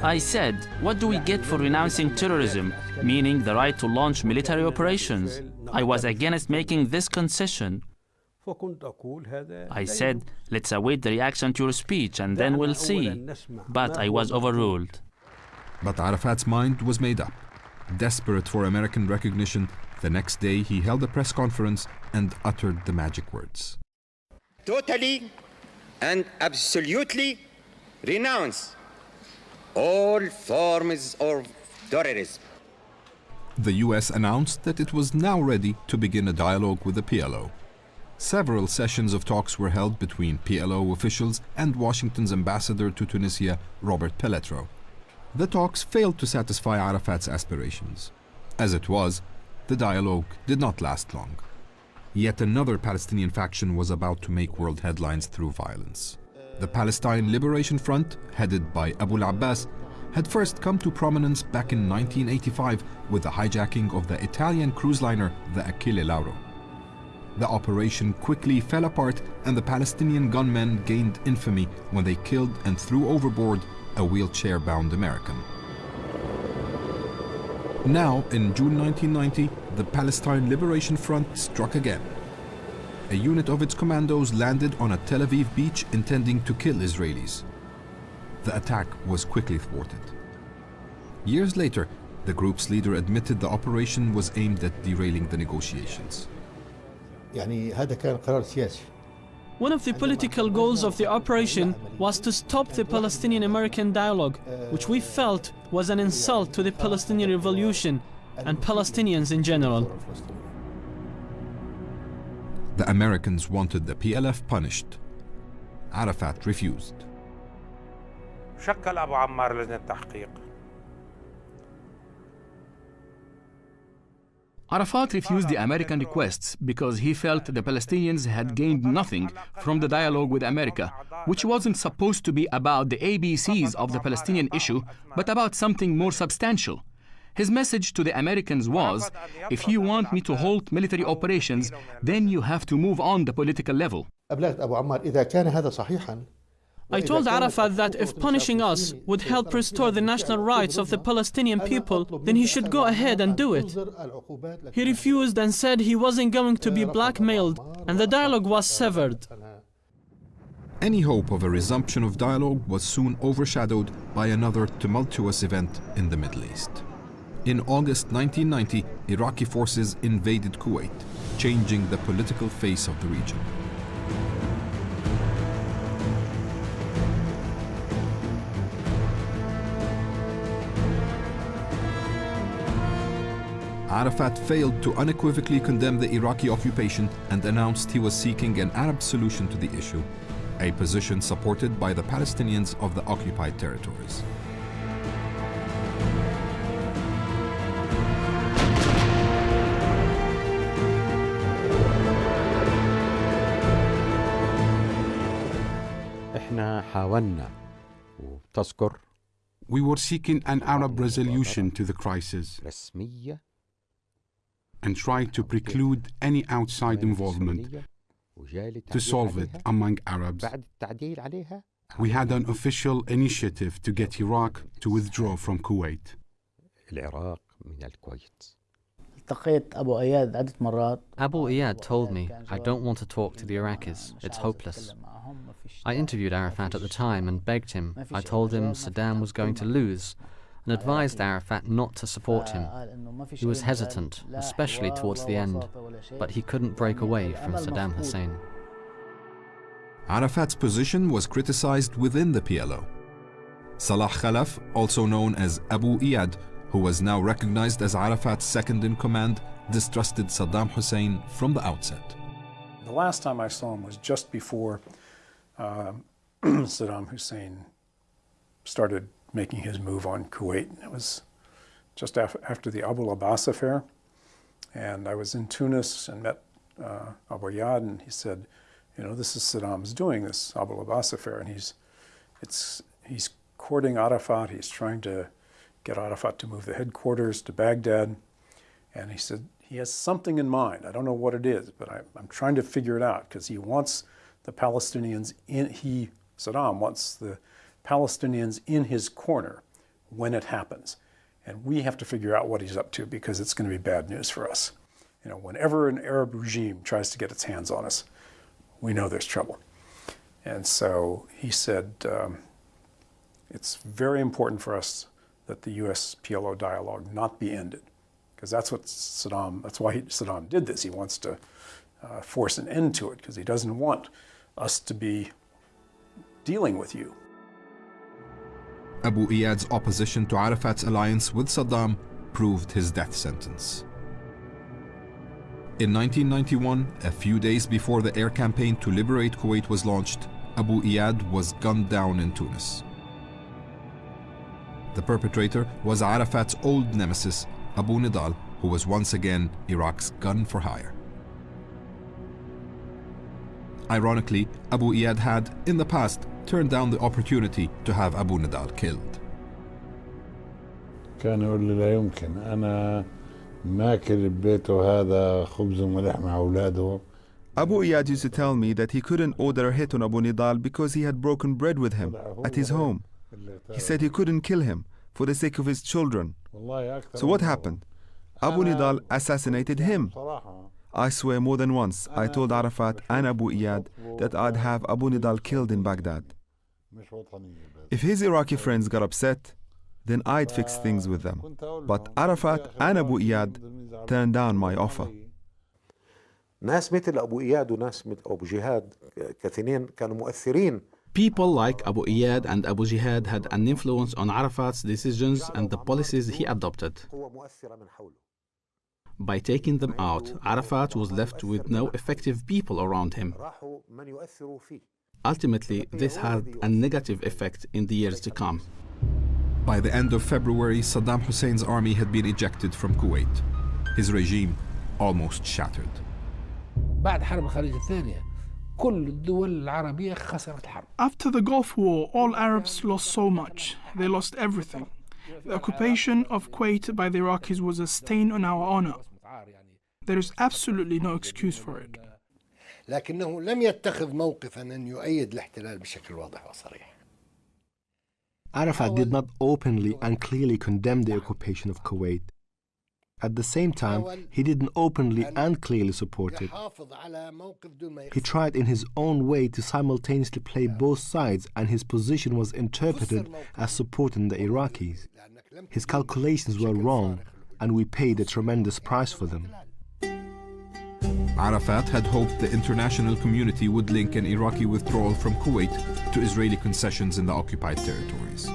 Speaker 13: I said, what do we get for renouncing terrorism, meaning the right to launch military operations? I was against making this concession. I said, let's await the reaction to your speech and then we'll see. But I was overruled.
Speaker 1: But Arafat's mind was made up. Desperate for American recognition, the next day he held a press conference and uttered the magic words.
Speaker 22: Totally and absolutely renounce all forms of terrorism.
Speaker 1: The US announced that it was now ready to begin a dialogue with the PLO. Several sessions of talks were held between PLO officials and Washington's ambassador to Tunisia, Robert Pelletro. The talks failed to satisfy Arafat's aspirations. As it was, the dialogue did not last long. Yet another Palestinian faction was about to make world headlines through violence. The Palestine Liberation Front, headed by Abu al-Abbas, had first come to prominence back in 1985 with the hijacking of the Italian cruise liner, the Achille Lauro. The operation quickly fell apart and the Palestinian gunmen gained infamy when they killed and threw overboard a wheelchair-bound American. Now, in June 1990, the Palestine Liberation Front struck again. a unit of its commandos landed on a Tel Aviv beach intending to kill Israelis. The attack was quickly thwarted. Years later, the group's leader admitted the operation was aimed at derailing the negotiations.
Speaker 2: One of the political goals of the operation was to stop the Palestinian-American dialogue, which we felt was an insult to the Palestinian revolution and Palestinians in general.
Speaker 1: The Americans wanted the PLF punished. Arafat refused.
Speaker 14: شكل أبو عمار لجنة تحقيق.
Speaker 5: Arafat refused the American requests because he felt the Palestinians had gained nothing from the dialogue with America, which wasn't supposed to be about the ABCs of the Palestinian issue, but about something more substantial. His message to the Americans was, if you want me to halt military operations, then you have to move on the political level.
Speaker 2: I told Arafat that if punishing us would help restore the national rights of the Palestinian people, then he should go ahead and do it. He refused and said he wasn't going to be blackmailed, and the dialogue was severed.
Speaker 1: Any hope of a resumption of dialogue was soon overshadowed by another tumultuous event in the Middle East. In August 1990, Iraqi forces invaded Kuwait, changing the political face of the region. Arafat failed to unequivocally condemn the Iraqi occupation and announced he was seeking an Arab solution to the issue, a position supported by the Palestinians of the occupied territories.
Speaker 3: We were seeking an Arab resolution to the crisis and tried to preclude any outside involvement to solve it among Arabs. We had an official initiative to get Iraq to withdraw from Kuwait.
Speaker 10: Abu Iyad told me, I don't want to talk to the Iraqis, it's hopeless. I interviewed Arafat at the time and begged him. I told him Saddam was going to lose and advised Arafat not to support him. He was hesitant, especially towards the end, but he couldn't break away from Saddam Hussein.
Speaker 1: Arafat's position was criticized within the PLO. Salah Khalaf, also known as Abu Iyad, who was now recognized as Arafat's second-in-command, distrusted Saddam Hussein from the outset.
Speaker 4: The last time I saw him was just before Saddam Hussein started making his move on Kuwait. It was just after the Abu Abbas affair. And I was in Tunis and met Abu Iyad, and he said, you know, this is Saddam's doing, this Abu Abbas affair, and he's courting Arafat, he's trying to get Arafat to move the headquarters to Baghdad. And he said, he has something in mind. I don't know what it is, but I'm trying to figure it out, because he wants the Palestinians Saddam wants the Palestinians in his corner when it happens. And we have to figure out what he's up to, because it's going to be bad news for us. You know, whenever an Arab regime tries to get its hands on us, we know there's trouble. And so he said, it's very important for us that the US PLO dialogue not be ended, because that's why Saddam did this. He wants to force an end to it, because he doesn't want us to be dealing with you.
Speaker 1: Abu Iyad's opposition to Arafat's alliance with Saddam proved his death sentence. In 1991, a few days before the air campaign to liberate Kuwait was launched, Abu Iyad was gunned down in Tunis. The perpetrator was Arafat's old nemesis, Abu Nidal, who was once again Iraq's gun for hire. Ironically, Abu Iyad had, in the past, turned down the opportunity to have Abu Nidal killed.
Speaker 23: كان يقول لي لا يمكن أنا ماكل ببيته هذا خبز وملح مع أولاده.
Speaker 24: Abu Iyad used to tell me that he couldn't order a hit on Abu Nidal because he had broken bread with him at his home. He said he couldn't kill him for the sake of his children. So what happened? Abu Nidal assassinated him. I swear more than once I told Arafat and Abu Iyad that I'd have Abu Nidal killed in Baghdad. If his Iraqi friends got upset, then I'd fix things with them. But Arafat and Abu Iyad turned down my offer.
Speaker 20: ناس مثل أبو إياد وناس مثل أبو جهاد كثيرين كانوا مؤثرين.
Speaker 8: People like Abu Iyad and Abu Jihad had an influence on Arafat's decisions and the policies he adopted. By taking them out, Arafat was left with no effective people around him. Ultimately, this had a negative effect in the years to come.
Speaker 1: By the end of February, Saddam Hussein's army had been ejected from Kuwait. His regime almost shattered.
Speaker 7: بعد حرب الخليج الثانية كل الدول العربية خسرت حرب.
Speaker 11: After the Gulf War, all Arabs lost so much. They lost everything. The occupation of Kuwait by the Iraqis was a stain on our honor. There is absolutely no excuse for it.
Speaker 7: لكنه لم يتخذ موقفا أن يؤيد الاحتلال بشكل واضح وصريح.
Speaker 12: Arafat did not openly and clearly condemn the occupation of Kuwait. At the same time, he didn't openly and clearly support it. He tried in his own way to simultaneously play both sides, and his position was interpreted as supporting the Iraqis. His calculations were wrong, and we paid a tremendous price for them.
Speaker 1: Arafat had hoped the international community would link an Iraqi withdrawal from Kuwait to Israeli concessions in the occupied territories.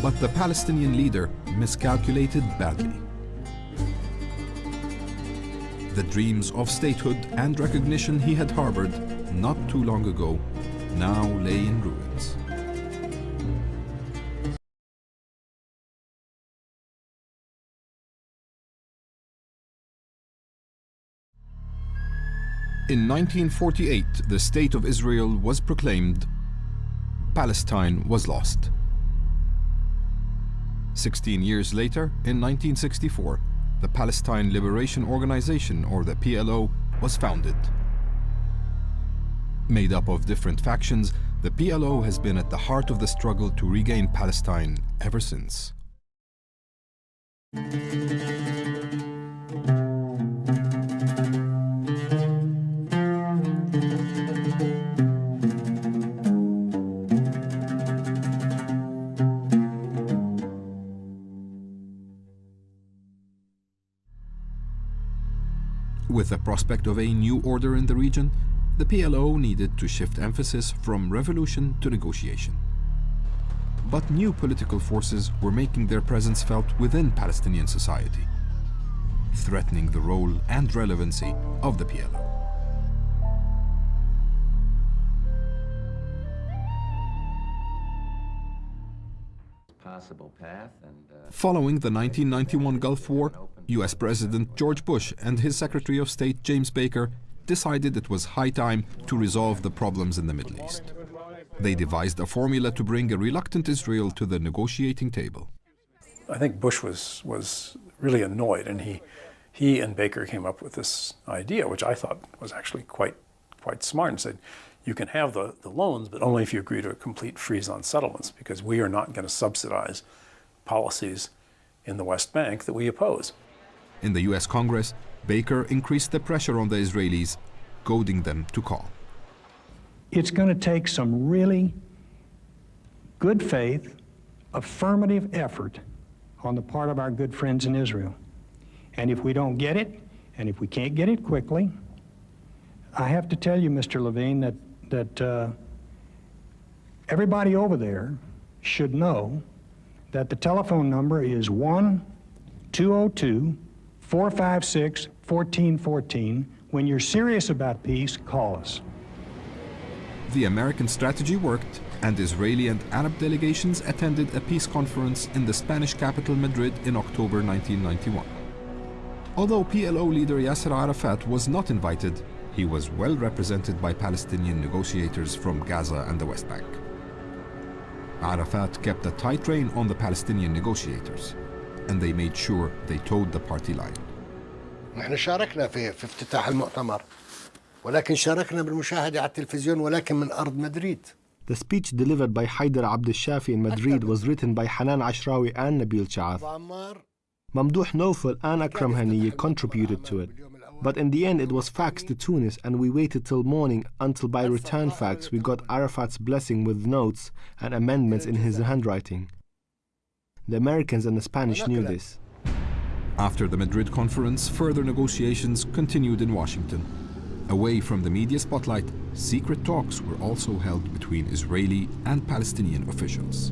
Speaker 1: But the Palestinian leader miscalculated badly. The dreams of statehood and recognition he had harbored not too long ago now lay in ruins. In 1948, the State of Israel was proclaimed. Palestine was lost. 16 years later, in 1964, the Palestine Liberation Organization, or the PLO, was founded. Made up of different factions, the PLO has been at the heart of the struggle to regain Palestine ever since. With the prospect of a new order in the region, the PLO needed to shift emphasis from revolution to negotiation. But new political forces were making their presence felt within Palestinian society, threatening the role and relevancy of the PLO. Following the 1991 Gulf War, US President George Bush and his Secretary of State James Baker decided it was high time to resolve the problems in the Middle East. They devised a formula to bring a reluctant Israel to the negotiating table.
Speaker 4: I think Bush was really annoyed, and he and Baker came up with this idea, which I thought was actually quite smart, and said, you can have the loans, but only if you agree to a complete freeze on settlements, because we are not going to subsidize policies in the West Bank that we oppose.
Speaker 1: In the US Congress, Baker increased the pressure on the Israelis, goading them to call.
Speaker 17: It's going to take some really good faith, affirmative effort on the part of our good friends in Israel. And if we don't get it, and if we can't get it quickly, I have to tell you, Mr. Levine, that everybody over there should know that the telephone number is 1-202-456-1414. When you're serious about peace, call us.
Speaker 1: The American strategy worked, and Israeli and Arab delegations attended a peace conference in the Spanish capital Madrid in October 1991. Although PLO leader Yiasser Arafat was not invited, he was well represented by Palestinian negotiators from Gaza and the West Bank. Arafat kept a tight rein on the Palestinian negotiators, and they made sure they towed the party line.
Speaker 7: نحن شاركنا في افتتاح المؤتمر ولكن شاركنا بالمشاهدة على التلفزيون ولكن من أرض مدريد.
Speaker 12: The speech delivered by Haider Abdel Shafi in Madrid was written by Hanan Ashrawi and Nabil Chaath. Mamdouh Naufal and Akram Haniyeh contributed to it. But in the end, it was faxed to Tunis, and we waited till morning until by return fax we got Arafat's blessing with notes and amendments in his handwriting. The Americans and the Spanish knew this.
Speaker 1: After the Madrid conference, further negotiations continued in Washington. Away from the media spotlight, secret talks were also held between Israeli and Palestinian officials.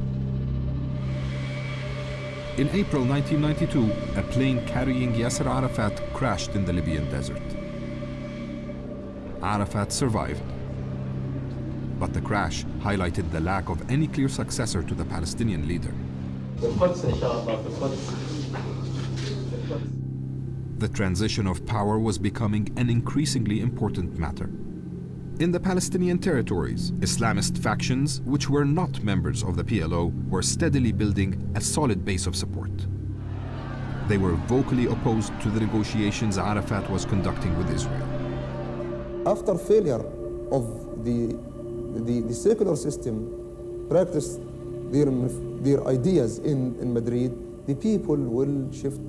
Speaker 1: In April 1992, a plane carrying Γιάσερ Αραφάτ crashed in the Libyan desert. Arafat survived, but the crash highlighted the lack of any clear successor to the Palestinian leader. The transition of power was becoming an increasingly important matter. In the Palestinian territories, Islamist factions, which were not members of the PLO, were steadily building a solid base of support. They were vocally opposed to the negotiations Arafat was conducting with Israel.
Speaker 9: After failure of the secular system practice their ideas in Madrid, the people will shift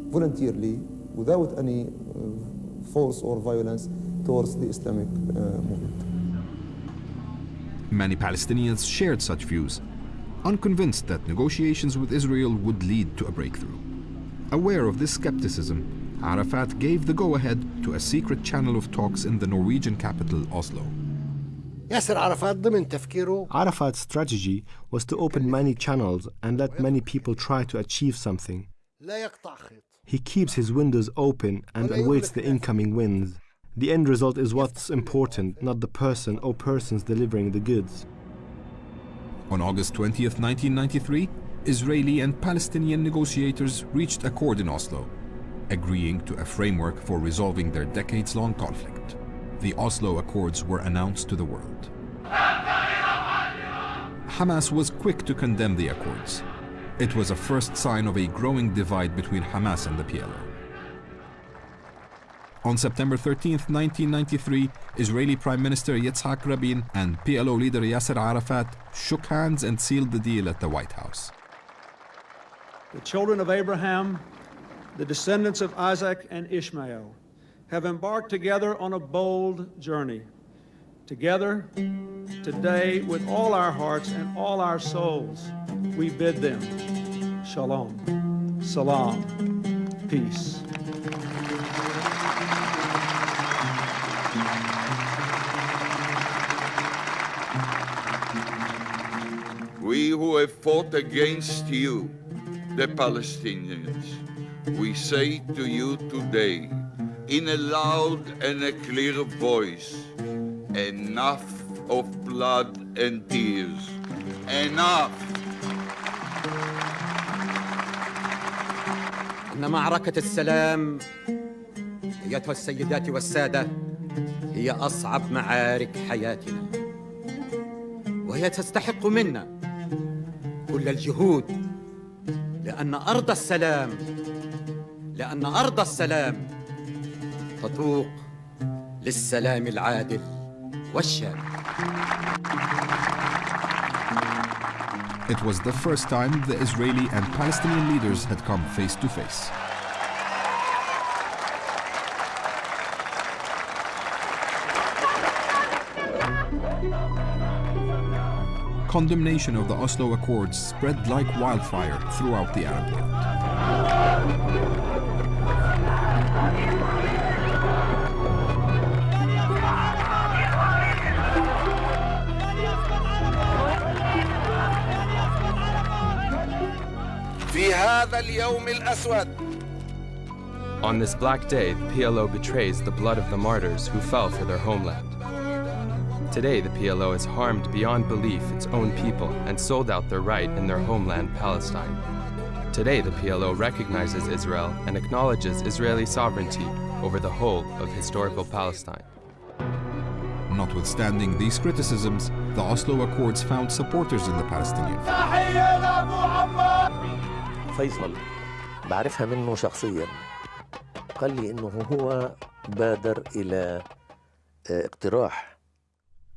Speaker 9: voluntarily without any force or violence towards the Islamic movement.
Speaker 1: Many Palestinians shared such views, unconvinced that negotiations with Israel would lead to a breakthrough. Aware of this skepticism, Arafat gave the go-ahead to a secret channel of talks in the Norwegian capital, Oslo.
Speaker 12: Arafat's strategy was to open many channels and let many people try to achieve something. He keeps his windows open and awaits the incoming winds. The end result is what's important, not the person or persons delivering the goods.
Speaker 1: On August 20th, 1993, Israeli and Palestinian negotiators reached accord in Oslo, agreeing to a framework for resolving their decades-long conflict. The Oslo Accords were announced to the world. Hamas was quick to condemn the accords. It was a first sign of a growing divide between Hamas and the PLO. On September 13th, 1993, Israeli Prime Minister Yitzhak Rabin and PLO leader Γιάσερ Αραφάτ shook hands and sealed the deal at the White House.
Speaker 15: The children of Abraham, the descendants of Isaac and Ishmael, have embarked together on a bold journey. Together, today, with all our hearts and all our souls, we bid them shalom, salam, peace.
Speaker 18: We who have fought against you, the Palestinians, we say to you today, in a loud and a clear voice, enough of blood and tears. Enough!
Speaker 19: إن معركة السلام أيتها السيدات والسادة هي أصعب معارك حياتنا، وهي تستحق منا كل الجهود، لأن أرض السلام تتوق للسلام العادل والشامل.
Speaker 1: It was the first time the Israeli and Palestinian leaders had come face to face. Condemnation of the Oslo Accords spread like wildfire throughout the Arab world.
Speaker 25: On this black day, the PLO betrays the blood of the martyrs who fell for their homeland. Today, the PLO has harmed beyond belief its own people and sold out their right in their homeland, Palestine. Today, the PLO recognizes Israel and acknowledges Israeli sovereignty over the whole of historical Palestine.
Speaker 1: Notwithstanding these criticisms, the Oslo Accords found supporters in the Palestinians.
Speaker 20: فيصل بعرفها منه شخصيا، قال لي إنه هو بادر إلى اقتراح.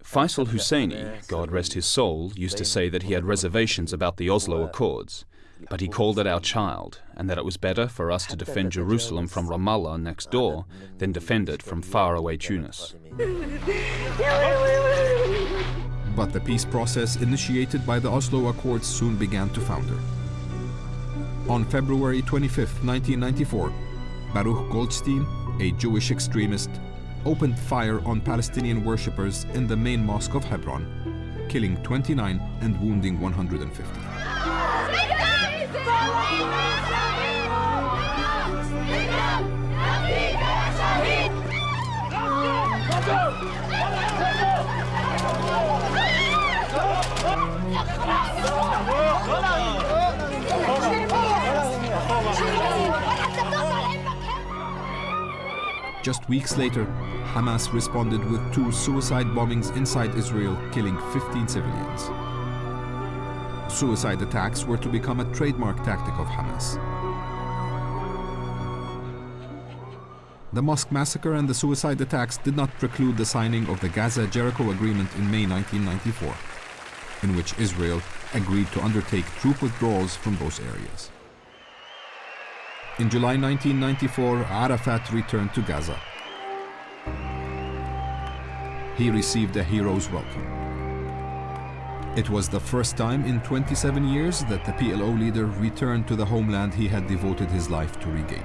Speaker 26: Faisal Husseini, God rest his soul, used to say that he had reservations about the Oslo Accords.
Speaker 6: but he called it our child, and that it was better for us to defend Jerusalem from Ramallah next door than defend it from faraway Tunis.
Speaker 1: But the peace process initiated by the Oslo Accords soon began to founder. On February 25, 1994, Baruch Goldstein, a Jewish extremist, opened fire on Palestinian worshippers in the main mosque of Hebron, killing 29 and wounding 150. Just weeks later, Hamas responded with 2 suicide bombings inside Israel, killing 15 civilians. Suicide attacks were to become a trademark tactic of Hamas. The mosque massacre and the suicide attacks did not preclude the signing of the Gaza-Jericho Agreement in May 1994, in which Israel agreed to undertake troop withdrawals from those areas. In July 1994, Arafat returned to Gaza. He received a hero's welcome. It was the first time in 27 years that the PLO leader returned to the homeland he had devoted his life to regaining.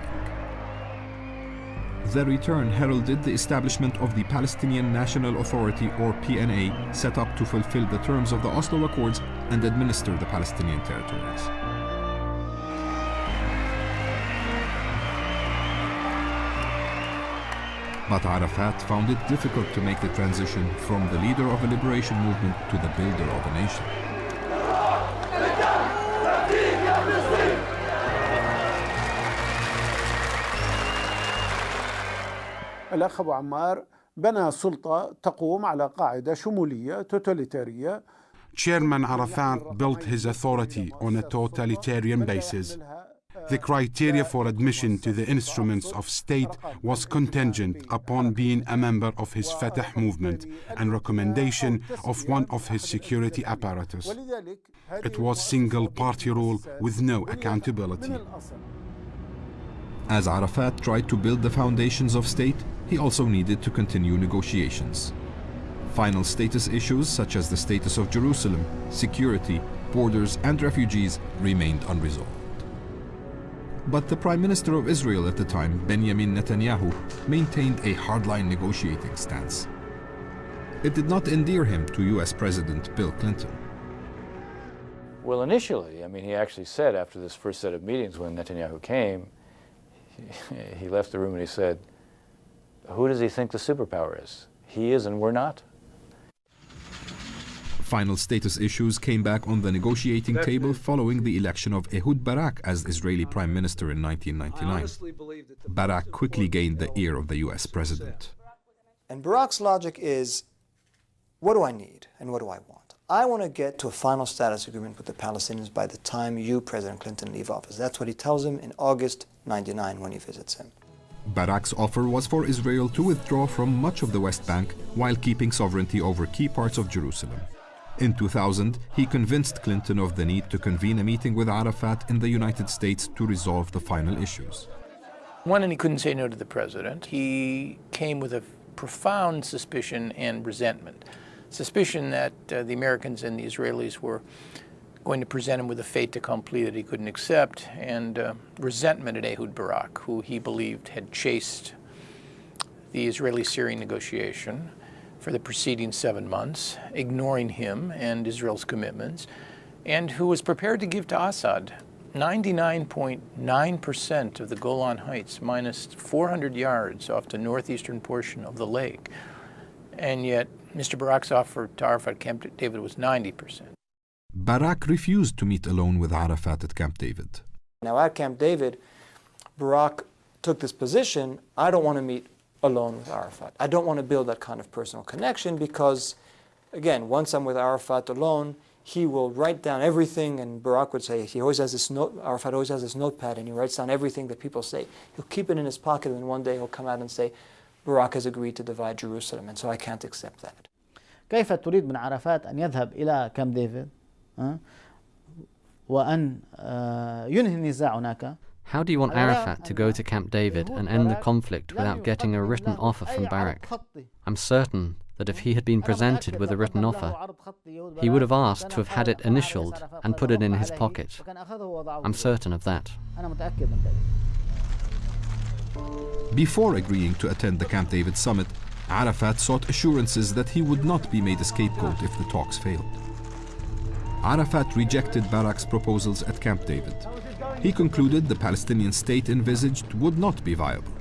Speaker 1: The return heralded the establishment of the Palestinian National Authority, or PNA, set up to fulfill the terms of the Oslo Accords and administer the Palestinian territories. But Arafat found it difficult to make the transition from the leader of a liberation movement to the builder of a nation.
Speaker 13: الأخ أبو عمار بنى سلطة تقوم على قاعدة شمولية توتاليتارية.
Speaker 3: Chairman Arafat built his authority on a totalitarian basis. The criteria for admission to the instruments of state was contingent upon being a member of his Fatah movement and recommendation of one of his security apparatus. It was single-party rule with no accountability.
Speaker 1: As Arafat tried to build the foundations of state, he also needed to continue negotiations. Final status issues such as the status of Jerusalem, security, borders, and refugees remained unresolved. But the Prime Minister of Israel at the time, Benjamin Netanyahu, maintained a hardline negotiating stance. It did not endear him to US President Bill Clinton.
Speaker 16: Well, initially, I mean, he actually said after this first set of meetings when Netanyahu came, he left the room and he said, who does he think the superpower is? He is and we're not.
Speaker 1: Final status issues came back on the negotiating table following the election of Ehud Barak as Israeli Prime Minister in 1999. Barak quickly gained the ear of the US president.
Speaker 21: And Barak's logic is, what do I need and what do I want? I want to get to a final status agreement with the Palestinians by the time you, President Clinton, leave office. That's what he tells him in August '99 when he visits him.
Speaker 1: Barak's offer was for Israel to withdraw from much of the West Bank while keeping sovereignty over key parts of Jerusalem. In 2000, he convinced Clinton of the need to convene a meeting with Arafat in the United States to resolve the final issues.
Speaker 22: One, and he couldn't say no to the president. He came with a profound suspicion and resentment. Suspicion that the Americans and the Israelis were going to present him with a fait accompli that he couldn't accept, and resentment at Ehud Barak, who he believed had chased the Israeli-Syrian negotiation for the preceding 7 months, ignoring him and Israel's commitments, and who was prepared to give to Assad 99.9% of the Golan Heights, minus 400 yards off the northeastern portion of the lake. And yet, Mr. Barak's offer to Arafat at Camp David was 90%.
Speaker 1: Barak refused to meet alone with Arafat at Camp David.
Speaker 21: Now at Camp David, Barak took this position, I don't want to meet alone with Arafat. I don't want to build that kind of personal connection because, again, once I'm with Arafat alone, he will write down everything, and Barak would say, he always has this note, Arafat always has this notepad, and he writes down everything that people say. He'll keep it in his pocket, and one day he'll come out and say, Barak has agreed to divide Jerusalem, and so I can't accept that.
Speaker 26: كيف تريد من عرفات أن يذهب إلى كامب ديفيد
Speaker 2: وأن ينهي النزاع هناك.
Speaker 5: How do you want Arafat to go to Camp David and end the conflict without getting a written offer from Barak? I'm certain that if he had been presented with a written offer, he would have asked to have had it initialed and put it in his pocket. I'm certain of that.
Speaker 1: Before agreeing to attend the Camp David summit, Arafat sought assurances that he would not be made a scapegoat if the talks failed. Arafat rejected Barak's proposals at Camp David. He concluded the Palestinian state envisaged would not be viable,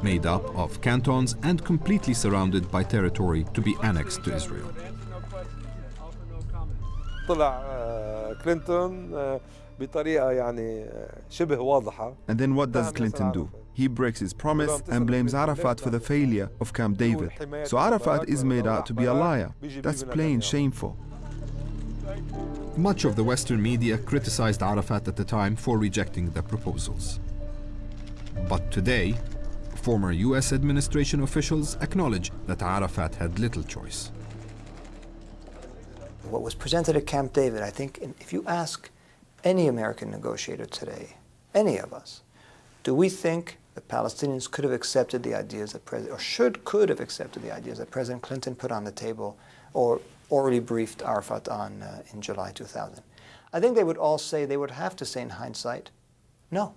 Speaker 1: made up of cantons and completely surrounded by territory to be annexed to Israel.
Speaker 24: And then what does Clinton do? He breaks his promise and blames Arafat for the failure of Camp David. So Arafat is made out to be a liar. That's plain shameful.
Speaker 1: Much of the Western media criticized Arafat at the time for rejecting the proposals. But today, former US administration officials acknowledge that Arafat had little choice.
Speaker 21: What was presented at Camp David, I think, if you ask any American negotiator today, any of us, do we think the Palestinians could have accepted the ideas that could have accepted the ideas that President Clinton put on the table or orally briefed Arafat on in July 2000? I think they would all say, they would have to say in hindsight, no.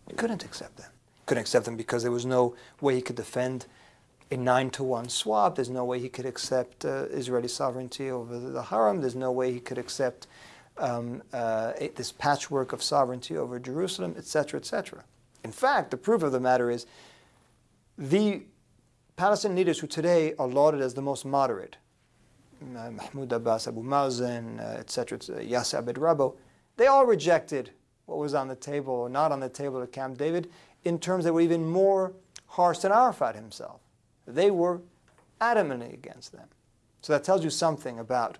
Speaker 21: He couldn't accept them. Couldn't accept them because there was no way he could defend a 9-to-1 swap. There's no way he could accept Israeli sovereignty over the Haram. There's no way he could accept this patchwork of sovereignty over Jerusalem, etc., etc. In fact, the proof of the matter is the Palestinian leaders who today are lauded as the most moderate, Mahmoud Abbas, Abu Mazen, etc., Yasser Abed-Rabo, they all rejected what was on the table or not on the table at Camp David in terms that were even more harsh than Arafat himself. They were adamantly against them. So that tells you something about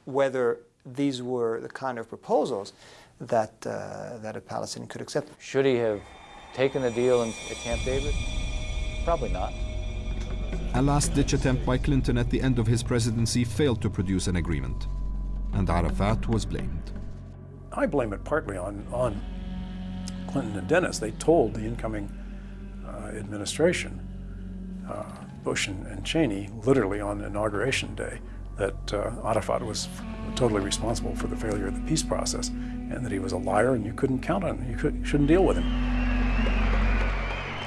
Speaker 21: whether these were the kind of proposals that a Palestinian could accept.
Speaker 16: Should he have taken the deal at Camp David? Probably not.
Speaker 1: A last-ditch attempt by Clinton at the end of his presidency failed to produce an agreement, and Arafat was blamed.
Speaker 4: I blame it partly on Clinton and Dennis. They told the incoming administration, Bush and Cheney, literally on Inauguration Day, that Arafat was totally responsible for the failure of the peace process, and that he was a liar and you couldn't count on him, you shouldn't deal with him.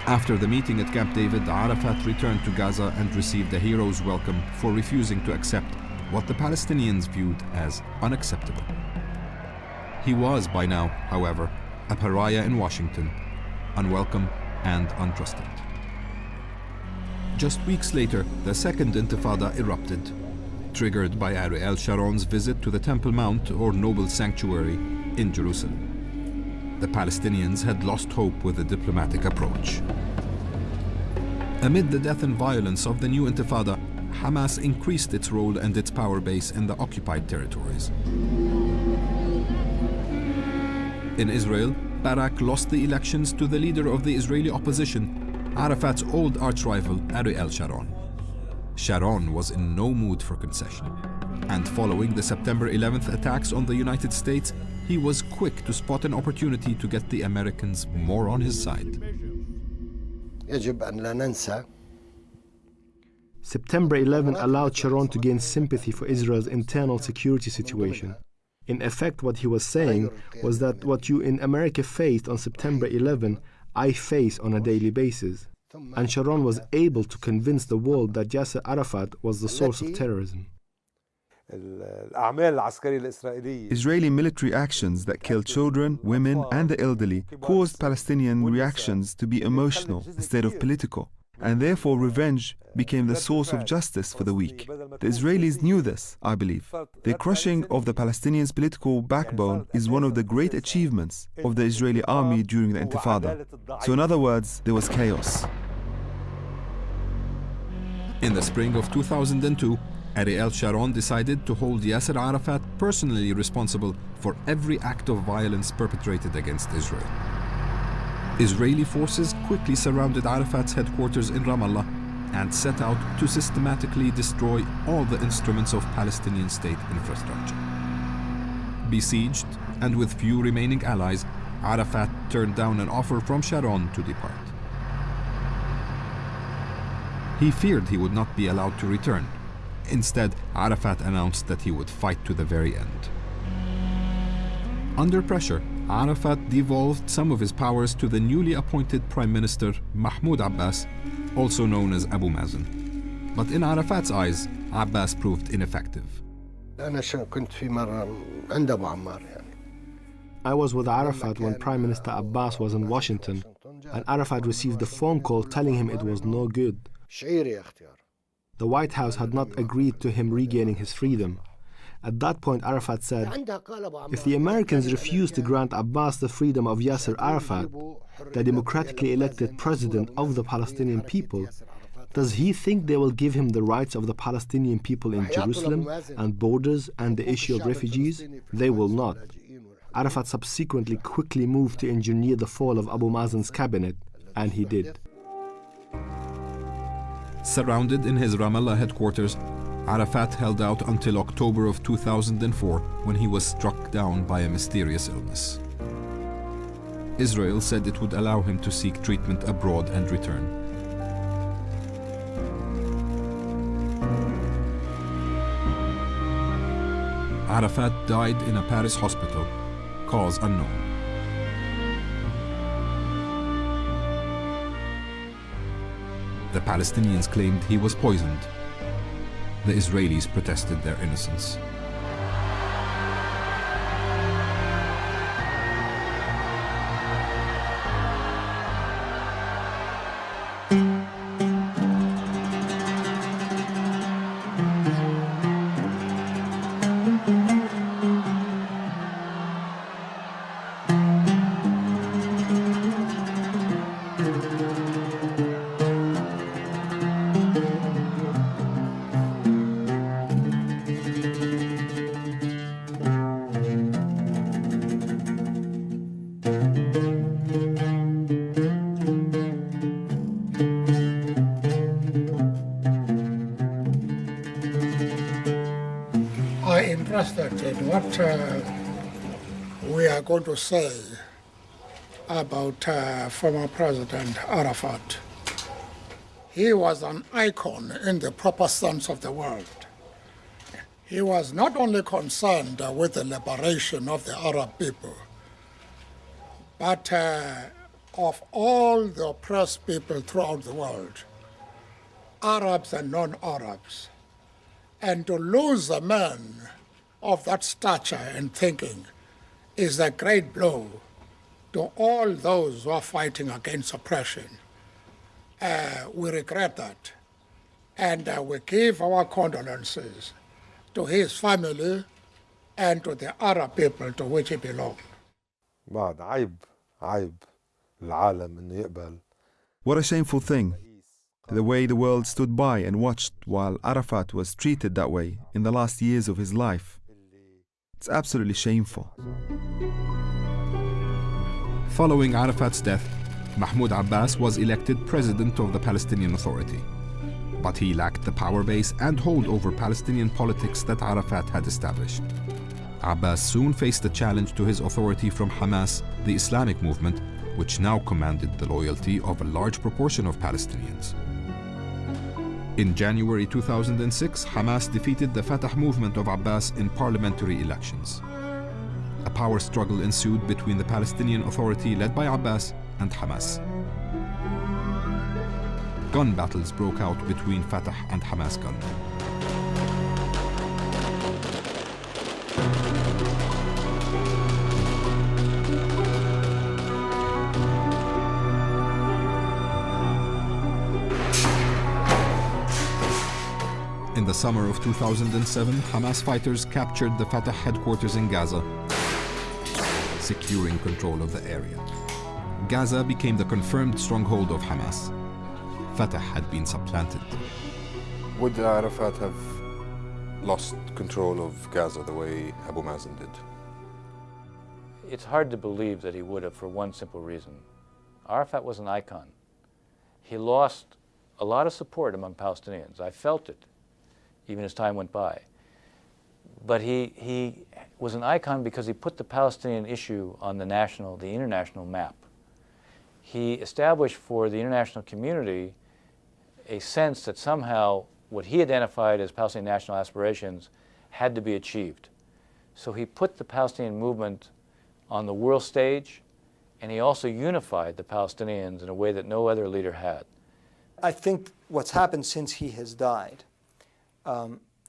Speaker 1: After the meeting at Camp David, Arafat returned to Gaza and received a hero's welcome for refusing to accept what the Palestinians viewed as unacceptable. He was, by now, however, a pariah in Washington, unwelcome and untrusted. Just weeks later, the Second Intifada erupted, triggered by Ariel Sharon's visit to the Temple Mount, or Noble Sanctuary, in Jerusalem. The Palestinians had lost hope with the diplomatic approach. Amid the death and violence of the new Intifada, Hamas increased its role and its power base in the occupied territories. In Israel, Barak lost the elections to the leader of the Israeli opposition, Arafat's old arch-rival Ariel Sharon. Sharon was in no mood for concession, and following the September 11th attacks on the United States, he was quick to spot an opportunity to get the Americans more on his side.
Speaker 12: September 11 allowed Sharon to gain sympathy for Israel's internal security situation. In effect, what he was saying was that what you in America faced on September 11, I face on a daily basis. And Sharon was able to convince the world that Yasser Arafat was the source of terrorism.
Speaker 24: Israeli military actions that killed children, women, and the elderly caused Palestinian reactions to be emotional instead of political, and therefore revenge became the source of justice for the weak. The Israelis knew this, I believe. The crushing of the Palestinians' political backbone is one of the great achievements of the Israeli army during the Intifada. So in other words, there was chaos.
Speaker 1: In the spring of 2002, Ariel Sharon decided to hold Yasser Arafat personally responsible for every act of violence perpetrated against Israel. Israeli forces quickly surrounded Arafat's headquarters in Ramallah and set out to systematically destroy all the instruments of Palestinian state infrastructure. Besieged and with few remaining allies, Arafat turned down an offer from Sharon to depart. He feared he would not be allowed to return. Instead, Arafat announced that he would fight to the very end. Under pressure, Arafat devolved some of his powers to the newly appointed Prime Minister Mahmoud Abbas, also known as Abu Mazen. But in Arafat's eyes, Abbas proved ineffective.
Speaker 12: I was with Arafat when Prime Minister Abbas was in Washington, and Arafat received a phone call telling him it was no good. The White House had not agreed to him regaining his freedom. At that point, Arafat said, if the Americans refuse to grant Abbas the freedom of Γιάσερ Αραφάτ, the democratically elected president of the Palestinian people, does he think they will give him the rights of the Palestinian people in Jerusalem and borders and the issue of refugees? They will not. Arafat subsequently quickly moved to engineer the fall of Abu Mazen's cabinet, and he did.
Speaker 1: Surrounded in his Ramallah headquarters, Arafat held out until October of 2004, when he was struck down by a mysterious illness. Israel said it would allow him to seek treatment abroad and return. Arafat died in a Paris hospital, cause unknown. The Palestinians claimed he was poisoned. The Israelis protested their innocence.
Speaker 8: In what we are going to say about former President Arafat. He was an icon in the proper sense of the word. He was not only concerned with the liberation of the Arab people, but of all the oppressed people throughout the world, Arabs and non-Arabs. And to lose a man of that stature and thinking is a great blow to all those who are fighting against oppression. We regret that, and we give our condolences to his family and to the Arab people to which he belonged.
Speaker 24: What a shameful thing, the way the world stood by and watched while Arafat was treated that way in the last years of his life. It's absolutely shameful.
Speaker 1: Following Arafat's death, Mahmoud Abbas was elected president of the Palestinian Authority. But he lacked the power base and hold over Palestinian politics that Arafat had established. Abbas soon faced a challenge to his authority from Hamas, the Islamic movement, which now commanded the loyalty of a large proportion of Palestinians. In January 2006, Hamas defeated the Fatah movement of Abbas in parliamentary elections. A power struggle ensued between the Palestinian Authority led by Abbas and Hamas. Gun battles broke out between Fatah and Hamas gunmen. In the summer of 2007, Hamas fighters captured the Fatah headquarters in Gaza, securing control of the area. Gaza became the confirmed stronghold of Hamas. Fatah had been supplanted.
Speaker 10: Would Arafat have lost control of Gaza the way Abu Mazen did?
Speaker 16: It's hard to believe that he would have, for one simple reason. Arafat was an icon. He lost a lot of support among Palestinians. I felt it, even as time went by. But he was an icon because he put the Palestinian issue on the international map. He established for the international community a sense that somehow what he identified as Palestinian national aspirations had to be achieved. So he put the Palestinian movement on the world stage, and he also unified the Palestinians in a way that no other leader had.
Speaker 21: I think what's happened since he has died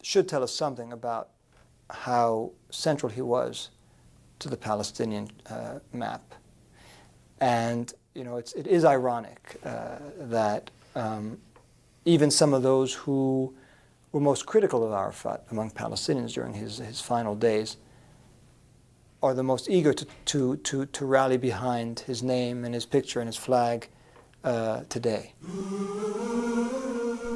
Speaker 21: should tell us something about how central he was to the Palestinian map. And you know, it is ironic that even some of those who were most critical of Arafat among Palestinians during his final days are the most eager to rally behind his name and his picture and his flag today.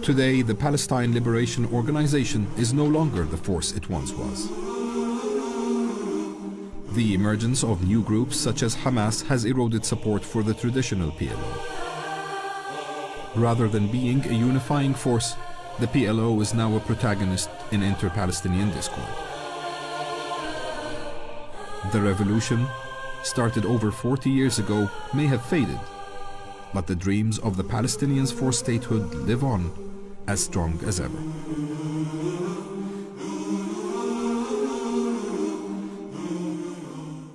Speaker 1: Today, the Palestine Liberation Organization is no longer the force it once was. The emergence of new groups such as Hamas has eroded support for the traditional PLO. Rather than being a unifying force, the PLO is now a protagonist in inter-Palestinian discord. The revolution, started over 40 years ago, may have faded, but the dreams of the Palestinians for statehood live on, as strong as ever.